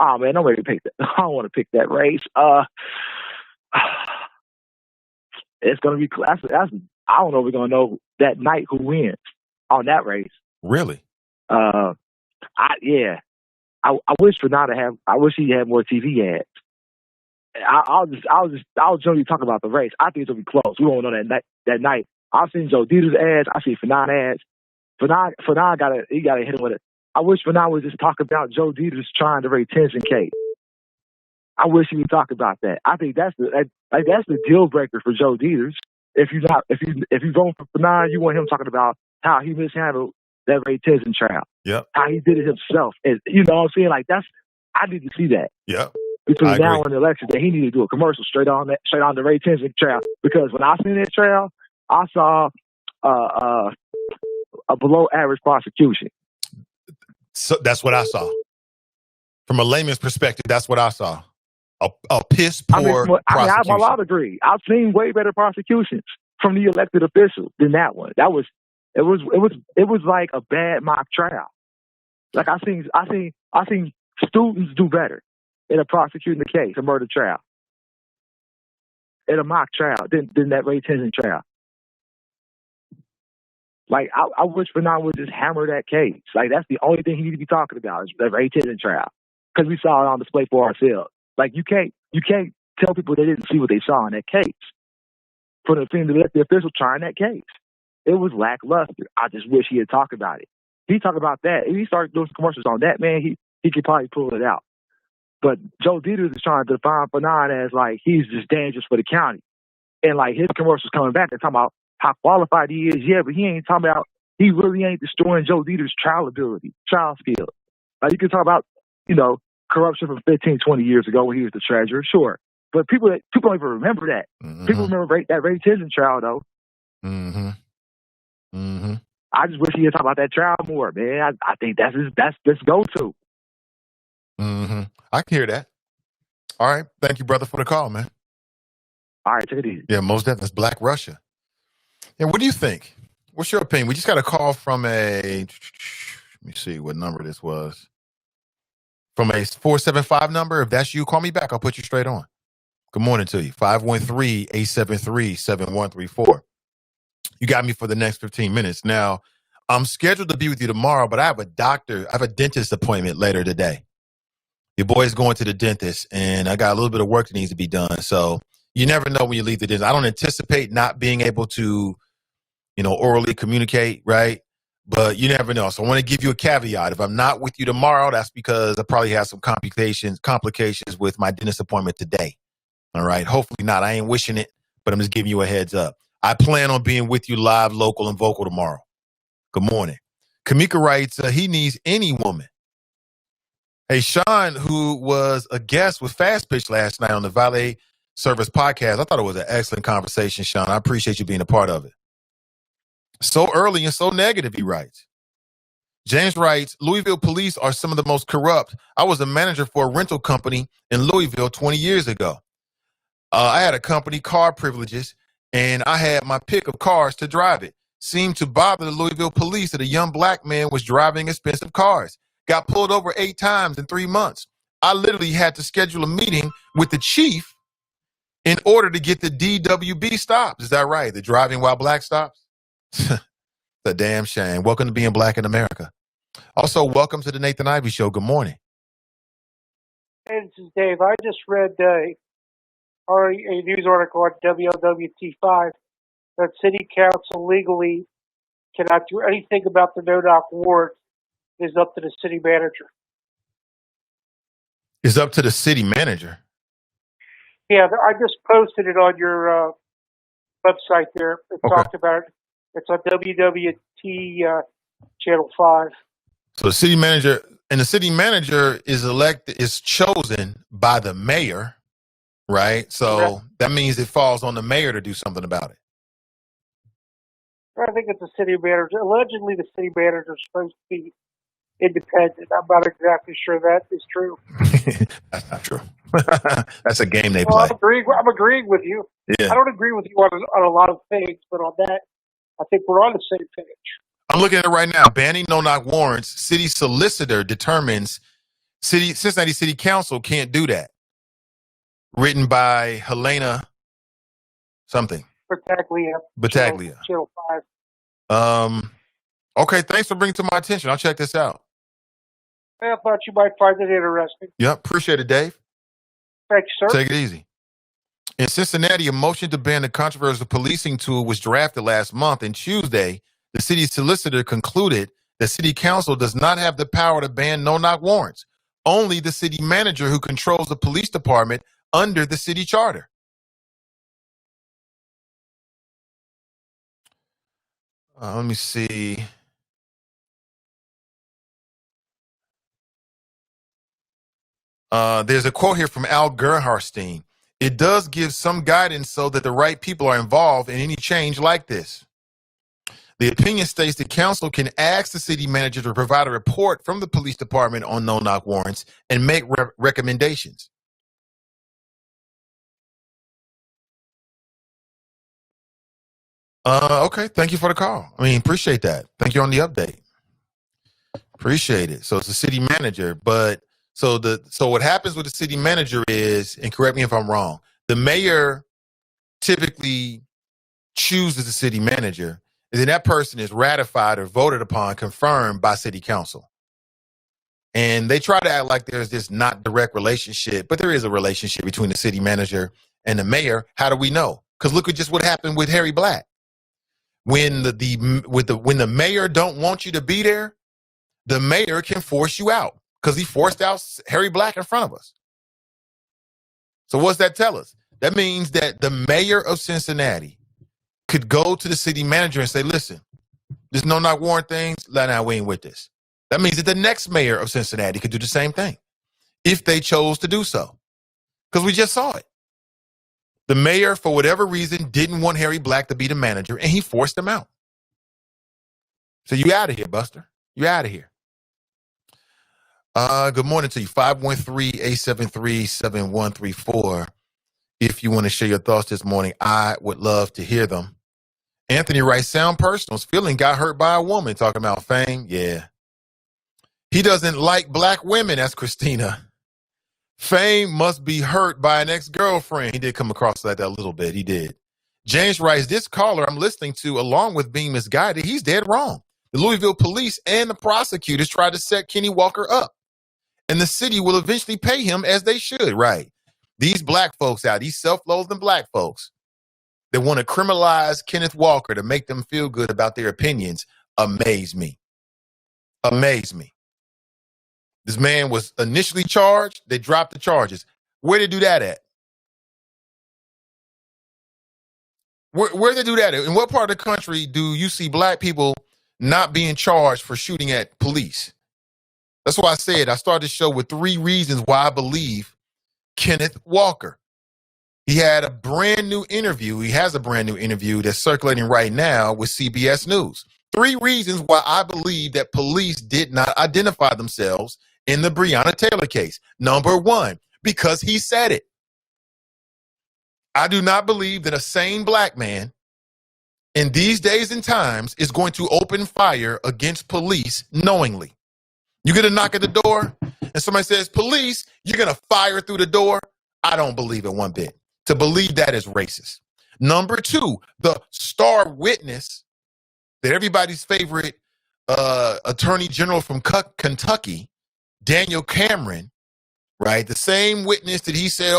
Oh man, nobody pick that. I don't want to pick that race. It's gonna be. I don't know if we're gonna know that night who wins on that race. Really? I wish I wish he had more TV ads. I'll generally talk about the race. I think it's gonna be close. We won't know that night. I've seen Joe Dieter's ads. I see Fanon ads. Fanon gotta hit him with it. I wish Fanon would just talk about Joe Dieter's trying to raise tension case. I wish he would talk about that. I think that's the deal breaker for Joe Dieter's. If you vote for Fanon, you want him talking about how he mishandled that Ray Tension trial. Yep. How he did it himself. And you know what I'm saying? Like I need to see that. Yep. Between now and the election, that he needed to do a commercial straight on the Ray Tension trial. Because when I seen that trial, I saw a below average prosecution. So that's what I saw. From a layman's perspective, that's what I saw. A piss poor prosecution. I agree. I've seen way better prosecutions from the elected officials than that one. It was like a bad mock trial. Like I seen students do better in a prosecuting the case, a murder trial, in a mock trial than that Ray Tension trial. Like I wish Fanon would just hammer that case. Like that's the only thing he needs to be talking about is the Ray Tension trial, because we saw it on display for ourselves. Like you can't tell people they didn't see what they saw in that case. For the official trying that case, it was lackluster. I just wish he had talked about it. He talked about that. If he started doing commercials on that, man, he could probably pull it out. But Joe Dieter is trying to define Fanon as like he's just dangerous for the county, and like his commercials coming back and talking about how qualified he is. Yeah, but he ain't talking about he really ain't destroying Joe Dieter's trial skills. Like you can talk about corruption from 15, 20 years ago when he was the treasurer, sure. But people don't even remember that. Mm-hmm. People remember that Ray Tension trial, though. Mm-hmm. Mm-hmm. I just wish he had talked about that trial more, man. I think that's his go-to. Mm-hmm. I can hear that. All right. Thank you, brother, for the call, man. All right, take it easy. Yeah, most definitely. That's Black Russia. And what do you think? What's your opinion? We just got a call from let me see what number this was. From a 475 number. If that's you, call me back. I'll put you straight on. Good morning to you. 513-873-7134. You got me for the next 15 minutes. Now, I'm scheduled to be with you tomorrow, but I have a dentist appointment later today. Your boy's going to the dentist, and I got a little bit of work that needs to be done. So you never know when you leave the dentist. I don't anticipate not being able to, orally communicate, right? But you never know. So I want to give you a caveat. If I'm not with you tomorrow, that's because I probably have some complications with my dentist appointment today. All right. Hopefully not. I ain't wishing it, but I'm just giving you a heads up. I plan on being with you live, local, and vocal tomorrow. Good morning. Kamika writes, he needs any woman. Hey, Sean, who was a guest with Fast Pitch last night on the Valet Service podcast, I thought it was an excellent conversation, Sean. I appreciate you being a part of it. So early and so negative, he writes. James writes, Louisville police are some of the most corrupt. I was a manager for a rental company in Louisville 20 years ago. I had a company, car privileges, and I had my pick of cars to drive it. Seemed to bother the Louisville police that a young black man was driving expensive cars. Got pulled over 8 times in 3 months. I literally had to schedule a meeting with the chief in order to get the DWB stops. Is that right? The driving while black stops? It's a damn shame. Welcome to being black in America. Also, welcome to the Nathan Ivey Show. Good morning. Hey, this is Dave. I just read a news article on WLWT5 that city council legally cannot do anything about the no-knock warrant. Is up to the city manager. It's up to the city manager? Yeah, I just posted it on your website there. It talked about it. It's on WWT Channel 5. So the city manager is chosen by the mayor, right? So that means it falls on the mayor to do something about it. I think it's the city manager. Allegedly, the city manager is supposed to be independent. I'm not exactly sure that is true. That's not true. That's a game they play. I'm agreeing with you. Yeah. I don't agree with you on a lot of things, but on that, I think we're on the same page. I'm looking at it right now. Banning no-knock warrants. City solicitor determines Cincinnati City Council can't do that. Written by Helena something. Battaglia. Channel 5. Okay, thanks for bringing it to my attention. I'll check this out. I thought you might find it interesting. Yep, appreciate it, Dave. Thank you, sir. Take it easy. In Cincinnati, a motion to ban the controversial policing tool was drafted last month, and Tuesday, the city solicitor concluded that city council does not have the power to ban no-knock warrants. Only the city manager who controls the police department under the city charter. Let me see. There's a quote here from Al Gerharstein. It does give some guidance so that the right people are involved in any change like this. The opinion states the council can ask the city manager to provide a report from the police department on no-knock warrants and make recommendations. Okay, thank you for the call. Appreciate that. Thank you on the update. Appreciate it. So it's the city manager, but so what happens with the city manager is, and correct me if I'm wrong, the mayor typically chooses the city manager, and then that person is ratified or voted upon, confirmed by city council. And they try to act like there's this not direct relationship, but there is a relationship between the city manager and the mayor. How do we know? Because look at just what happened with Harry Black. When the mayor don't want you to be there, the mayor can force you out because he forced out Harry Black in front of us. So what's that tell us? That means that the mayor of Cincinnati could go to the city manager and say, listen, this no-knock warrant things, now we ain't with this. That means that the next mayor of Cincinnati could do the same thing if they chose to do so. Because we just saw it. The mayor, for whatever reason, didn't want Harry Black to be the manager, and he forced him out. So you out of here, Buster. You out of here. Good morning to you. 513-873-7134. If you want to share your thoughts this morning, I would love to hear them. Anthony writes, sound personal. Feeling got hurt by a woman. Talking about fame. Yeah. He doesn't like black women. That's Christina. Fame must be hurt by an ex-girlfriend. He did come across like that a little bit. He did. James writes, this caller I'm listening to, along with being misguided, he's dead wrong. The Louisville police and the prosecutors tried to set Kenny Walker up, and the city will eventually pay him as they should, right? These black folks out, these self-loathing black folks that want to criminalize Kenneth Walker to make them feel good about their opinions amaze me. Amaze me. This man was initially charged. They dropped the charges. Where did they do that at? Where did they do that at? In what part of the country do you see black people not being charged for shooting at police? That's why I said I started the show with 3 reasons why I believe Kenneth Walker. He had a brand new interview. He has a brand new interview that's circulating right now with CBS News. 3 reasons why I believe that police did not identify themselves in the Breonna Taylor case. Number 1, because he said it. I do not believe that a sane black man in these days and times is going to open fire against police knowingly. You get a knock at the door and somebody says, police, you're going to fire through the door. I don't believe it one bit. To believe that is racist. Number two, the star witness that everybody's favorite attorney general from Kentucky, Daniel Cameron, right? The same witness that he said,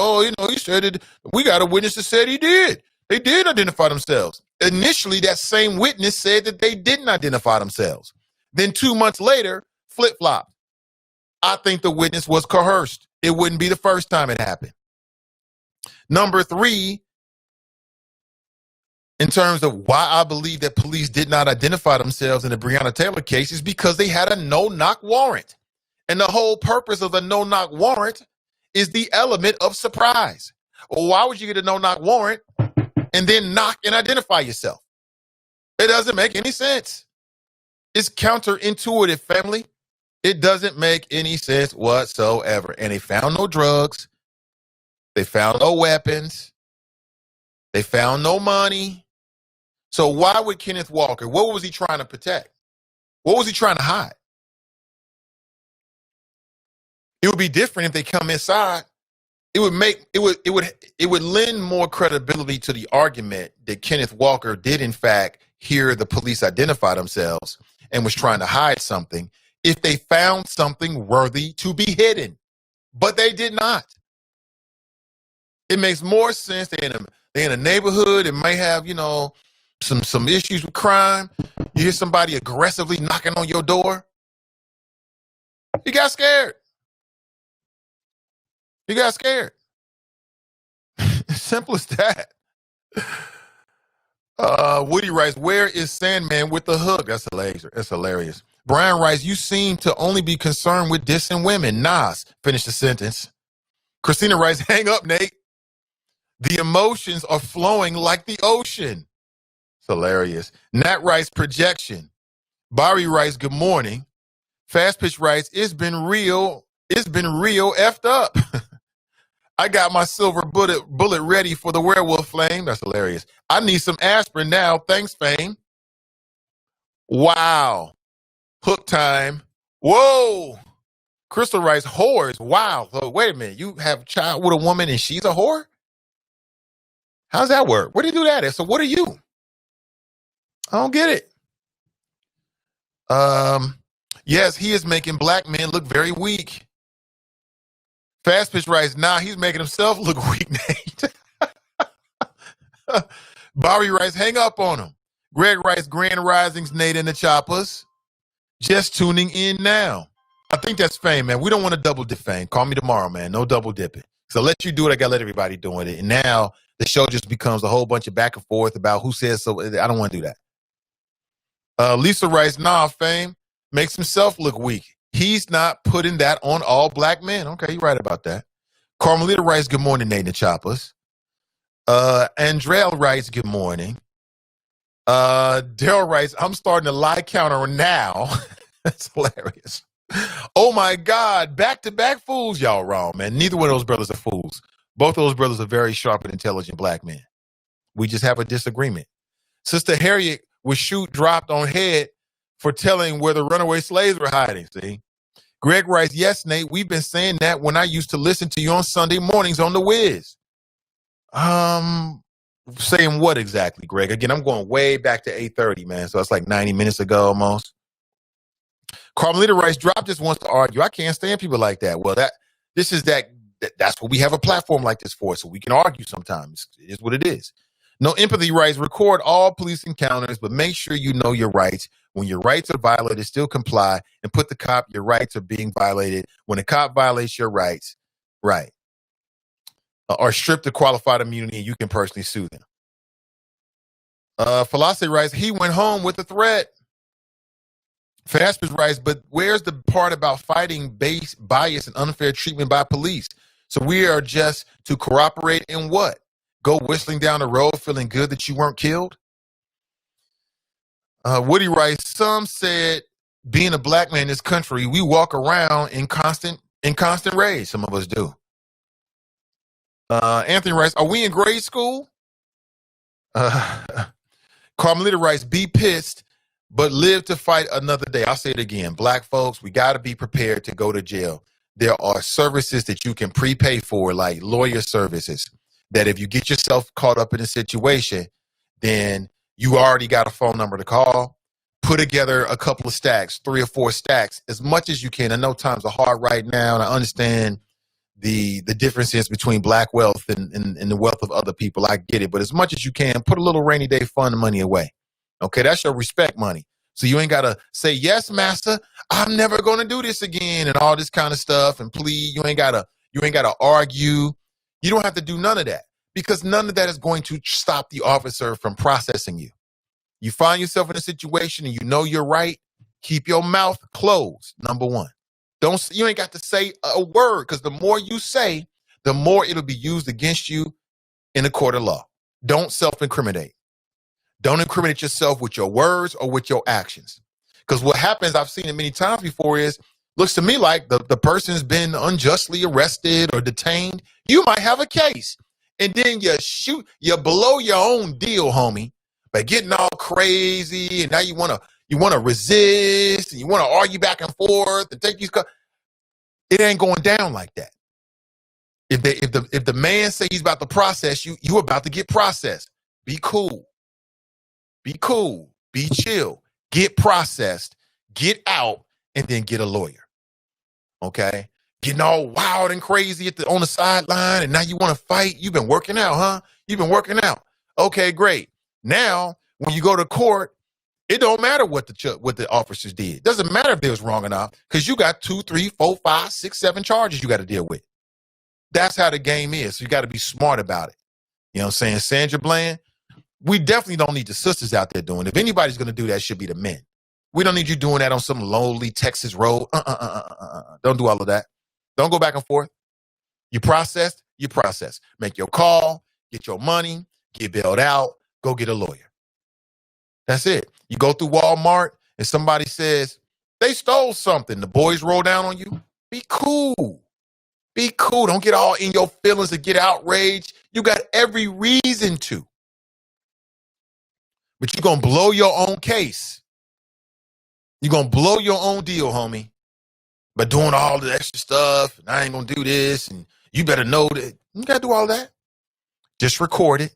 he said it. We got a witness that said he did. They did identify themselves. Initially, that same witness said that they didn't identify themselves. Then 2 months later, flip-flop. I think the witness was coerced. It wouldn't be the first time it happened. Number three, in terms of why I believe that police did not identify themselves in the Breonna Taylor case, is because they had a no-knock warrant. And the whole purpose of the no-knock warrant is the element of surprise. Well, why would you get a no-knock warrant and then knock and identify yourself? It doesn't make any sense. It's counterintuitive, family. It doesn't make any sense whatsoever. And they found no drugs. They found no weapons. They found no money. So why would Kenneth Walker, what was he trying to protect? What was he trying to hide? It would be different if they come inside. It would lend more credibility to the argument that Kenneth Walker did in fact hear the police identify themselves and was trying to hide something if they found something worthy to be hidden. But they did not. It makes more sense. They're in a neighborhood and may have, some issues with crime. You hear somebody aggressively knocking on your door. You got scared. You got scared. Simple as that. Woody writes, where is Sandman with the hook? That's hilarious. Brian writes, you seem to only be concerned with dissing women. Nas, finish the sentence. Christina writes, hang up, Nate. The emotions are flowing like the ocean. It's hilarious. Nat writes, projection. Barry writes, good morning. Fast Pitch writes, it's been real effed up. I got my silver bullet ready for the werewolf flame. That's hilarious. I need some aspirin now. Thanks, Fame. Wow. Hook time. Whoa. Crystal writes, whores. Wow. So wait a minute. You have a child with a woman and she's a whore? How's that work? Where do you do that at? So what are you? I don't get it. Yes, he is making black men look very weak. Fast Pitch writes, he's making himself look weak, Nate. Barry writes, hang up on him. Greg writes, Grand Risings, Nate and the Choppers. Just tuning in now. I think that's Fame, man. We don't want to double dip, Fame. Call me tomorrow, man. No double dipping. So let you do it. I got to let everybody doing it. And now the show just becomes a whole bunch of back and forth about who says so. I don't want to do that. Lisa writes, Fame makes himself look weak. He's not putting that on all black men. Okay, you're right about that. Carmelita writes, good morning, Nate and the Choppers. Andrell writes, good morning. Daryl writes, I'm starting to lie counter now. That's hilarious. Oh, my God. Back-to-back fools. Y'all wrong, man. Neither one of those brothers are fools. Both of those brothers are very sharp and intelligent black men. We just have a disagreement. Sister Harriet was dropped on head for telling where the runaway slaves were hiding, see? Greg writes, yes, Nate, we've been saying that when I used to listen to you on Sunday mornings on The Wiz. Saying what exactly, Greg? Again, I'm going way back to 8:30, man, so it's like 90 minutes ago almost. Carmelita writes, Drop just wants to argue. I can't stand people like that. Well, that's what we have a platform like this for, so we can argue sometimes. It is what it is. No Empathy writes, record all police encounters, but make sure you know your rights. When your rights are violated, still comply and put the cop, your rights are being violated. When a cop violates your rights, right, or stripped of qualified immunity, and you can personally sue them. Philosophy writes, he went home with a threat. Faspers writes, but where's the part about fighting bias and unfair treatment by police? So we are just to cooperate in what? Go whistling down the road feeling good that you weren't killed? Woody writes, some said being a black man in this country, we walk around in constant rage. Some of us do. Anthony writes, are we in grade school? Carmelita writes, be pissed, but live to fight another day. I'll say it again. Black folks, we got to be prepared to go to jail. There are services that you can prepay for, like lawyer services, that if you get yourself caught up in a situation, then you already got a phone number to call. Put together a couple of stacks, 3 or 4 stacks, as much as you can. I know times are hard right now, and I understand the differences between black wealth and the wealth of other people. I get it. But as much as you can, put a little rainy day fund money away. Okay, that's your respect money. So you ain't got to say, yes, master, I'm never going to do this again and all this kind of stuff and plead. You ain't got to argue. You don't have to do none of that because none of that is going to stop the officer from processing you. You find yourself in a situation and you know you're right, keep your mouth closed, number one. You ain't got to say a word because the more you say, the more it'll be used against you in a court of law. Don't self-incriminate. Don't incriminate yourself with your words or with your actions. Because what happens, I've seen it many times before, looks to me like the person's been unjustly arrested or detained. You might have a case. And then you blow your own deal, homie, by getting all crazy. And now you want to resist and you want to argue back and forth and take these. It ain't going down like that. If the man say he's about to process you, you about to get processed. Be cool. Be cool. Be chill. Get processed. Get out, and then get a lawyer. Okay? Getting all wild and crazy on the sideline, and now you want to fight. You've been working out, huh? You've been working out. Okay, great. Now, when you go to court, it don't matter what the officers did. It doesn't matter if they was wrong or not, because you got 2, 3, 4, 5, 6, 7 charges you got to deal with. That's how the game is. So you got to be smart about it. You know what I'm saying? Sandra Bland, we definitely don't need the sisters out there doing it. If anybody's going to do that, it should be the men. We don't need you doing that on some lonely Texas road. Don't do all of that. Don't go back and forth. You process. Make your call, get your money, get bailed out, go get a lawyer. That's it. You go through Walmart and somebody says, they stole something. The boys roll down on you. Be cool. Be cool. Don't get all in your feelings and get outraged. You got every reason to. But you're going to blow your own case. You're going to blow your own deal, homie. By doing all the extra stuff. And I ain't going to do this. And you better know that. You got to do all that. Just record it.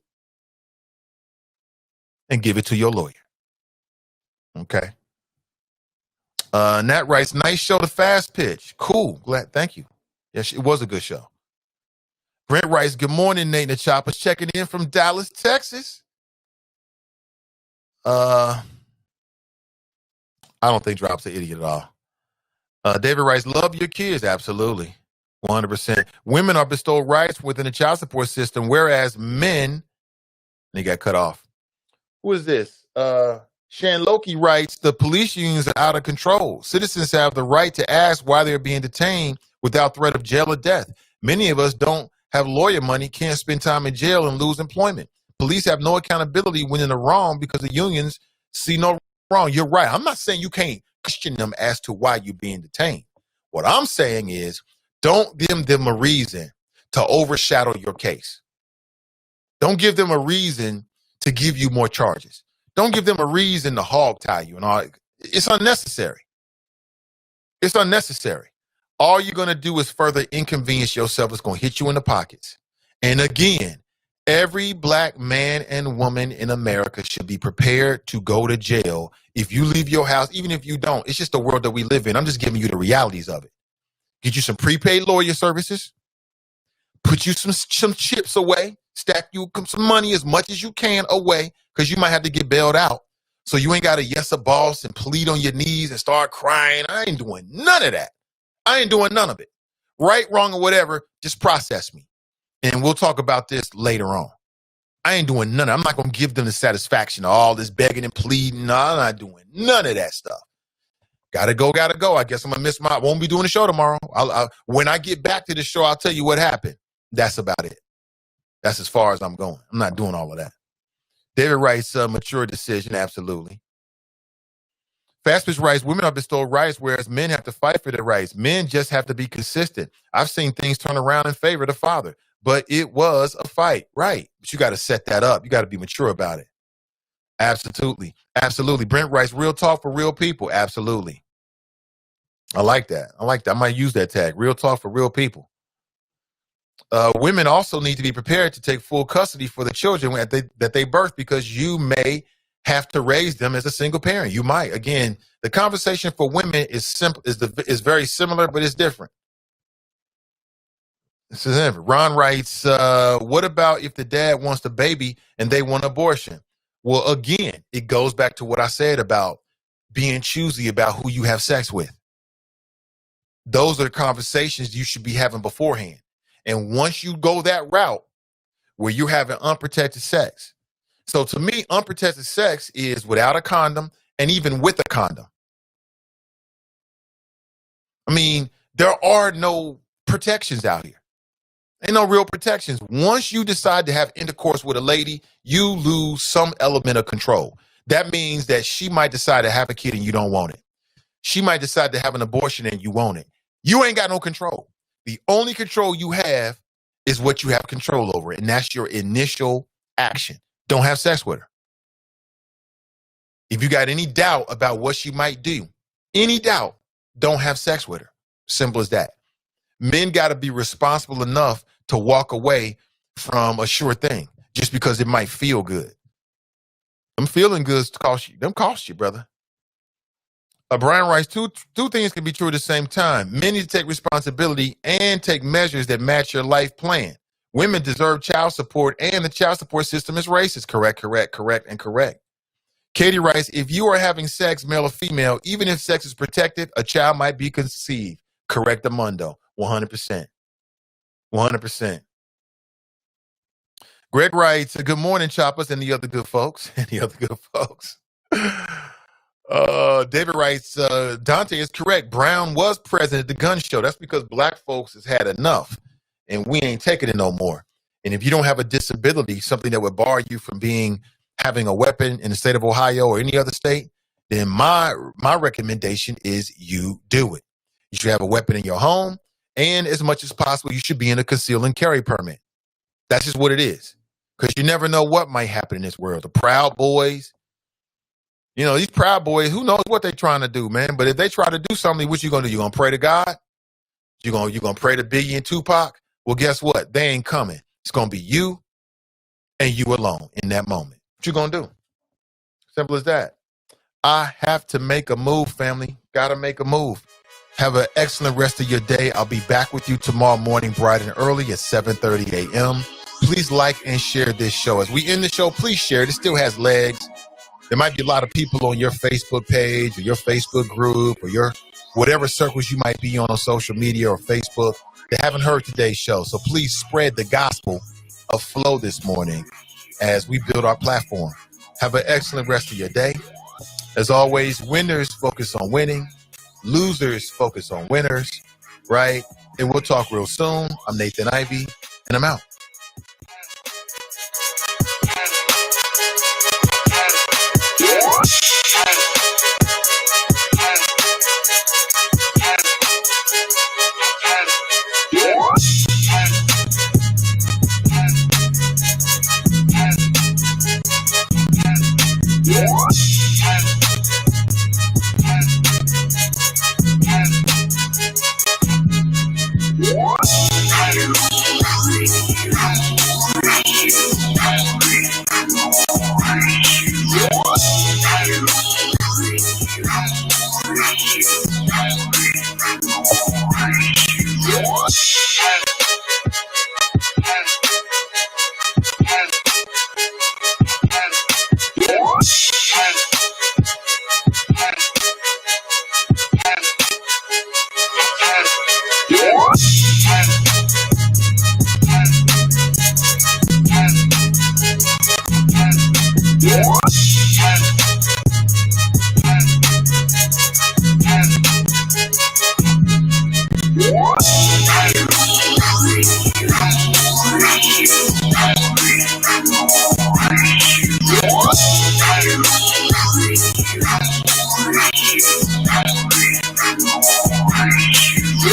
And give it to your lawyer. Okay. Nat writes, nice show, The Fast Pitch. Cool. Glad. Thank you. Yes, it was a good show. Brent writes, good morning, Nate and the Choppers. Checking in from Dallas, Texas. I don't think Drop's an idiot at all. David writes, love your kids. Absolutely. 100%. Women are bestowed rights within the child support system, whereas men, they got cut off. Who is this? Shan Loki writes, the police unions are out of control. Citizens have the right to ask why they're being detained without threat of jail or death. Many of us don't have lawyer money, can't spend time in jail and lose employment. Police have no accountability when in the wrong because the unions see no wrong. You're right. I'm not saying you can't question them as to why you're being detained. What I'm saying is don't give them a reason to overshadow your case. Don't give them a reason to give you more charges. Don't give them a reason to hog tie you and all. It's unnecessary. It's unnecessary. All you're going to do is further inconvenience yourself. It's going to hit you in the pockets. And again, every black man and woman in America should be prepared to go to jail if you leave your house, even if you don't. It's just the world that we live in. I'm just giving you the realities of it. Get you some prepaid lawyer services. Put you some chips away. Stack you some money as much as you can away because you might have to get bailed out. So you ain't got to yes a boss and plead on your knees and start crying. I ain't doing none of that. I ain't doing none of it. Right, wrong, or whatever, just process me. And we'll talk about this later on. I ain't doing none of it. I'm not going to give them the satisfaction of all this begging and pleading. No, I'm not doing none of that stuff. Gotta go. I guess I'm going to miss I won't be doing the show tomorrow. When I get back to the show, I'll tell you what happened. That's about it. That's as far as I'm going. I'm not doing all of that. David writes, mature decision, absolutely. Fastpitch writes, women are bestowed rights, whereas men have to fight for their rights. Men just have to be consistent. I've seen things turn around in favor of the father. but it was a fight, right? But you got to set that up. You got to be mature about it. Absolutely. Absolutely. Brent writes, real talk for real people. Absolutely. I like that. I might use that tag. Real talk for real people. Women also need to be prepared to take full custody for the children that they birth, because you may have to raise them as a single parent. You might. Again, the conversation for women is simple, is very similar, but it's different. This is different. Ron writes, what about if the dad wants the baby and they want abortion? Well, again, it goes back to what I said about being choosy about who you have sex with. Those are the conversations you should be having beforehand. And once you go that route where you're having unprotected sex. So to me, unprotected sex is without a condom and even with a condom. I mean, there are no protections out here. Ain't no real protections. Once you decide to have intercourse with a lady, you lose some element of control. That means that she might decide to have a kid and you don't want it. She might decide to have an abortion and you want it. You ain't got no control. The only control you have is what you have control over, and that's your initial action. Don't have sex with her. If you got any doubt about what she might do, any doubt, don't have sex with her. Simple as that. Men got to be responsible enough to walk away from a sure thing just because it might feel good. Them feeling goods cost you, brother. Brian writes, two things can be true at the same time. Men need to take responsibility and take measures that match your life plan. Women deserve child support, and the child support system is racist. Correct. Katie writes, if you are having sex, male or female, even if sex is protected, a child might be conceived. Correct, Amundo. 100%. 100%. Greg writes, good morning, Choppers, and the other good folks. David writes, Dante is correct. Brown was present at the gun show. That's because black folks has had enough, and we ain't taking it no more. And if you don't have a disability, something that would bar you from having a weapon in the state of Ohio or any other state, then my recommendation is you do it. You should have a weapon in your home, and as much as possible, you should be in a conceal and carry permit. That's just what it is, because you never know what might happen in this world. The Proud Boys, these Proud Boys, who knows what they're trying to do, man? But if they try to do something, what you gonna do? You gonna pray to God? You gonna pray to Biggie and Tupac? Well, guess what? They ain't coming. It's gonna be you and you alone in that moment. What you gonna do? Simple as that. I have to make a move, family. Gotta make a move. Have an excellent rest of your day. I'll be back with you tomorrow morning, bright and early at 7:30 a.m. Please like and share this show. As we end the show, please share it. It still has legs. There might be a lot of people on your Facebook page or your Facebook group or your whatever circles you might be on social media or Facebook that haven't heard today's show. So please spread the gospel of flow this morning as we build our platform. Have an excellent rest of your day. As always, winners focus on winning. Losers focus on winners, right? And we'll talk real soon. I'm Nathan Ivey, and I'm out.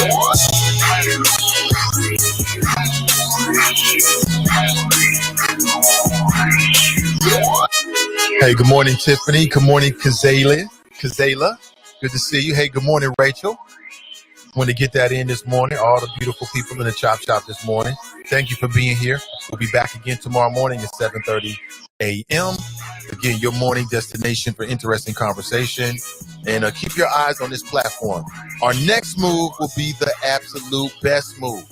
Yeah. Hey, good morning, Tiffany. Good morning, Kazayla. Good to see you. Hey, good morning, Rachel. Want to get that in this morning. All the beautiful people in the Chop Shop this morning. Thank you for being here. We'll be back again tomorrow morning at 7:30 a.m. Again, your morning destination for interesting conversation. And keep your eyes on this platform. Our next move will be the absolute best move.